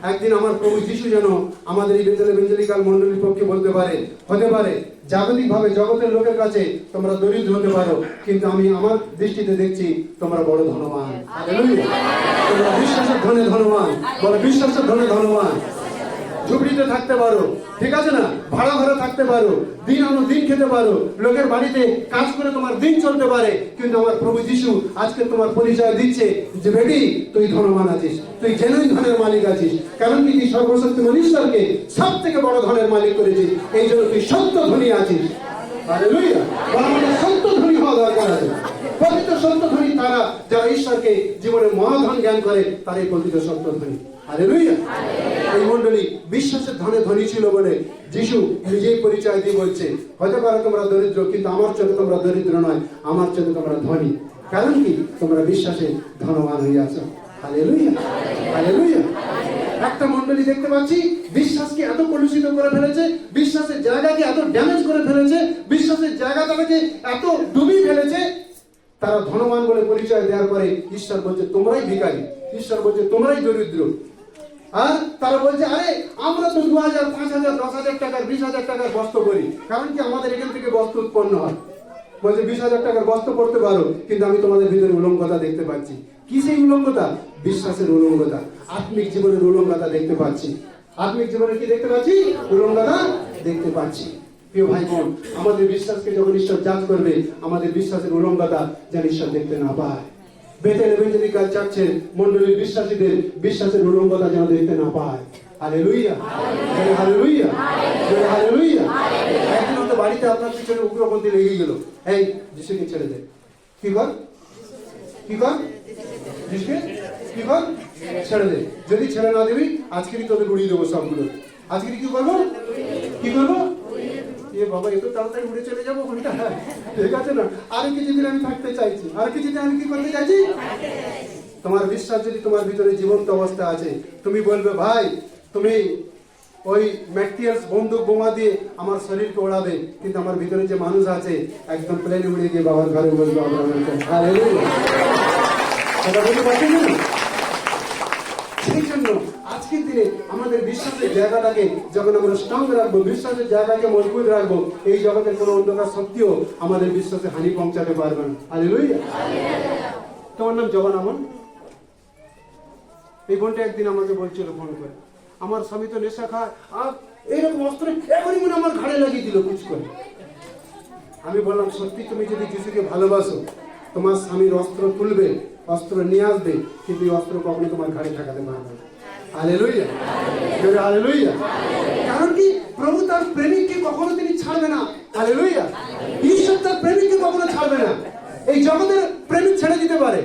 Speaker 1: একদিন আমার প্রভু যিশু যেন আমাদের এই ইভেঞ্জেলিক্যাল মণ্ডলীর পক্ষে বলতে পারে, হতে পারে জাগতিক ভাবে জগতের লোকের কাছে তোমরা দরিদ্র হতে পারো, কিন্তু আমি আমার দৃষ্টিতে দেখছি তোমরা বড় ধনবান। হালেলুয়া। তোমরা বিশ্বাসের ধনে ধনবান, বড় বিশ্বাসের ধনে ধনবান। ঝুপড়িতে থাকতে পারো, ঠিক আছে না? ভাড়া ঘরে থাকতে পারো, দিন আনো দিন খেতে পারো, লোকের বাড়িতে কাজ করে তোমার দিন চলতে পারে, কিন্তু আমার প্রভু যিশু আজকে তোমার পরিচয় দিচ্ছে যে বেটি তুই ধনবান আছিস, তুই জেনুইন ধনের মালিক আছিস। কারণ কি? তুই সর্বশক্তিমান ঈশ্বরকে সব থেকে বড় ধনের মালিক করেছিস, এই জন্য তুই সত্য ধনী আছিস। হালেলুয়া। আমাদের সত্য ধনী হওয়া দরকার আছে। প্রকৃত সত্য ধনী তারা যারা ঈশ্বরকে জীবনে মহাধন জ্ঞান করে, তারাই প্রকৃত সত্য ধনী। হালেলুয়া। এই মণ্ডলী বিশ্বাসের ধনে ধনী ছিল বলে যিশু নিজেই পরিচয় দিয়ে বলছে হতে পারে তোমরা দরিদ্র, কিন্তু আমার চোখে তোমরা দরিদ্র নয়, আমার চোখে তোমরা ধনী। কারণ কি? তোমরা বিশ্বাসে ধনবান হয়ে আছো। হালেলুয়া। হালেলুয়া। একটা মণ্ডলী দেখতে পাচ্ছি বিশ্বাসকে এত কলুষিত করে ফেলেছে, বিশ্বাসের জায়গাকে এত ড্যামেজ করে ফেলেছে, বিশ্বাসের জায়গাটাকে এত ডুবিয়ে ফেলেছে, তারা ধনবান বলে পরিচয় দেওয়ার পরে ঈশ্বর বলছে তোমরাই ভিখারি, ঈশ্বর বলছে তোমরাই দরিদ্র। আর তারা বলছে আরে আমরা তো 2,000, 5,000, 10,000 টাকার, 20,000 টাকার বস্ত্র করি, কারণ কি? আমাদের এখান থেকে বস্ত্র উৎপন্ন হয়। বলছে 20,000 টাকার বস্ত্র পড়তে পারো, কিন্তু আমি তোমাদের ভিতরে উলঙ্গতা দেখতে পাচ্ছি। কি সেই উলঙ্গতা? বিশ্বাসের উলঙ্গতা, আত্মিক জীবনের উলঙ্গতা দেখতে পাচ্ছি। আত্মিক জীবনে কি দেখতে পাচ্ছি? উলঙ্গতা দেখতে পাচ্ছি। প্রিয় ভাই বোন, আমাদের বিশ্বাসকে যখন ঈশ্বর যাচ করবে, আমাদের বিশ্বাসের উলঙ্গতা যেন ঈশ্বর দেখতে না পায়। বেথেল ইভাঞ্জেলিক্যাল চার্চের মণ্ডলীর বিশ্বাসীদের বিশ্বাসের উলঙ্গতা যেন দেখতে না পায়। Hallelujah, hallelujah, hallelujah. একদিন হয়তো বাড়িতে আপনার পিছনে উগ্রপন্থী লেগে গেল, এই যিশুকে ছেড়ে দে। কি কর? কি কর? যিশুকে কি কর? ছেড়ে দে। যদি ছেড়ে না দিবি, আজকেরই তোদের উড়িয়ে দেবো সবগুলো। আজকেরই কি করবো? কি করবো? এ বাবা, এত তাড়াতাড়ি উড়ে চলে যাবো ওখানটা? ঠিক আছে না? আর কিছুদিন আমি থাকতে চাইছি, আর কিছুদিন আমি কি করতে চাইছি? তোমার বিশ্বাস যদি তোমার ভিতরে জীবন্ত অবস্থা আছে, তুমি বলবে ভাই, তুমি ওই ম্যাটেরিয়ালস বন্দুক বোমা দিয়ে আমার শরীরকে ওড়াবে, কিন্তু আমার ভিতরে যে মানুষ আছে একদম প্লেনে উড়ে গিয়ে বাবার ঘরে বলবে সেই জন্য আজকের দিনে আমাদের বিশ্বাসের জায়গাটাকে যখন আমরা স্ট্রং রাখবো, বিশ্বাসের জায়গাকে মজবুত রাখবো, এই জগতের কোনো অন্ধকার শক্তিও আমাদের বিশ্বাসে হানি পৌঁছাতে পারবে না। হালেলুয়া। তোমার নাম জবান আমন? এই বোনটা একদিন আমাকে বলছিল ফোন করে, আমার স্বামী তো নেশা খায়, আর এইরকম অস্ত্র এখনই মনে আমার ঘাড়ে লাগিয়ে দিল কুচ করে। আমি বললাম, সত্যি তুমি যদি যিশুকে ভালোবাসো, তোমার স্বামীর অস্ত্র তুলবে, অস্ত্র নিয়ে আসবে, কিন্তু এই অস্ত্র কখনো তোমার ঘাড়ে ঠেকাতে পারবে না। Hallelujah, hallelujah. কারণ কি? প্রভু তার প্রেমিককে কখনো তিনি ছাড়বে না। হালেলুয়া। ঈশ্বর তার প্রেমিককে কখনো ছাড়বে না। এই জগতের প্রেমিক ছেড়ে দিতে পারে,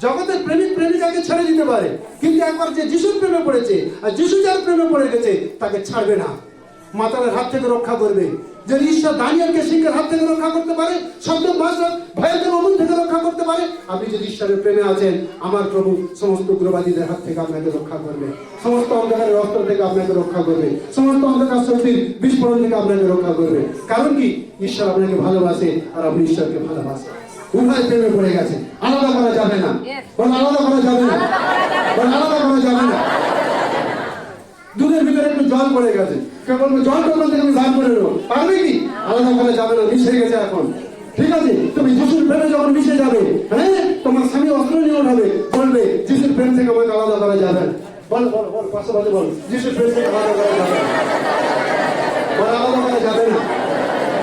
Speaker 1: জগতের প্রেমিক প্রেমিকাকে ছেড়ে দিতে পারে, কিন্তু একবার যে যিশুর প্রেমে পড়েছে আর যিশু যার প্রেমে পড়ে গেছে, তাকে ছাড়বে না, মাতালের হাত থেকে রক্ষা করবে। যদি ঈশ্বর দানিয়েলকে সিংহের হাত থেকে রক্ষা করতে পারে, শব্দ ভাষক ভয়ঙ্কর অমন থেকে রক্ষা করতে পারে, আপনি যদি ঈশ্বরের প্রেমে আছেন, আমার প্রভু সমস্ত উগ্রবাদীদের হাত থেকে আপনাকে রক্ষা করবে, সমস্ত অন্ধকারের অস্ত্র থেকে আপনাকে রক্ষা করবে, সমস্ত অন্ধকার শক্তির বিস্ফোরণ থেকে আপনাকে রক্ষা করবে। কারণ কি? ঈশ্বর আপনাকে ভালোবাসে আর আপনি ঈশ্বরকে ভালোবাসেন। উভয় প্রেমে পড়ে গেছে, আলাদা করা যাবে না। বল আলাদা করা যাবে না, বল আলাদা করা যাবে না। দুধের ভিতরে একটু জল পড়ে গেছে, কে বলবো জল করবেন থেকে আমি বার করে নেবো, পারবে কি? আলাদা করা যাবে না, মিশে গেছে এখন। ঠিক আছে, তুমি যিশুর প্রেমে যখন মিশে যাবে, হ্যাঁ, তোমার স্বামী অস্ত্র নিয়ে উঠাবে, বলবে যিশুর প্রেম থেকে আমাকে আলাদা করা যাবে। বল বল বল, পাশাপাশি বল, যিশুর প্রেম থেকে আলাদা করা যাবে, বল আলাদা করা যাবে না।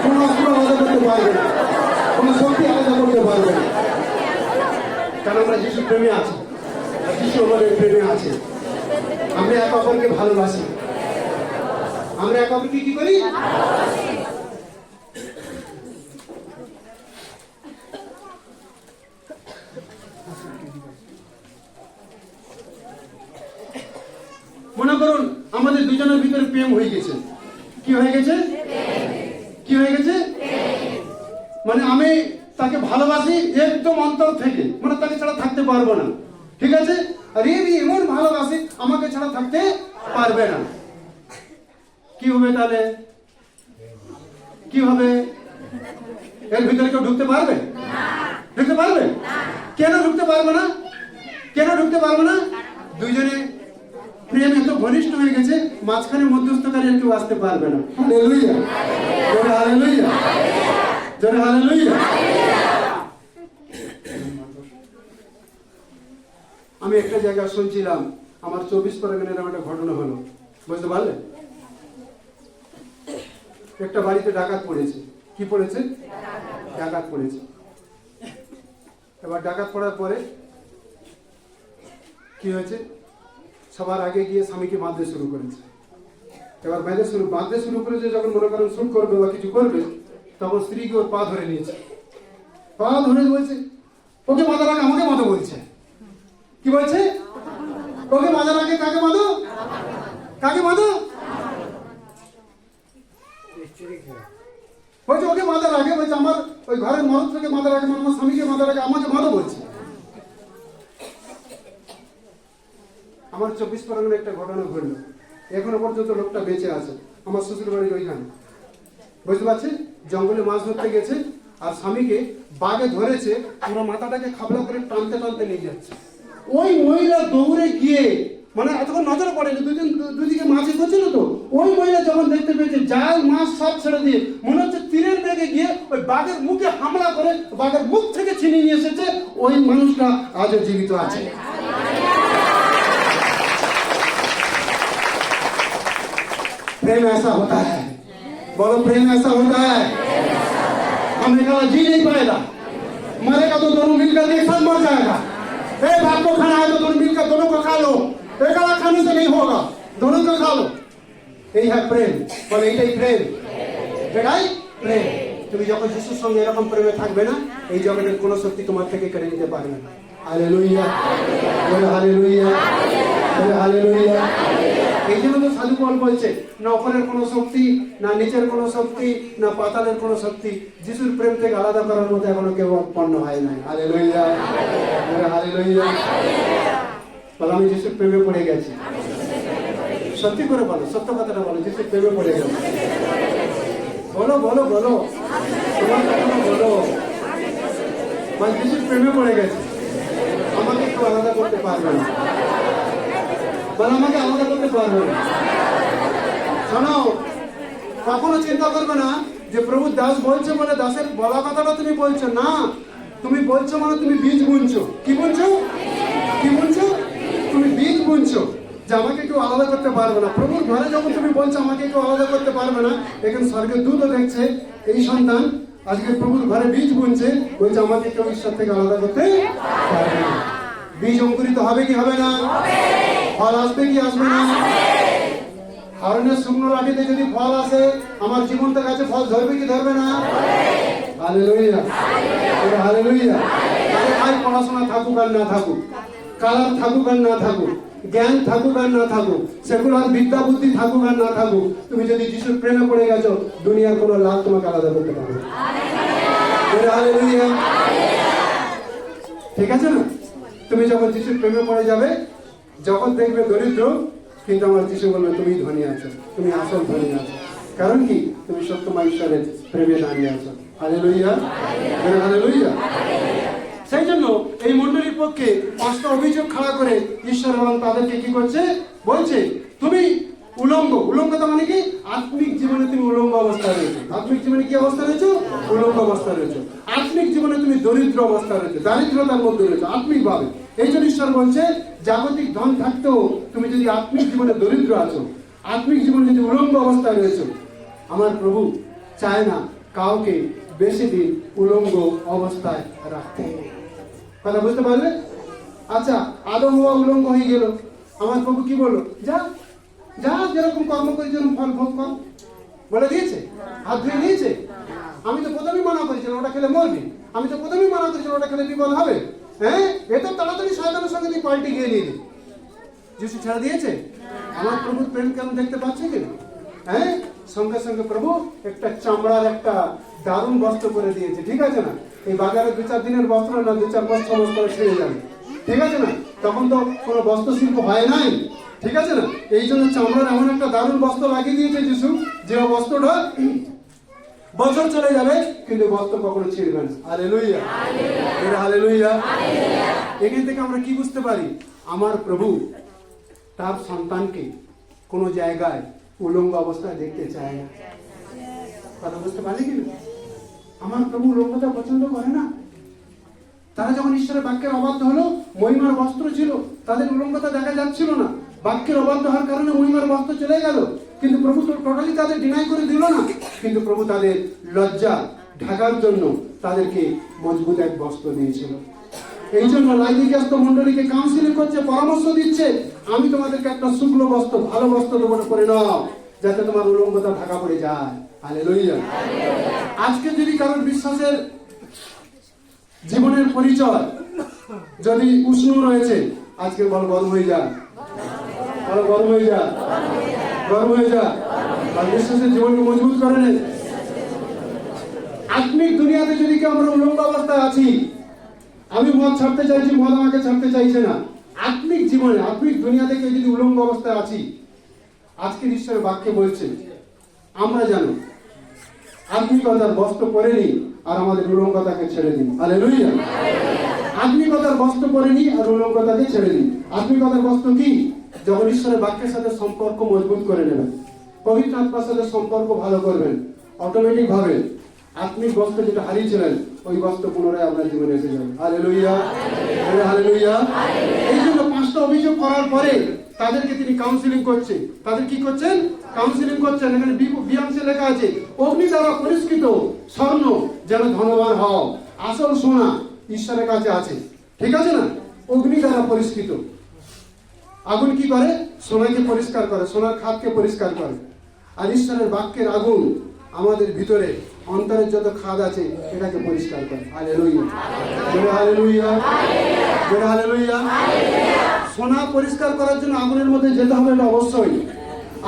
Speaker 1: কোনো অস্ত্র আলাদা করতে পারবে না, কোনো শক্তি আলাদা করতে পারবে না, কারণ আমরা যিশুর প্রেমে আছি, যিশু আমাদের প্রেমে আছে। আমরা এক অপরকে ভালোবাসি, আমরা এক অপরকে কি করি? মনে করুন আমাদের দুজনের ভিতরে প্রেম হয়ে গেছে। কি হয়ে গেছে? কি হয়ে গেছে? মানে আমি তাকে ভালোবাসি একদম অন্তর থেকে, মানে তাকে ছাড়া থাকতে পারবো না। ঠিক আছে? আর এমন ভালোবাসি আমাকে ছাড়া থাকতে পারবে না। কি হবে তাহলে? কি হবে? এর ভিতরে কেউ ঢুকতে পারবে? ঢুকতে পারবে? কেন ঢুকতে পারবে না? কেন ঢুকতে পারবে না? দুইজনে প্রেম এত ঘনিষ্ঠ হয়ে গেছে, মাঝখানে মধ্যস্থকারী কেউ আসতে পারবে না। হালেলুয়া, জোরে হালেলুয়া, জোরে হালেলুয়া। আমি একটা জায়গায় শুনছিলাম, আমার 24 পরগনার একটা ঘটনা হলো, বুঝতে পারলে? একটা বাড়িতে ডাকাত পড়েছে। কি পড়েছে? ডাকাত পড়েছে। এবার ডাকাত পড়ার পরে কি হয়েছে? সবার আগে গিয়ে স্বামীকে বাঁধতে শুরু করেছে। এবার বাঁধতে শুরু করেছে, যখন মনে করেন শুরু করবে বা কিছু করবে, তখন স্ত্রীকে ওর পা ধরে নিয়েছে। পা ধরে বলছে, ওকে বাঁধার আগে আমাকে বাঁধো বলছে। কি বলছে? ওকে বাঁধার আগে কাকে বাঁধো? কাকে বাঁধো? বলছে ওকে বাঁধার আগে, বলছে আমার ওই ঘরের মরদ থেকে বাঁধার আগে, আমার স্বামীকে বাঁধার আগে আমাকে বাঁধো বলছে। আমার 24 পরগনা একটা ঘটনা ঘটলো, এখনো পর্যন্ত লোকটা বেঁচে আছে, আমার শ্বশুর বাড়ির ওইখানে। বুঝতে পারছেন? জঙ্গলে মাছ ধরতে গেছে, আর স্বামীকে বাঘে ধরেছে, পুরো মাথাটাকে খাবলা করে টানতে টানতে নিয়ে যাচ্ছে। ওই মহিলা দৌড়ে গিয়ে মানে এতক্ষণ নজরে পড়েনি, দুদিকে মাছ করছিল তো, ওই মহিলা যখন দেখতে পেয়েছে জাল মাছ সব ছেড়ে দিয়ে মনে হচ্ছে তীরের বেগে গিয়ে ওই বাঘের মুখে হামলা করে বাঘের মুখ থেকে ছিনিয়ে নিয়ে এসেছে, ওই মানুষটা আজও জীবিত আছে। प्रेम ऐसा होता है, बोलो प्रेम ऐसा होता है। हमने कहा जी नहीं पाएगा, मरेगा तो दोनों मिलकर एक साथ मर जाएगा। बाप को खाना है तो दोनों मिलकर दोनों को खा लो, एक अलग खाने से नहीं होगा, दोनों को खा लो। यही है प्रेम, बोले এটাই প্রেম, এটাই প্রেম। তুমি যখন যিশুর সঙ্গে এরকম প্রেমে থাকবে না, এই জগতের কোনো শক্তি তোমার থেকে কেড়ে নিতে পারবে না। হালেলুয়া, বলে হালেলুয়া, বলে হালেলুয়া। এই জন্য তো সাধু পাল বলছে, না উপরের কোনো শক্তি, না নিচের কোনো শক্তি, না পাতালের কোনো শক্তি যিশুর প্রেম থেকে আলাদা করার মতো এখনো কেউ উৎপন্ন হয় নাই। হালেলুয়া, বলে হালেলুয়া। বলে আমি যিশুর প্রেমে পড়ে গেছি। সত্যি করে বলো, সত্য কথাটা বলো, যিশুর প্রেমে পড়ে গেছে। বলো বলো বলো, তোমার কথা বলো। মানে যিশুর প্রেমে পড়ে গেছে, আমাকে একটু আলাদা করতে পারবে না, বলে আমাকে আলাদা করতে পারবে না। শোনো, কখনো চিন্তা করবে না যে প্রভু দাস বলছে বলে দাসের বলা কথাটা তুমি বলছো না, তুমি বলছো মানে তুমি বীজ বুনছো। কি বুনছো? কি বুনছো? তুমি বীজ বুনছো যে আমাকে কেউ আলাদা করতে পারবে না। প্রভুর ঘরে যখন তুমি বলছো আমাকে কেউ আলাদা করতে পারবে না, এখানে স্বর্গের দূতও দেখছে এই সন্তান আজকে প্রভুর ঘরে বীজ বুনছে, বলছে আমাকে কেউ ঈশ্বর থেকে আলাদা করতে পারবে না। বীজ অঙ্কুরিত হবে কি হবে না? ফল আসবে কি আসবে না? হারুনের শুকনো লাঠিতে যদি ফল আসে, আমার জীবনটা কাছে ফল ধরবে কি ধরবে না? Hallelujah, hallelujah. আর পড়াশোনা থাকুক আর না থাকুক, কালার থাকুক আর না থাকুক, জ্ঞান থাকুক আর না থাকুক, সেকুলার বিদ্যা বুদ্ধি থাকুক আর না থাকুক, তুমি যদি যিশুর প্রেমে পড়ে গেছো, দুনিয়ার কোনো লাভ তোমাকে আলাদা করতে পারবে না। হালেলুয়া, ঠিক আছে না? তুমি যখন যিশুর প্রেমে পড়ে যাবে, যখন দেখবে দরিদ্র, কিন্তু আমার যিশু বলবে তুমি ধনী আছো, তুমি আসল ধনী আছো। কারণ কি? তুমি সত্যময় ঈশ্বরের প্রেমে দাঁড়িয়ে আছো। Hallelujah, hallelujah. সেই জন্য এই মণ্ডলীর পক্ষে 5টা অভিযোগ খাড়া করে ঈশ্বর এবং তাদেরকে কি করছে? বলছে তুমি উলঙ্গ। উলঙ্গতা মানে কি? আত্মিক জীবনে তুমি উলঙ্গ অবস্থায় রয়েছো। আত্মিক জীবনে কি অবস্থা রয়েছো? উলঙ্গ অবস্থায় রয়েছো। আত্মিক জীবনে তুমি দরিদ্র অবস্থায় রয়েছো, দারিদ্রতার মধ্যে রয়েছো আত্মিক ভাবে। এই জন্য ঈশ্বর বলছে জাগতিক ধন থাকতেও তুমি যদি আত্মিক জীবনে দরিদ্র আছো, আত্মিক জীবনে যদি উলঙ্গ অবস্থায় রয়েছো, আমার প্রভু চায় না কাউকে বেশি দিন উলঙ্গ অবস্থায় রাখতে। কথা বুঝতে পারলে? আচ্ছা, আদম হওয়া উলঙ্গ হয়ে গেল, আমার প্রভু কি বললো? যা যা, যেরকম কর্ম করে যেরকম ফল ভোগ কর, বলে দিয়েছে? হাত ধুয়ে দিয়েছে? আমি তো প্রথমেই মানা করেছিলাম ওটা খেলে মরবি, আমি তো প্রথমেই মানা করেছিলাম ওটা খেলে বিপদ হবে। হ্যাঁ, এ তো তাড়াতাড়ি শয়তানের সঙ্গে তুই পাল্টি গিয়ে নিয়ে যিশু ছাড়া দিয়েছে? আমার প্রভুর প্রেম কেমন দেখতে পাচ্ছি কিনা? হ্যাঁ, সঙ্গে সঙ্গে প্রভু একটা চামড়ার একটা দারুণ বস্ত্র করে দিয়েছে। ঠিক আছে না? এই বাজারে 2-4 দিনের বস্ত্র না, 2-4 বস্ত্র ছেড়ে যাবে। ঠিক আছে না? তখন তো কোনো বস্ত্র শিল্প হয় নাই। ঠিক আছে না? এই জন্য চামড়ার এমন একটা দারুণ বস্ত্র লাগিয়ে দিয়েছে যিশু, যে বস্ত্রটা বছর চলে যাবে কিন্তু বস্ত্র কখনো ছিঁড়বে না। Hallelujah, hallelujah. এখান থেকে আমরা কি বুঝতে পারি? আমার প্রভু তার সন্তানকে কোনো জায়গায় উলঙ্গ অবস্থায় দেখতে চায় না। কথা বুঝতে পারলি কি? আমার প্রভু উলঙ্গতা পছন্দ করে না। তারা যখন ঈশ্বরের বাক্যের অবাধ্য হলো, মহিমার বস্ত্র ছিল, তাদের উলঙ্গতা দেখা যাচ্ছিল না। বাক্যের অবাধ্য হওয়ার কারণে মহিমার বস্ত্র চলে গেল, কিন্তু প্রভু তো টোটালি তাদের ডিনাই করে দিল না। কিন্তু প্রভু তাদের লজ্জা ঢাকার জন্য তাদেরকে মজবুত এক বস্ত্র দিয়েছিল। এই জন্য লাইদিকাস্ত মণ্ডলীকে কাউন্সিলিং করছে, পরামর্শ দিচ্ছে, আমি তোমাদেরকে একটা শুক্ল বস্ত্র, ভালো বস্ত্র দেবো করে নাও, যাতে তোমার উলঙ্গতা ঢাকা পড়ে যায়। হালেলুয়া। আজকে যদি কারোর বিশ্বাসের জীবনের পরিচয় যদি উষ্ণ রয়েছে, আজকে বল গরম হয়ে যা, বল গরম হয়ে যা, গরম হয়ে যা। আর বিশ্বাসের জীবনকে মজবুত করে নেই। আত্মিক দুনিয়াতে যদি কি আমরা উলঙ্গ অবস্থায় আছি, আমি মদ ছাড়তে চাইছি, মদ আমাকে ছাড়তে চাইছে না। আত্মিক জীবনে, আত্মিক দুনিয়া থেকে যদি উলঙ্গ অবস্থায় আছি, আজকের ঈশ্বরের বাক্যে বলছে আমরা জানো আত্মিকতার বস্ত্র পরে নিই আর আমাদের উলঙ্গতাকে ছেড়ে দিন। হালেলুয়া। আত্মিকতার বস্ত্র পরে নিই আর উলঙ্গতাকে ছেড়ে দিন। আত্মিকতার বস্ত্র কি? যখন ঈশ্বরের বাক্যের সাথে সম্পর্ক মজবুত করে নেবেন, পবিত্র আত্মার সাথে সম্পর্ক ভালো করবেন, অটোমেটিক ভাবে আত্মিক বস্ত্র যেটা হারিয়েছিলেন ওই বস্ত্র পুনরায় আপনার জীবনে এসে যাবে। Hallelujah, hallelujah. এই জন্য 5টা অভিযোগ করার পরে তাদেরকে তিনি কাউন্সিলিং করছেন। তাদের কি করছেন? কাউন্সিলিং করছেন। এখানে বিয়াংশে লেখা আছে, অগ্নি দ্বারা পরিষ্কৃত স্বর্ণ যেন ধনবান হও। আসল সোনা ঈশ্বরের কাছে আছে, ঠিক আছে না? অগ্নি দ্বারা পরিষ্কৃত। আগুন কি করে? সোনাকে পরিষ্কার করে, সোনার খাদকে পরিষ্কার করে। আর ঈশ্বরের বাক্যের আগুন আমাদের ভিতরে অন্তরের যত খাদ আছে এটাকে পরিষ্কার করে। Hallelujah, hallelujah, hallelujah. সোনা পরিষ্কার করার জন্য আগুনের মধ্যে যেতে হবে, এটা অবশ্যই।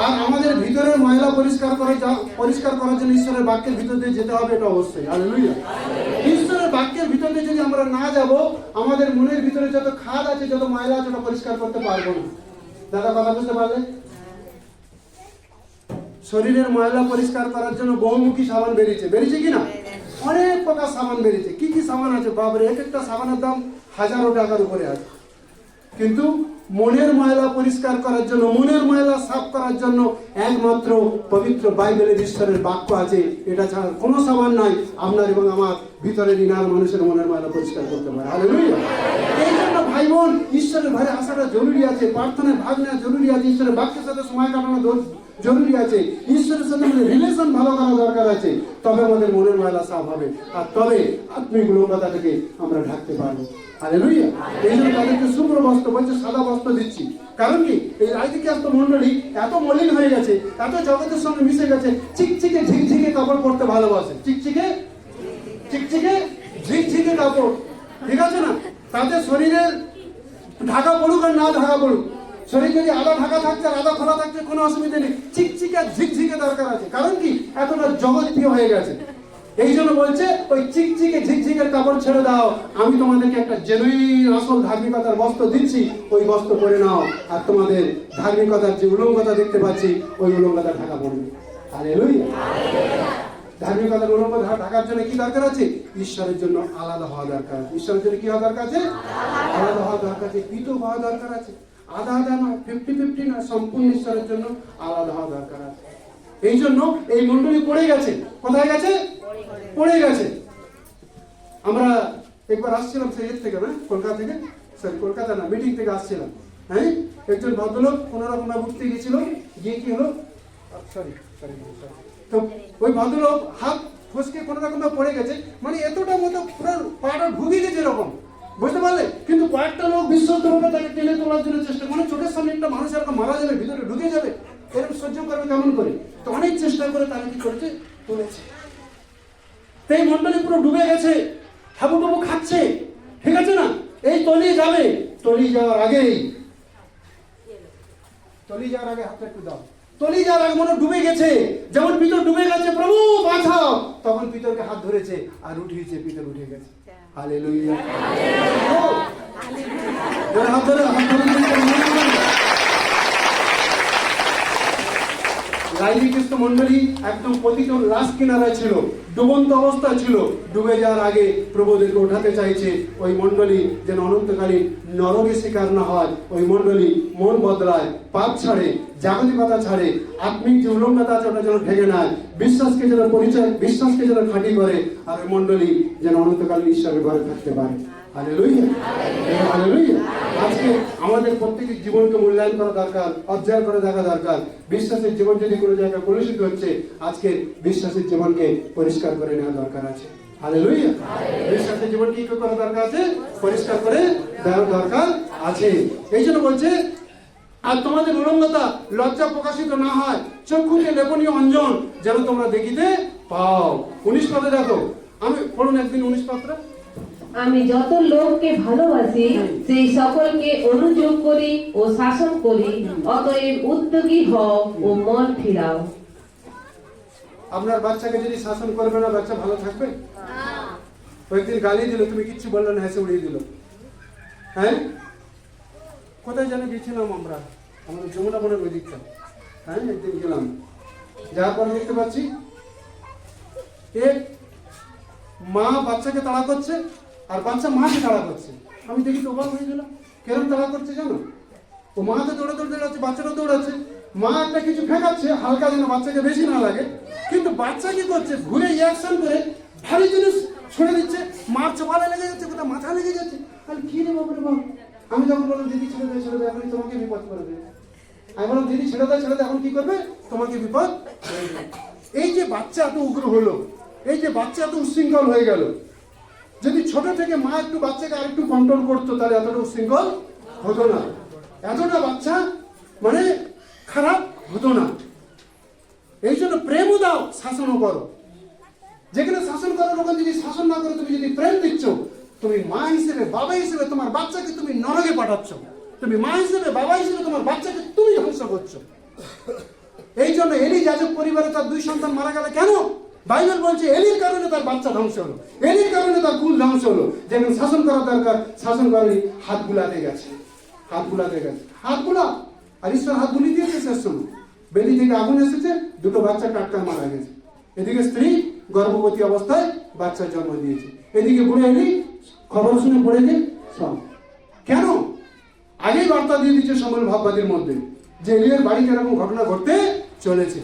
Speaker 1: আর আমাদের ভিতরের ময়লা পরিষ্কার করার জন্য ঈশ্বরের বাক্যের ভিতর দিয়ে যেতে হবে, এটা অবশ্যই। হালেলুয়া। ঈশ্বরের বাক্যের ভিতর দিয়ে যদি আমরা না যাব, আমাদের মনের ভিতরে যত খাদ আছে, যত ময়লা আছে, ওটা পরিষ্কার করতে পারবো না। দাদা কথা বুঝতে পারলে? শরীরের ময়লা পরিষ্কার করার জন্য বহুমুখী সাবান বেরিয়েছে কিনা? অনেক প্রকার সাবান বেরিয়েছে। কি কি সাবান আছে বাবরে, এক একটা সাবানের দাম 1000 টাকার উপরে আছে। কিন্তু মনের ময়লা পরিষ্কার করার জন্য, মনের ময়লা সাফ করার জন্য একমাত্র পবিত্র বাইবেলের ঈশ্বরের বাক্য আছে। এটা ছাড়া কোনো সাবান নাই আপনার এবং আমার ভিতরের ইনার মানুষের মনের ময়লা পরিষ্কার করতে পারে। হালেলুয়া। এই জন্য ভাই বোন, ঈশ্বরের ঘরে আসাটা জরুরি আছে, প্রার্থনায় ভাগ নেওয়া জরুরি আছে, ঈশ্বরের বাক্যের সাথে সময় কাটানো জরুরি আছে, ঈশ্বরের সাথে আমাদের রিলেশন ভালো করা দরকার আছে। তবে আমাদের মনের ময়লা সাফ হবে, আর তবে আত্মিক লোকতা থেকে আমরা ঢাকতে পারবো। হালেলুয়া। এই জন্য তাদেরকে শুভ্র বস্ত্র বলছে, সাদা বস্ত্র দিচ্ছি। কারণ কি? এই রাজকীয়াস্ত মন্ডলী এত মলিন হয়ে গেছে, এত জগতের সঙ্গে মিশে গেছে, চিকচিকে ঝিকঝিকে কাপড় পরতে ভালোবাসে। চিকচিকে ঝিকঝিকে কাপড়, ঠিক আছে না? তাদের শরীরের ঢাকা পড়ুক আর না ঢাকা পড়ুক, শরীর যদি আধা ঢাকা থাকছে আর আধা খোলা থাকছে, কোনো অসুবিধা নেই। চিকচিকে ঝিকঝিকে দরকার আছে। কারণ কি? এতটা জগৎপ্রিয় হয়ে গেছে। এই জন্য বলছে, ওই চিকচিকে ঝিকঝিকের কাপড় ছেড়ে দাও, আমি তোমাদেরকে একটা জেনুইন আসল ধার্মিকতার বস্ত্র দিচ্ছি, ওই বস্ত্র পরে নাও, আর তোমাদের ধার্মিকতার যে উলঙ্গতা দেখতে পাচ্ছি ওই উলঙ্গতা ঢাকা পড়বে। হালেলুয়া। ধার্মিকতার উলঙ্গ ঢাকার জন্য কি দরকার আছে? ঈশ্বরের জন্য আলাদা হওয়া দরকার আছে। ঈশ্বরের জন্য কি হওয়া দরকার আছে? আলাদা হওয়া দরকার আছে, পৃথক হওয়া দরকার আছে। আধা আধা নয়, 50-50 না, সম্পূর্ণ ঈশ্বরের জন্য আলাদা হওয়া দরকার আছে। এই জন্য এই মন্ডলী পড়ে গেছে। কোথায় গেছে? পড়ে গেছে। আমরা একবার আসছিলাম সেই থেকে না, কলকাতা থেকে, কলকাতা না, মিটিং থেকে আসছিলাম। হ্যাঁ, একজন ভদ্রলোক কোন রকম উঠতে গেছিল, গিয়ে কি হলো, তো ওই ভদ্রলোক হাত ফসকে কোন রকম পড়ে গেছে, মানে এতটা মতো পুরো পাটা ঢুকে গেছে এরকম, বুঝতে পারলে? কিন্তু কয়েকটা লোক বিশ্বস্তভাবে তাকে টেনে তোলার জন্য চেষ্টা, মানে চোখের সামনে একটা মানুষ এরকম মারা যাবে, ভিতরে ঢুকে যাবে, এরকম সহ্য করবে কেমন করে? তো অনেক চেষ্টা করে তারা কি করেছে, তুলেছে। এই মন্ডলী পুরো ডুবে গেছে, হাবুডুবু খাচ্ছে, ঠিক আছে না? এই তলিয়ে যাবে, তলিয়ে যাওয়ার আগে হাতটা একটু দাও, তলিয়ে যাওয়ার আগে মনে ডুবে গেছে, যেমন পিতর ডুবে গেছে, প্রভু বাঁচাও, তখন পিতরকে হাত ধরেছে আর উঠিয়েছে, পিতর উঠে গেছে। হালেলুয়া। হাত ধরে রাজকীয় মন্ডলী একদম পতিত লাশ কিনারায় ছিল, ডুবন্ত অবস্থা ছিল। ডুবে যাওয়ার আগে প্রভুদেরকে ওঠাতে চাইছে। ওই মন্ডলী যেন অনন্তকালীন নরকের শিকার না হয়, ওই মন্ডলী মন বদলায়, পাপ ছাড়ে, জাগতিকতা ছাড়ে, আত্মিক যে উলঙ্গতা আছে ওটা যেন ঢেকে নেয়, বিশ্বাসকে যেন খাঁটি করে, আর ওই মন্ডলী যেন অনন্তকালীন ঈশ্বরের ঘরে থাকতে পারে। Hallelujah, hallelujah. আজকে আমাদের প্রত্যেকের জীবনকে মূল্যায়ন করা দরকার, অধ্যয়ন করে দেখা দরকার। বিশ্বাসের জীবন যদি কোনো জায়গায় কলুষিত হচ্ছে, আজকে বিশ্বাসের জীবনকে পরিষ্কার করে নেওয়া দরকার আছে। হালেলুয়া। বিশ্বাসের জীবন কি করা দরকার আছে? পরিষ্কার করে দেওয়ার দরকার আছে। এই জন্য বলছে, আর তোমাদের উলঙ্গতা লজ্জা প্রকাশিত না হয়, চক্ষুতে লেপনীয় অঞ্জন যেন তোমরা দেখিতে পাও। 19 পদে দেখো, আমি পড়ুন একদিন 19 পদটা।
Speaker 3: আমি যত লোককে ভালোবাসি সেই সকলকে অনুযোগ করি ও শাসন করি, অতএব উদ্যোগী হও ও মন ফিরাও।
Speaker 1: আপনার বাচ্চাকে যদি শাসন করবে না, বাচ্চা ভালো থাকবে? কয়েকদিন গালি দিল, তুমি কিচ্ছু বললে না, হেসে উড়িয়ে দিল। হ্যাঁ, কোথায় জানে গেছিলাম আমরা, আমাদের যমুনা বনের ওই দিকটা। হ্যাঁ, একদিন গেলাম, যাওয়ার পর দেখতে পাচ্ছি এক মা বাচ্চাকে তাড়া করছে আর বাচ্চা মাকে তাড়া করছে। আমি দেখি তো অবাক হয়ে গেলাম, কেরম তাড়া করছে জানো? ও মা তো দৌড়াচ্ছে, বাচ্চাটা দৌড়াচ্ছে, মা একটা কিছু ফেঁকাচ্ছে হালকা যেন বাচ্চাকে বেশি না লাগে, কিন্তু বাচ্চা কি করছে, ঘুরে রিয়াকশন করে ভারী জিনিস ছুঁড়ে দিচ্ছে, মার চোপালে লেগে যাচ্ছে, কোথাও মাথা লেগে যাচ্ছে। তাহলে কি রে বাবা রে বাবা, আমি যখন বললাম দিদি ছেড়ে দেয় এখন তোমাকে বিপদ করে দেবে, আমি বললাম দিদি ছেড়ে দেয় এখন কি করবে, তোমাকে বিপদ করে দেবে। এই যে বাচ্চা এত উগ্র হলো, এই যে বাচ্চা এত উচ্ছৃঙ্খল হয়ে গেল, যদি ছোট থেকে মা একটু বাচ্চাকে আরেকটু কন্ট্রোল করতো তাহলে এতটা উচ্ছৃঙ্খল হতো না, এতটা বাচ্চা মানে খারাপ হতো না। এই জন্য প্রেমও দাও, শাসনও করো। যেখানে শাসন করার ওখানে যদি শাসন না করে তুমি যদি প্রেম দিচ্ছ, তুমি মা হিসেবে বাবা হিসেবে তোমার বাচ্চাকে তুমি নরকে পাঠাচ্ছ, তুমি মা হিসেবে বাবা হিসেবে তোমার বাচ্চাকে তুমি ধ্বংস করছো। এই জন্য এলি যাজক পরিবারে তার 2 সন্তান মারা গেল কেন? বাইবেল বলছে এলির কারণে তার বাচ্চা ধ্বংস হলো, এলির কারণে তার কুল ধ্বংস হলো। যেখানে শাসন করা দরকার শাসন করেনি, হাত বুলাতে গেছে, হাত বুলা, আর ঈশ্বর হাত বুলি দিয়েছে। শেষ সময় বেলি থেকে আগুন এসেছে, 2টো বাচ্চা টাটকা মারা গেছে। এদিকে স্ত্রী গর্ভবতী অবস্থায় বাচ্চার জন্ম দিয়েছে, এদিকে বুড়ে এলি খবর শুনে পড়ে যে সব। কেন? আগেই বার্তা দিয়ে দিচ্ছে সমল ভাববাদীর মধ্যে যে এলিয়ের বাড়িতে এরকম ঘটনা ঘটতে চলেছে,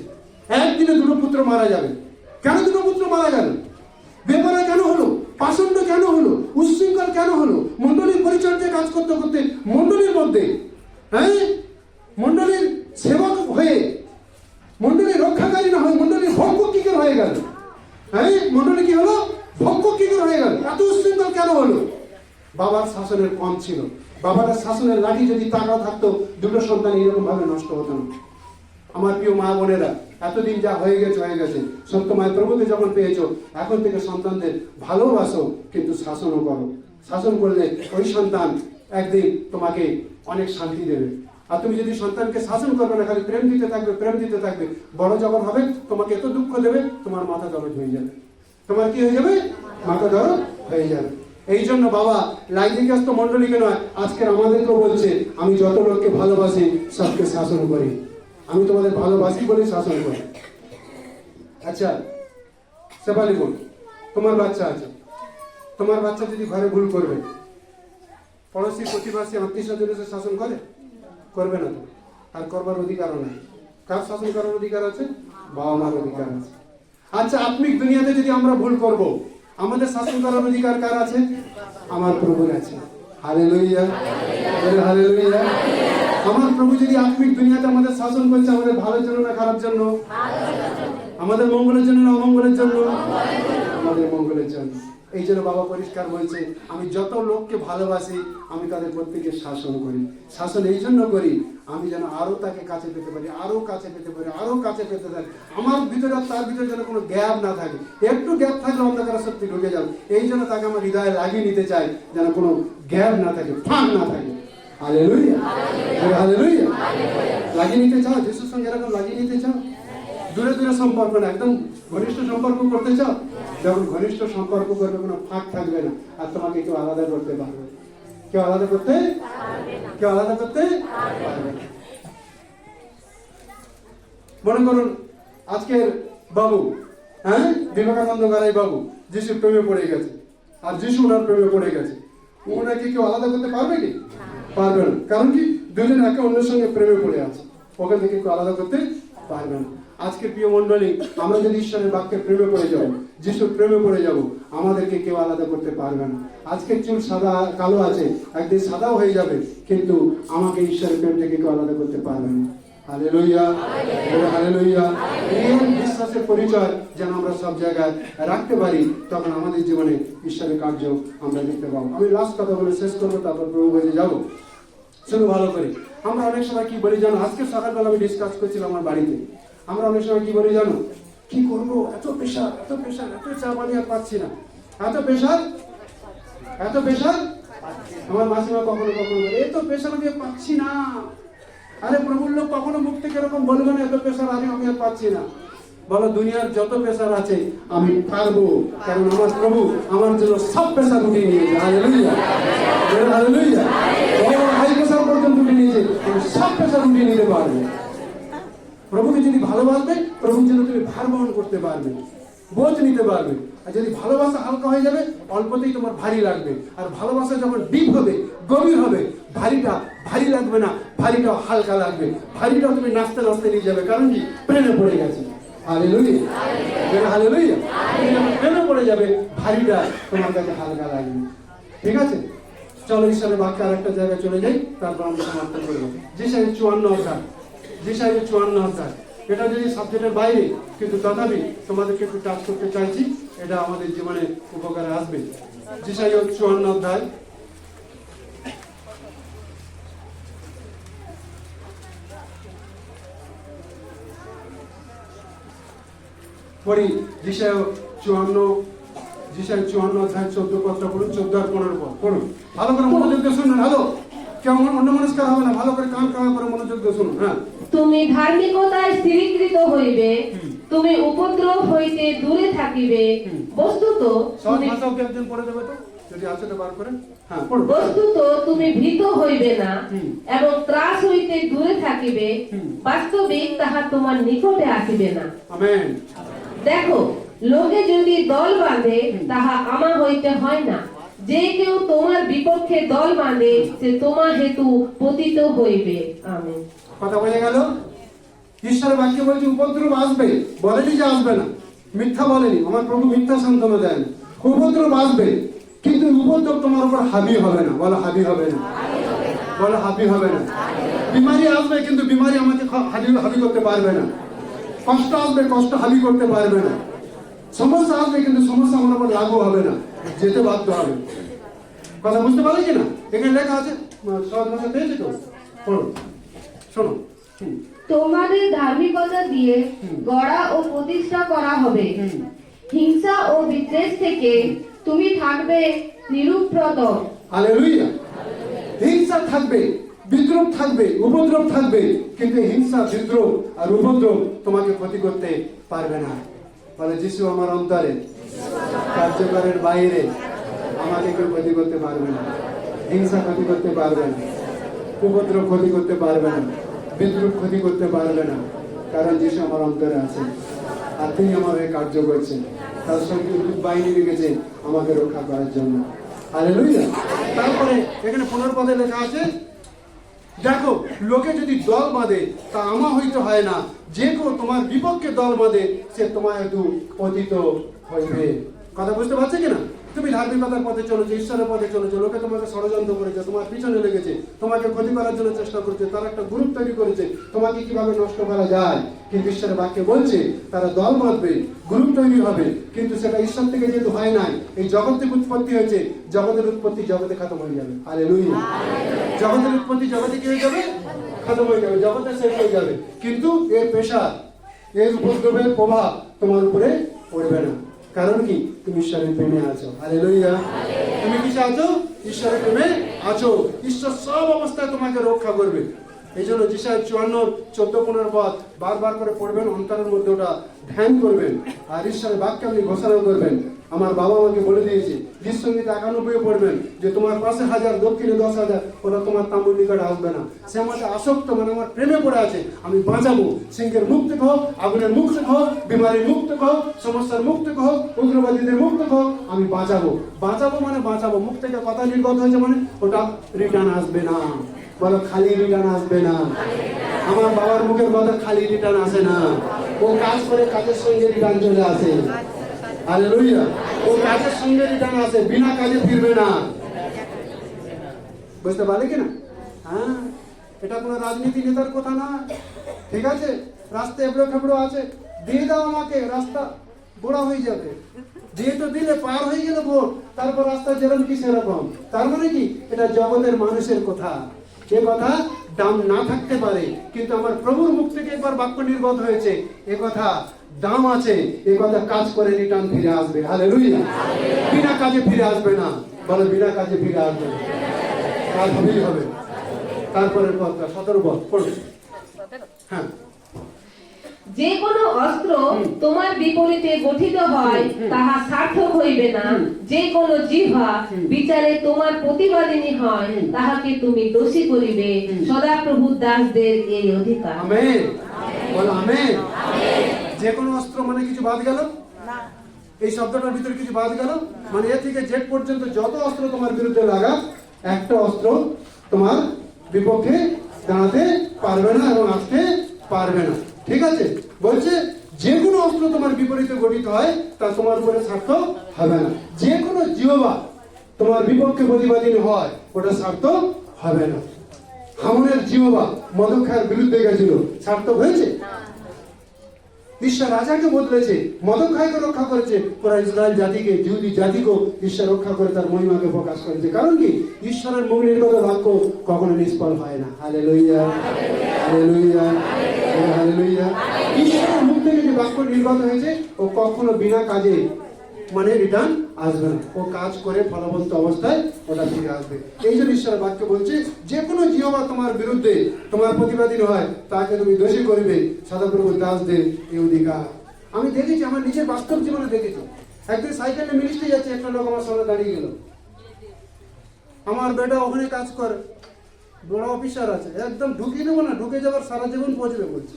Speaker 1: একদিনে 2টো পুত্র মারা যাবে। কেন 2টো পুত্র মারা গেল? বেপরা কেন হলো? পাষণ্ড কেন হলো? উচ্ছৃঙ্খল কেন হলো? মন্ডলীর পরিচর্যায় কাজ করতে করতে মন্ডলীর মধ্যে মন্ডলীর সেবক হয়ে মন্ডলীর রক্ষাকারী না হয়ে মন্ডলীর ভক্ষক কি করে হয়ে গেল? মন্ডলী কি হলো? ভক্ষক কি করে হয়ে গেল? এত উচ্ছৃঙ্খল কেন হলো? বাবার শাসনের কম ছিল। বাবার শাসনের লাঠি যদি তাগড়া থাকতো, 2টো সন্তান এরকম ভাবে নষ্ট হতো না। আমার প্রিয় মা বোনেরা, এতদিন যা হয়ে গেছে, সত্যময় প্রভুকে যখন পেয়েছো, এখন থেকে সন্তানদের ভালোবাসো, কিন্তু শাসনও করো। শাসন করলে ওই সন্তান একদিন তোমাকে অনেক শান্তি দেবে। আর তুমি যদি সন্তানকে শাসন করবে না, খালি প্রেম দিতে থাকবে, বড় যখন হবে তোমাকে এত দুঃখ দেবে, তোমার মাথা দরদ হয়ে যাবে। তোমার কি হয়ে যাবে? মাথা দরদ হয়ে যাবে। এই জন্য বাবা লাইদিকাস্ত মন্ডলীকে নয়, আজকের আমাদেরকেও বলছে, আমি যত লোককে ভালোবাসি সবকে শাসন করি। আমি তোমাদের ভালোবাসি বলে শাসন করি। আচ্ছা শেফালি বোন, তোমার বাচ্চা আছে, তোমার বাচ্চা যদি ঘরে ভুল করবে, পড়োশি প্রতিবাসী আত্মীয় স্বজন এসে শাসন করবে না তো? আর করবার অধিকারও নাই। কার শাসন করার অধিকার আছে? বাবা মার অধিকার আছে। আচ্ছা আত্মিক দুনিয়াতে যদি আমরা ভুল করব, আমাদের শাসন করার অধিকার কার আছে? আমার প্রভুর আছে। Hallelujah, hallelujah. আমার প্রভু যদি আত্মিক দুনিয়াতে আমাদের শাসন করছে, আমাদের ভালোর জন্য না খারাপ জন্য? আমাদের মঙ্গলের জন্য না অমঙ্গলের জন্য? আমাদের মঙ্গলের জন্য। এই জন্য বাবা পরিষ্কার বলছে, আমি যত লোককে ভালোবাসি আমি তাদের প্রত্যেকে শাসন করি। শাসন এই জন্য করি আমি যেন আরো তাকে কাছে পেতে পারি, আরো কাছে পেতে পারি। আমার ভিতরে আর তার ভিতরে যেন কোনো গ্যাপ না থাকে। একটু গ্যাপ থাকলে অন্ধকার সত্যি ঢুকে যাবে। এই জন্য তাকে আমার হৃদয়ে লাগিয়ে নিতে চাই, যেন কোনো গ্যাপ না থাকে, ফাঁক না থাকে। Hallelujah, hallelujah. লাগিয়ে নিতে চাও যিশুর সঙ্গে, এরকম লাগিয়ে নিতে চাও? দূরে সম্পর্ক না, একদম ঘনিষ্ঠ সম্পর্ক করতে চাও? যখন ঘনিষ্ঠ সম্পর্ক করবে, কোনো ফাঁক থাকবে না, আর তোমাকে কেউ আলাদা করতে পারবে না। কেউ আলাদা করতে পারবে না। মনে করুন আজকের বাবু, বিবেকানন্দ গারাই বাবু যিশুর প্রেমে পড়ে গেছে, আর যিশু ওনার প্রেমে পড়ে গেছে। ওনাকে কেউ আলাদা করতে পারবে কি? পারবে না। কারণ কি? দুজন একে অন্যের সঙ্গে প্রেমে পড়ে আছে, ওখান থেকে কেউ আলাদা করতে পারবে না। আজকে প্রিয় মন্ডলী, আমরা যদি ঈশ্বরের বাক্যের প্রেমে পড়ে যাব, যিশুর প্রেমে পড়ে যাব, আমাদেরকে কেউ আলাদা করতে পারবে না। আজকের চুল সাদা কালো আছে, একদিন সাদাও হয়ে যাবে, কিন্তু আমাকে ঈশ্বরের প্রেম থেকে কেউ আলাদা করতে পারবে না। Hallelujah, hallelujah. এই বিশ্বাসের পরিচয় যেন আমরা সব জায়গায় রাখতে পারি, তখন আমাদের জীবনে ঈশ্বরের কার্য আমরা দেখতে পাবো। আমি লাস্ট কথা বলে শেষ করবো, তারপর প্রভু হয়ে যাবো। শুধু ভালো করে, আমরা অনেক সময় কি বলি জানো? আজকে সকালবেলা আমি ডিসকাস করছিলাম আমার বাড়িতে। আমরা অনেক সময় কি বলি জানো? কি করবো, এত প্রেশার, এত চা পানি আর পাচ্ছি না, এত প্রেশার। আমার মাসিমা কখনো বলে, এত প্রেশার আমি পাচ্ছি না। আরে প্রভুর লোক কখনো মুখ থেকে এরকম বলবে না, এত প্রেশার আমি আর পাচ্ছি না। বলো, দুনিয়ার যত প্রেশার আছে আমি পারবো, কারণ আমার প্রভু আমার জন্য সব প্রেশার উঠিয়ে নিয়েছে। Hallelujah, hallelujah. হাই প্রেশার পর্যন্ত উঠিয়ে নিয়েছে, আমি সব প্রেশার উঠিয়ে নিতে পারবো। প্রভুকে যদি ভালোবাসবে, প্রভুর জন্য তুমি ভার বহন করতে পারবে, বোঝ নিতে পারবে। আর যদি ভালোবাসা হালকা হয়ে যাবে, অল্পতেই তোমার ভারী লাগবে। আর ভালোবাসা যখন ডিপ হবে, গভীর হবে, ভারী লাগবে না, ভারীটা হালকা লাগবে, ভারীটা তুমি নাচতে নাচতে নিয়ে যাবে, কারণ কি প্রেমে পড়ে গেছে। Hallelujah, hallelujah. তুমি যখন প্রেমে পড়ে যাবে, ভারীটা তোমার কাছে হালকা লাগবে। ঠিক আছে, চলো ঈশ্বরের বাক্যে আরেকটা জায়গায় চলে যাই, তারপর আমরা সমাপ্ত করবো। যেসাইয়ের 54 অধ্যায়, যেসাইয়ের 54 অধ্যায়। এটা যদি সাবজেক্টের বাইরে, কিন্তু তথাপি তোমাদেরকে একটু টাচ করতে চাইছি, এটা আমাদের জীবনে উপকারে আসবে। যেসাইয়ের 54 অধ্যায়, পড়ি। যেসাইয়ের 54 অধ্যায় 14 পদটা পড়ুন, 14 আর 15 পদ পড়ুন। ভালো করে মনোযোগ দিয়ে শুনুন। হ্যালো, কেমন অন্য মনস্কার হবে না, ভালো করে কান খাওয়া করে মনোযোগ দিয়ে শুনুন। হ্যাঁ,
Speaker 3: তুমি ধার্মিকতায় স্থিরীকৃত হইবে, তুমি উপদ্রব হইতে দূরে থাকিবে। বস্তুত
Speaker 1: সব
Speaker 3: তুমি
Speaker 1: ভাষাও কি একজন পড়ে দেবে তো, যদি আছে তো বার করেন। হ্যাঁ, পড়ুন।
Speaker 3: বস্তুত তুমি ভীত হইবে না
Speaker 1: হুম।
Speaker 3: এবং ত্রাস হইতে দূরে থাকিবে।
Speaker 1: হুম।
Speaker 3: বাস্তবিক তাহা তোমার নিকটে আসিবে না।
Speaker 1: আমেন।
Speaker 3: দেখো, লোকে যদি দল বাঁধে, তাহা আমার হইতে হয় না। যে কেউ তোমার বিপক্ষে দল বাঁধে, সে তোমার হেতু পতিত হইবে। আমেন।
Speaker 1: কথা বোঝা গেল? ঈশ্বরের বাক্য বলছে উপদ্রব আসবে, বলেনি যে আসবে না, মিথ্যা বলেনি। আমার প্রভু মিথ্যা সান্ত্বনা দেন। উপদ্রব আসবে, কিন্তু উপদ্রব তোমার উপর হাবি হবে না। বলো হাবি হবে না, বলো হাবি হবে না। বিমারি আসবে, কিন্তু বিমারি আমাকে হাবি করতে পারবে না। কষ্ট আসবে, কষ্ট হাবি করতে পারবে না। সমস্যা আসবে, কিন্তু সমস্যা আমার উপর লাগু হবে না, যেতে বাধ্য হবে। কথা বুঝতে পারলে কি না? এখানে লেখা আছে, সহজ ভাষা পেয়েছি তো, পড়ো, শোনো।
Speaker 4: তোমাদের ধার্মিকতা দিয়ে গড়া ও প্রতিষ্ঠা করা হবে। হিংসা ও বিদ্বেষ থেকে তুমি থাকবে নিরুপ্রত।
Speaker 1: হালেলুয়া। হিংসা থাকবে, বিদ্রোহ থাকবে, উপদ্রব থাকবে, কিন্তু হিংসা, বিদ্রোহ আর উপদ্রব তোমাকে ক্ষতি করতে পারবে না। বলে যিশু আমার অন্তরে, কার্যকরের বাইরে আমাকে কেউ ক্ষতি করতে পারবে না। হিংসা ক্ষতি করতে পারবে না, উপদ্রব ক্ষতি করতে পারবে না, বিদ্রোহ ক্ষতি করতে পারবে না, কারণ যিশু আমার অন্তরে আছে আর তিনি আমার হয়ে কার্য করছেন। তার সঙ্গে বাহিনী রেখেছে আমাকে রক্ষা করার জন্য। হালেলুয়া। তারপরে এখানে 15 পদে লেখা আছে, দেখো, লোকে যদি দল বাঁধে তা আমার হইতে হয় না। যে কেউ তোমার বিপক্ষে দল বাঁধে, সে তোমার হেতু পতিত হইবে। কথা বুঝতে পারছে কিনা? তুমি ধার্মিকতার পথে চলেছো, ঈশ্বরের পথে চলেছো, লোকে তোমাকে ষড়যন্ত্র করেছে, তোমার পিছনে লেগেছে, তোমাকে ক্ষতি করার জন্য চেষ্টা করেছে, তারা একটা গ্রুপ তৈরি করেছে তোমাকে কিভাবে নষ্ট করা যায়। কিন্তু ঈশ্বরের বাক্যে বলছে তারা দল বাঁধবে, গ্রুপ তৈরি হবে, কিন্তু সেটা ঈশ্বর থেকে যেহেতু হয় নাই, এই জগৎ থেকে উৎপত্তি হয়েছে, জগতের উৎপত্তি জগতে খতম হয়ে যাবে। হালেলুয়া। জগতের উৎপত্তি জগতে কি হয়ে যাবে? খতম হয়ে যাবে, জগতে শেষ হয়ে যাবে। কিন্তু এর পেশা, এর উপদ্রবের প্রভাব তোমার উপরে পড়বে না। কারণ কি? তুমি ঈশ্বরের প্রেমে আছো। হালেলুয়া। তুমি কিসে আছো? ঈশ্বরের প্রেমে আছো। ঈশ্বর সব অবস্থায় তোমাকে রক্ষা করবে। এই জন্য যেসাইয়ের 54 14-15 পদ বারবার করে পড়বেন, অন্তরের মধ্যে ওটা ধ্যান করবেন, আর ঈশ্বরের বাক্যে আপনি ঘোষণা করবেন। আমার বাবা আমাকে বলে দিয়েছে, গীত সঙ্গীত 91 পড়বেন, যে তোমার পাশে 1000, দক্ষিণে 10,000, ওরা তোমার তাঁবুর নিকটে আসবে না। সে আমাকে আসক্ত, মানে আমার প্রেমে পড়ে আছে। আমি বাঁচাবো। সিংহের মুখ থেকে হোক, আগুনের মুখ থেকে হোক, বিমারির মুখ থেকে হোক, সমস্যার মুখ থেকে হোক, উগ্রবাদীদের মুখ থেকে হোক, আমি বাঁচাবো। বাঁচাবো মানে বাঁচাবো। মুখ থেকে কথা নির্গত হয়েছে মানে ওটা রিটার্ন আসবে না। বলো খালি রিটার্ন আসবে না। আমার বাবার মুখের কথা খালি রিটার্ন আসে না। ও কাজ করে, কাজের সঙ্গে রিটার্ন চলে আসে। হালেলুয়া। ও কাজের সঙ্গে রিটার্ন আসে, বিনা কাজে ফিরবে না। বুঝতে পারলে কিনা? হ্যাঁ, এটা কোনো রাজনীতি নেতার কথা না। ঠিক আছে, রাস্তা এবড়ো খেবড়ো আছে, দিয়ে দাও আমাকে, রাস্তা বড় হয়ে যাবে। দিয়ে তো দিলে, পার হয়ে গেলে ভোট, তারপর রাস্তা যেরকম কি সেরকম। তার মানে কি? এটা জগতের মানুষের কথা। যে কথা দাম না থাকতে পারে, কিন্তু আমার প্রভুর মুখ থেকে একবার বাক্য নির্গত হয়েছে, এ কথা দাম আছে, এ কথা কাজ করে রিটার্ন ফিরে আসবে। হালেলুয়া। বিনা কাজে ফিরে আসবে না। বলো বিনা কাজে ফিরে আসবে না, কাজ হবেই হবে। তারপরের কথা 17 পদ পড়বে। হ্যাঁ,
Speaker 3: যে কোনো অস্ত্র তোমার বিপরীতে গঠিত হয়, তাহা সার্থক হইবে না। যে কোনো জিহ্বা বিচারে তোমার প্রতিবাদিনী হয়, তাহাকে তুমি দোষী করিবে। সদাপ্রভু দাসদের এই অধিকার।
Speaker 1: আমেন। বলো আমেন। যে কোনো অস্ত্র মানে কিছু বাদ গেল না? এই শব্দটার ভিতরে কিছু বাদ গেল? মানে এ থেকে জেড পর্যন্ত যত অস্ত্র তোমার বিরুদ্ধে লাগা, একটা অস্ত্র তোমার বিপক্ষে দাঁড়াতে পারবে না এবং আসতে পারবে না। ঠিক আছে, বলছে যে কোনো অস্ত্র তোমার বিপরীতে গঠিত হয় তা তোমার উপরে সার্থক হবে না। যে কোনো জিহ্বা তোমার বিপক্ষে প্রতিবাদী হয় ওটা সার্থক হবে না। হামনের জিহ্বা মদ খাওয়ার বিরুদ্ধে গেছিল, সার্থক হয়েছে? ঈশ্বর রাজাকে বদলেছে, মদখাইকে রক্ষা করেছে, পুরা ইসরায়েল জাতিকে, জিহুদি জাতিকেও ঈশ্বর রক্ষা করে তার মহিমাকে প্রকাশ করেছে। কারণ কি? ঈশ্বরের মুখ নির্গত বাক্য কখনো নিষ্ফল হয় না। Hallelujah, hallelujah, hallelujah. ঈশ্বরের মুখ থেকে যে বাক্য নির্গত হয়েছে ও কখনো বিনা কাজে মানে রিটার্ন আসবে না, ও কাজ করে ফলবন্ত অবস্থায় ওটা ফিরে আসবে। এই জন্য ঈশ্বরের বাক্য বলছে যে কোনো জিহ্বা তোমার বিরুদ্ধে তোমার প্রতিবাদী হয় তাকে তুমি দোষী করবে, সদাপ্রভু দাসদের এই অধিকার। আমি দেখেছি, আমার নিজের বাস্তব জীবনে দেখেছি। একদিন সাইকেলে মিনিস্ট্রি যাচ্ছে, একটা লোক আমার সামনে দাঁড়িয়ে গেল। আমার বেটা ওখানে কাজ করে, বড় অফিসার আছে, একদম ঢুকিয়ে দেবো না, ঢুকে যাবার সারা জীবন পৌঁছবে বলছে।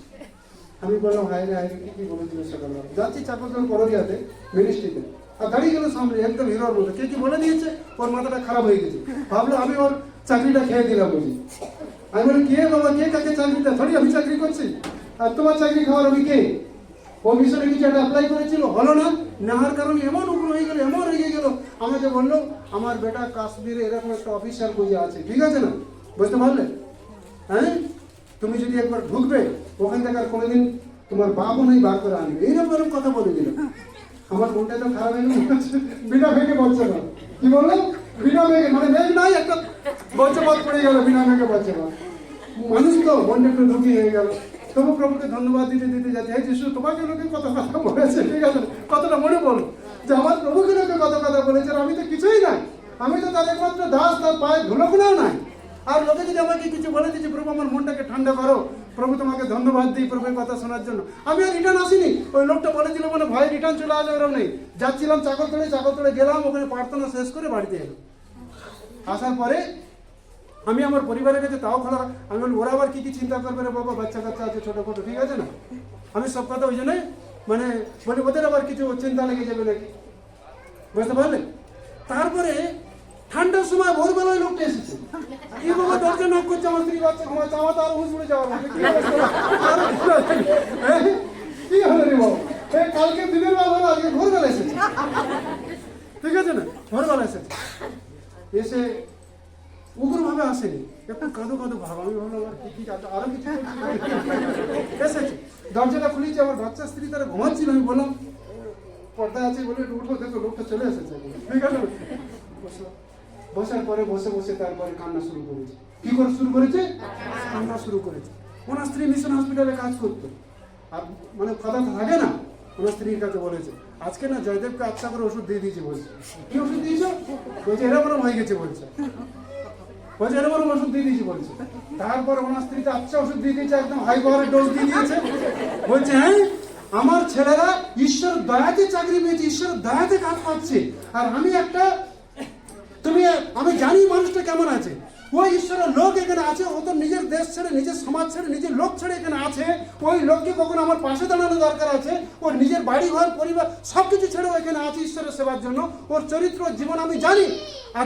Speaker 1: আমি বললাম হায় রে হায়, কি বলেছিল সকালবেলা? যাচ্ছি চাকর কররিয়াতে মিনিস্ট্রিতে, আর দাঁড়িয়ে গেল সামনে একদম হিরোর মতো। কে কি বলে দিয়েছে, ওর মাথাটা খারাপ হয়ে গেছে। ভাবলো আমি ওর চাকরিটা খেয়ে দিলাম বুঝি। আমি বলি কে বাবা, কে কাকে চাকরিটা? থরি আমি চাকরি করছি, আর তোমার চাকরি খাওয়ার আমি কে? ও মিশনে কিছু একটা অ্যাপ্লাই করেছিল, হলো না, নেওয়ার কারণে এমন উপর হয়ে গেল, এমন রেগে গেল। আমাকে বললো আমার বেটা কাশ্মীরে এরকম একটা অফিসার বুঝে আছে। ঠিক আছে না, বুঝতে পারলে? হ্যাঁ, তুমি যদি একবার ঢুকবে ওখান থেকে আর কোনোদিন তোমার বাপও নেই, বার করে আনবে, এইরকম এরকম কথা বলে দিল। আমার মনটা তো খারাপ হয়ে গেল। বিনা ভেঙে বলছে না, কি বললাম? বিনা ভেঙে মানে ভেঙে নাই, একটা বলছে পথ পড়ে গেল, বিনা ভেঙে বলছে না। মানুষ তো মনটা একটু ঢুকি হয়ে গেল। তবু প্রভুকে ধন্যবাদ দিতে দিতে যাচ্ছে, হ্যাঁ যিশু তোমাকে লোকে কত কথা বলেছে। ঠিক আছে, কতটা মনে বলো যে আমার প্রভুকে লোকে কত কথা বলেছে, আর আমি তো কিছুই নাই, আমি তো তার একমাত্র দাস, তার পায়ে ধুলোগুলোও নাই। আর লোকে যদি আমাকে কিছু বলে দিচ্ছে, প্রভু আমার মনটাকে ঠান্ডা করো, প্রভু তোমাকে ধন্যবাদ দিই প্রভুর কথা শোনার জন্য। আমি আর রিটার্ন আসিনি, ওই লোকটা বলেছিল মানে ভয় রিটার্ন চলে আসবে, এরকম নেই। যাচ্ছিলাম চাকরতলে গেলাম, ওখানে প্রার্থনা শেষ করে বাড়িতে এলাম। আসার পরে আমি আমার পরিবারের কাছে তাও খোলা, আমি বলি ওরা আবার কি কি চিন্তা করবে রে বাবা, বাচ্চা কাচ্চা আছে ছোটো খোটো, ঠিক আছে না? আমি সব কথা ওই জন্য মানে বলি ওদের আবার কিছু চিন্তা লেগে যাবে নাকি, বুঝতে পারলে? তারপরে ঠান্ডার সময় ভোরবেলা ওই লোকটা এসেছে, কি বাবা দরজা নক করছে, আমার স্ত্রী বাচ্চা ঘুমাচ্ছে, আমার তো আরো হুঁশ উড়ে যাওয়ার মতো। কি হলো রে বাবা, কালকে দিনের বেলা হলো, আজকে ভোরবেলা এসেছে। ঠিক আছে না, ভোরবেলা এসেছে, এসে উগ্রভাবে আসেনি, একটু কাঁদো কাঁদো ভাব। আমি ভাবলাম আর কি আরো কিছু এসেছে। দরজাটা খুলেছে, আমার বাচ্চা স্ত্রী তারা ঘুমাচ্ছিল। আমি বললাম পর্দা আছে বলে একটু উঠো, দেখো লোকটা চলে এসেছে। ঠিক আছে, বসার পরে বসে বসে তারপরে কান্না শুরু করেছে। কি করে শুরু করেছে? কান্না শুরু করেছে। ওনার স্ত্রী মিশন হসপিটালে কাজ করতো, আর মানে কথা থাকে না, ওনার স্ত্রীর কাছে বলেছে আজকে না জয়দেবকে আচ্ছা করে ওষুধ দিয়ে দিয়েছে। বলছে কি ওষুধ দিয়েছো? বলছে এরকম হয়ে গেছে। বলছে এরকম ওষুধ দিয়ে দিয়েছি। বলছে তারপর ওনার স্ত্রীতে আচ্ছা ওষুধ দিয়ে দিয়েছে, একদম হাই পাওয়ারের ডোজ দিয়ে দিয়েছে। বলছে হ্যাঁ আমার ছেলেরা ঈশ্বর দয়াতে চাকরি পেয়েছে, ঈশ্বর দয়াতে কাজ পাচ্ছে, আর আমি একটা আমি জানি মানুষটা কেমন আছে। ওই ঈশ্বরের লোক এখানে আছে, ও তো নিজের দেশ ছেড়ে, নিজের সমাজ ছেড়ে, নিজের লোক ছেড়ে এখানে আছে। ওই লোককে কখন আমার পাশে দাঁড়ানো দরকার আছে, ওর নিজের বাড়ি ঘর পরিবার সবকিছু ছেড়ে এখানে আছে ঈশ্বরের সেবার জন্য। ওর চরিত্র জীবন আমি জানি। আর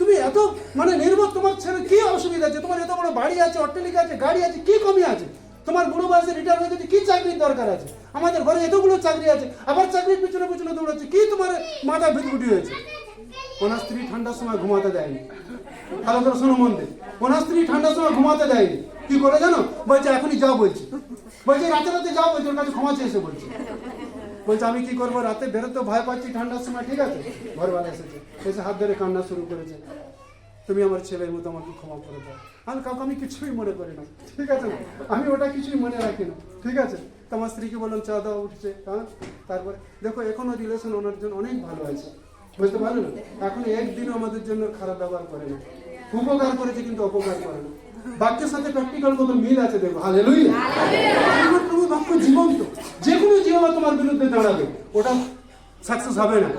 Speaker 1: তুমি এত মানে নির্বোধ, তোমার ছেলে কি অসুবিধা আছে? তোমার এত বড় বাড়ি আছে, অট্টালিকা আছে, গাড়ি আছে, কি কমি আছে? তোমার বুড়ো বয়সে রিটায়ার হয়ে গেছে, কি চাকরির দরকার আছে? আমাদের ঘরে এতগুলো চাকরি আছে, আবার চাকরির পিছনে পিছনে দৌড়াচ্ছে, কি তোমার মাথা ভিটগুটি হয়েছে? ওনার স্ত্রী ঠান্ডার সময় ঘুমাতে দেয়নি। ভালো করে শোনো মন দিয়ে, ওনার স্ত্রী ঠান্ডার সময় ঘুমাতে দেয়নি। কি করে জানো? বলছে এখনই যাও। বলছে রাতে যাও। বলছে ওর কাছে ক্ষমা চেয়েছে। বলছে আমি কি করবো, রাতে বেরোতে ভয় পাচ্ছি ঠান্ডার সময়। ঠিক আছে, ভোরবেলা এসে হাত ধরে কান্না শুরু করেছে, তুমি আমার ছেলের মতো আমাকে ক্ষমা করে দাও। আমি কাউকে আমি কিছুই মনে করি না, ঠিক আছে না, আমি ওটা কিছুই মনে রাখি না। ঠিক আছে, তোমার স্ত্রীকে বললাম চা দাও, উঠছে। হ্যাঁ, তারপরে দেখো এখনো রিলেশন ওনার জন্য অনেক ভালো আছে, বুঝতে পারলে না? এখন একদিনও আমাদের জন্য খারাপ ব্যবহার করে না, উপকার করেছে কিন্তু অপকার করে না। বাক্যের সাথে প্র্যাকটিক্যাল কত মিল আছে দেখো। হালেলুয়া, প্রভু বাক্য জীবন্ত। যে কোনো জীবন তোমার বিরুদ্ধে দাঁড়াবে, ওটা সাকসেস হবে না,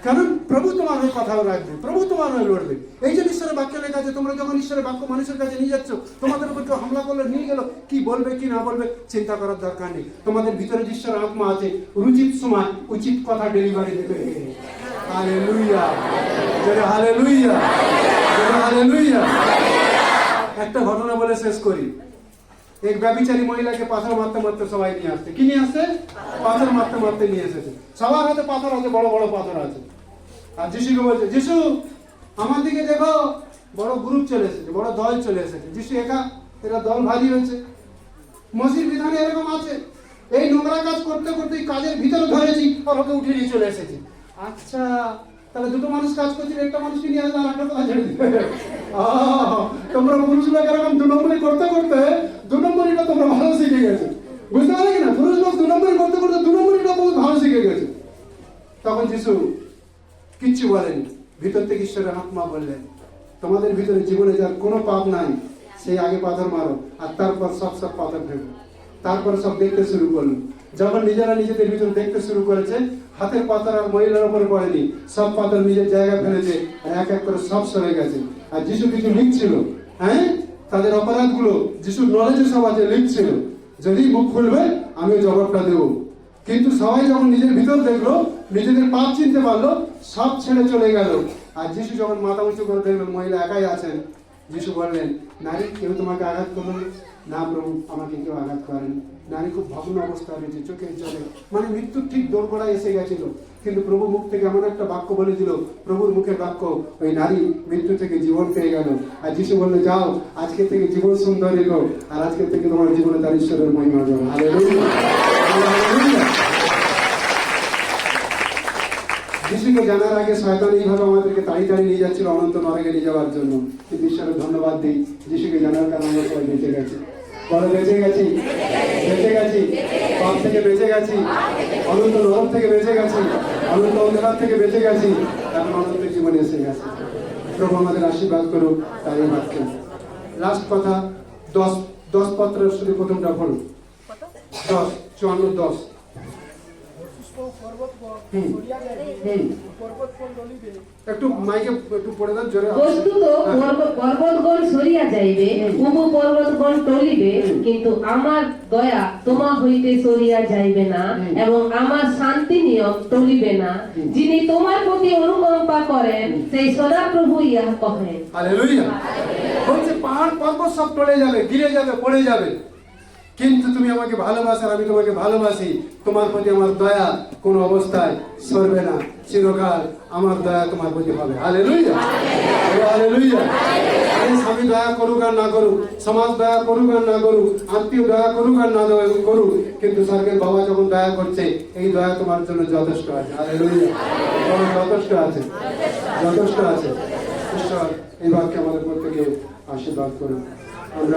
Speaker 1: কারণ প্রভু তোমার হয়ে কথা রাখবে, প্রভু তোমার হয়ে লড়বে। এই যে ঈশ্বরের বাক্য লেখা আছে, তোমরা যখন ঈশ্বরের বাক্য মানুষের কাছে নিয়ে যাচ্ছ, তোমাদের উপর কেউ হামলা করলে নিয়ে গেল, কি বলবে কি না বলবে চিন্তা করার দরকার নেই। তোমাদের ভিতরে যে ঈশ্বরের আত্মা আছে, উচিত সময় উচিত কথা ডেলিভারি দেবে। Hallelujah, hallelujah, hallelujah. একটা ঘটনা বলে শেষ করি। এক ব্যভিচারী মহিলাকে পাথর মারতে মারতে সবাই নিয়ে আসছে। কি নিয়ে আসছে? পাথর মারতে মারতে নিয়ে এসেছে। সবার হাতে পাথর আছে, বড় বড় পাথর আছে। আর যিশুকে বলছে, যিশু আমার দিকে দেখো, বড় গ্রুপ চলে এসেছে, বড় দল চলে এসেছে। যিশু একা, এরা দল ভারী হয়েছে। মসির বিধানে এরকম আছে, এই নোংরা কাজ করতে করতে কাজের ভিতরে ধরেছি আর ওকে উঠে নিয়ে চলে এসেছি। আচ্ছা, তাহলে দুটো মানুষ কাজ করছিল, একটা মানুষকে নিয়ে আসবে আর একটা কথা ছেড়ে দিবে। তোমরা পুরুষ লোক এরকম দু নম্বরি করতে করতে দু নম্বরিটা তোমরা ভালো শিখে গেছো। বুঝতে পারলে কিনা? পুরুষ লোক দু নম্বরি করতে করতে দু নম্বরিটা বহুত ভালো শিখে গেছে। তখন যিশু কিচ্ছু বলেনি, ভিতর থেকে ঈশ্বরের আত্মা বললেন, তোমাদের ভিতরে জীবনে যার কোনো পাপ নাই সেই আগে পাথর মারো, আর তারপর সব পাথর ফেলো। তারপর সব দেখতে শুরু করলো। যখন নিজেরা নিজেদের ভিতরে দেখতে শুরু করেছে, হাতের পাথর আর মহিলার উপরে পড়েনি, সব পাথর নিজের জায়গায় ফেলেছে, আর এক এক করে সব সরে গেছে। আর যিশু কিছু লিখছিল, হ্যাঁ, তাদের অপরাধগুলো যিশুর নলেজে সব আছে, লিখছিল, যদি মুখ খুলবে আমিও জবাবটা দেবো। কিন্তু সবাই যখন নিজের ভিতর দেখলো, নিজেদের পাপ চিনতে পারলো, সব ছেড়ে চলে গেল। আর যিশু যখন মাথা উঁচু করে দেখলেন মহিলা একাই আছেন, যিশু বললেন, নারী, কেউ তোমাকে আঘাত করলো না? প্রভু, আমাকে কেউ আঘাত করেন। নারী খুব ভগ্ন অবস্থা রয়েছে, চোখের জলে, মানে মৃত্যুর ঠিক দোরগোড়ায় এসে গেছিল। কিন্তু প্রভু মুখ থেকে এমন একটা বাক্য বলে দিল, প্রভুর মুখের বাক্য, ওই নারী মৃত্যু থেকে জীবন পেয়ে গেল। আর যিশু বললো, যাও, আজকে থেকে জীবন সুন্দর এলো, আর আজকে থেকে তোমার জীবনে তার ঈশ্বরের মহিমা যাবে। Hallelujah, hallelujah. যিশুকে জানার আগে শয়তান এইভাবে আমাদেরকে তাড়িয়ে নিয়ে যাচ্ছিল অনন্ত নরকে নিয়ে যাওয়ার জন্য। কিন্তু ঈশ্বরের ধন্যবাদ দিই, যিশুকে জানার কারণে আমরা সবাই বেঁচে গেছি। বলে বেঁচে গেছি, বেঁচে গেছি, পাপ থেকে বেঁচে গেছি, অনন্ত নরক থেকে বেঁচে গেছি, অনন্ত অন্ধকার থেকে বেঁচে গেছি, এখন অনন্ত জীবনে এসে গেছে। প্রভু আমাদের আশীর্বাদ করুক তাই এই বাক্যে। লাস্ট কথা, 10 পত্রের শুধু প্রথমটা পড়ো, 10:54-10। একটু মাইকে একটু পড়ে দেন জোরে।
Speaker 3: বস্তুত পর্বতগণ সরিয়া যাইবে, উপ পর্বতগণ টলিবে, কিন্তু আমার দয়া তোমা হইতে সরিয়া যাইবে না, এবং আমার শান্তি নিয়ম টলিবে না। যিনি তোমার প্রতি অনুকম্পা করেন, সেই সদাপ্রভু ইহা কহেন।
Speaker 1: হালেলুয়া। বলছে পাহাড় পর্বত সব টলে যাবে, গিরে যাবে, পড়ে যাবে, কিন্তু তুমি আমাকে ভালোবাসো আর আমি তোমাকে ভালোবাসি। তোমার প্রতি আমার দয়া কোন অবস্থায় সরবে না, চিরকাল আমার দয়া তোমার প্রতি হবে। Hallelujah, hallelujah. স্বামী দয়া করুক আর না করুক, সমাজ দয়া করুক আর না করুক, আত্মীয় দয়া করুক আর না করুক, কিন্তু স্বর্গের বাবা যখন দয়া করছে, এই দয়া তোমার জন্য যথেষ্ট আছে। হালেলুয়া, যথেষ্ট আছে, যথেষ্ট আছে। ঈশ্বর এই বাক্যে আমাদের প্রত্যেকে আশীর্বাদ করুন।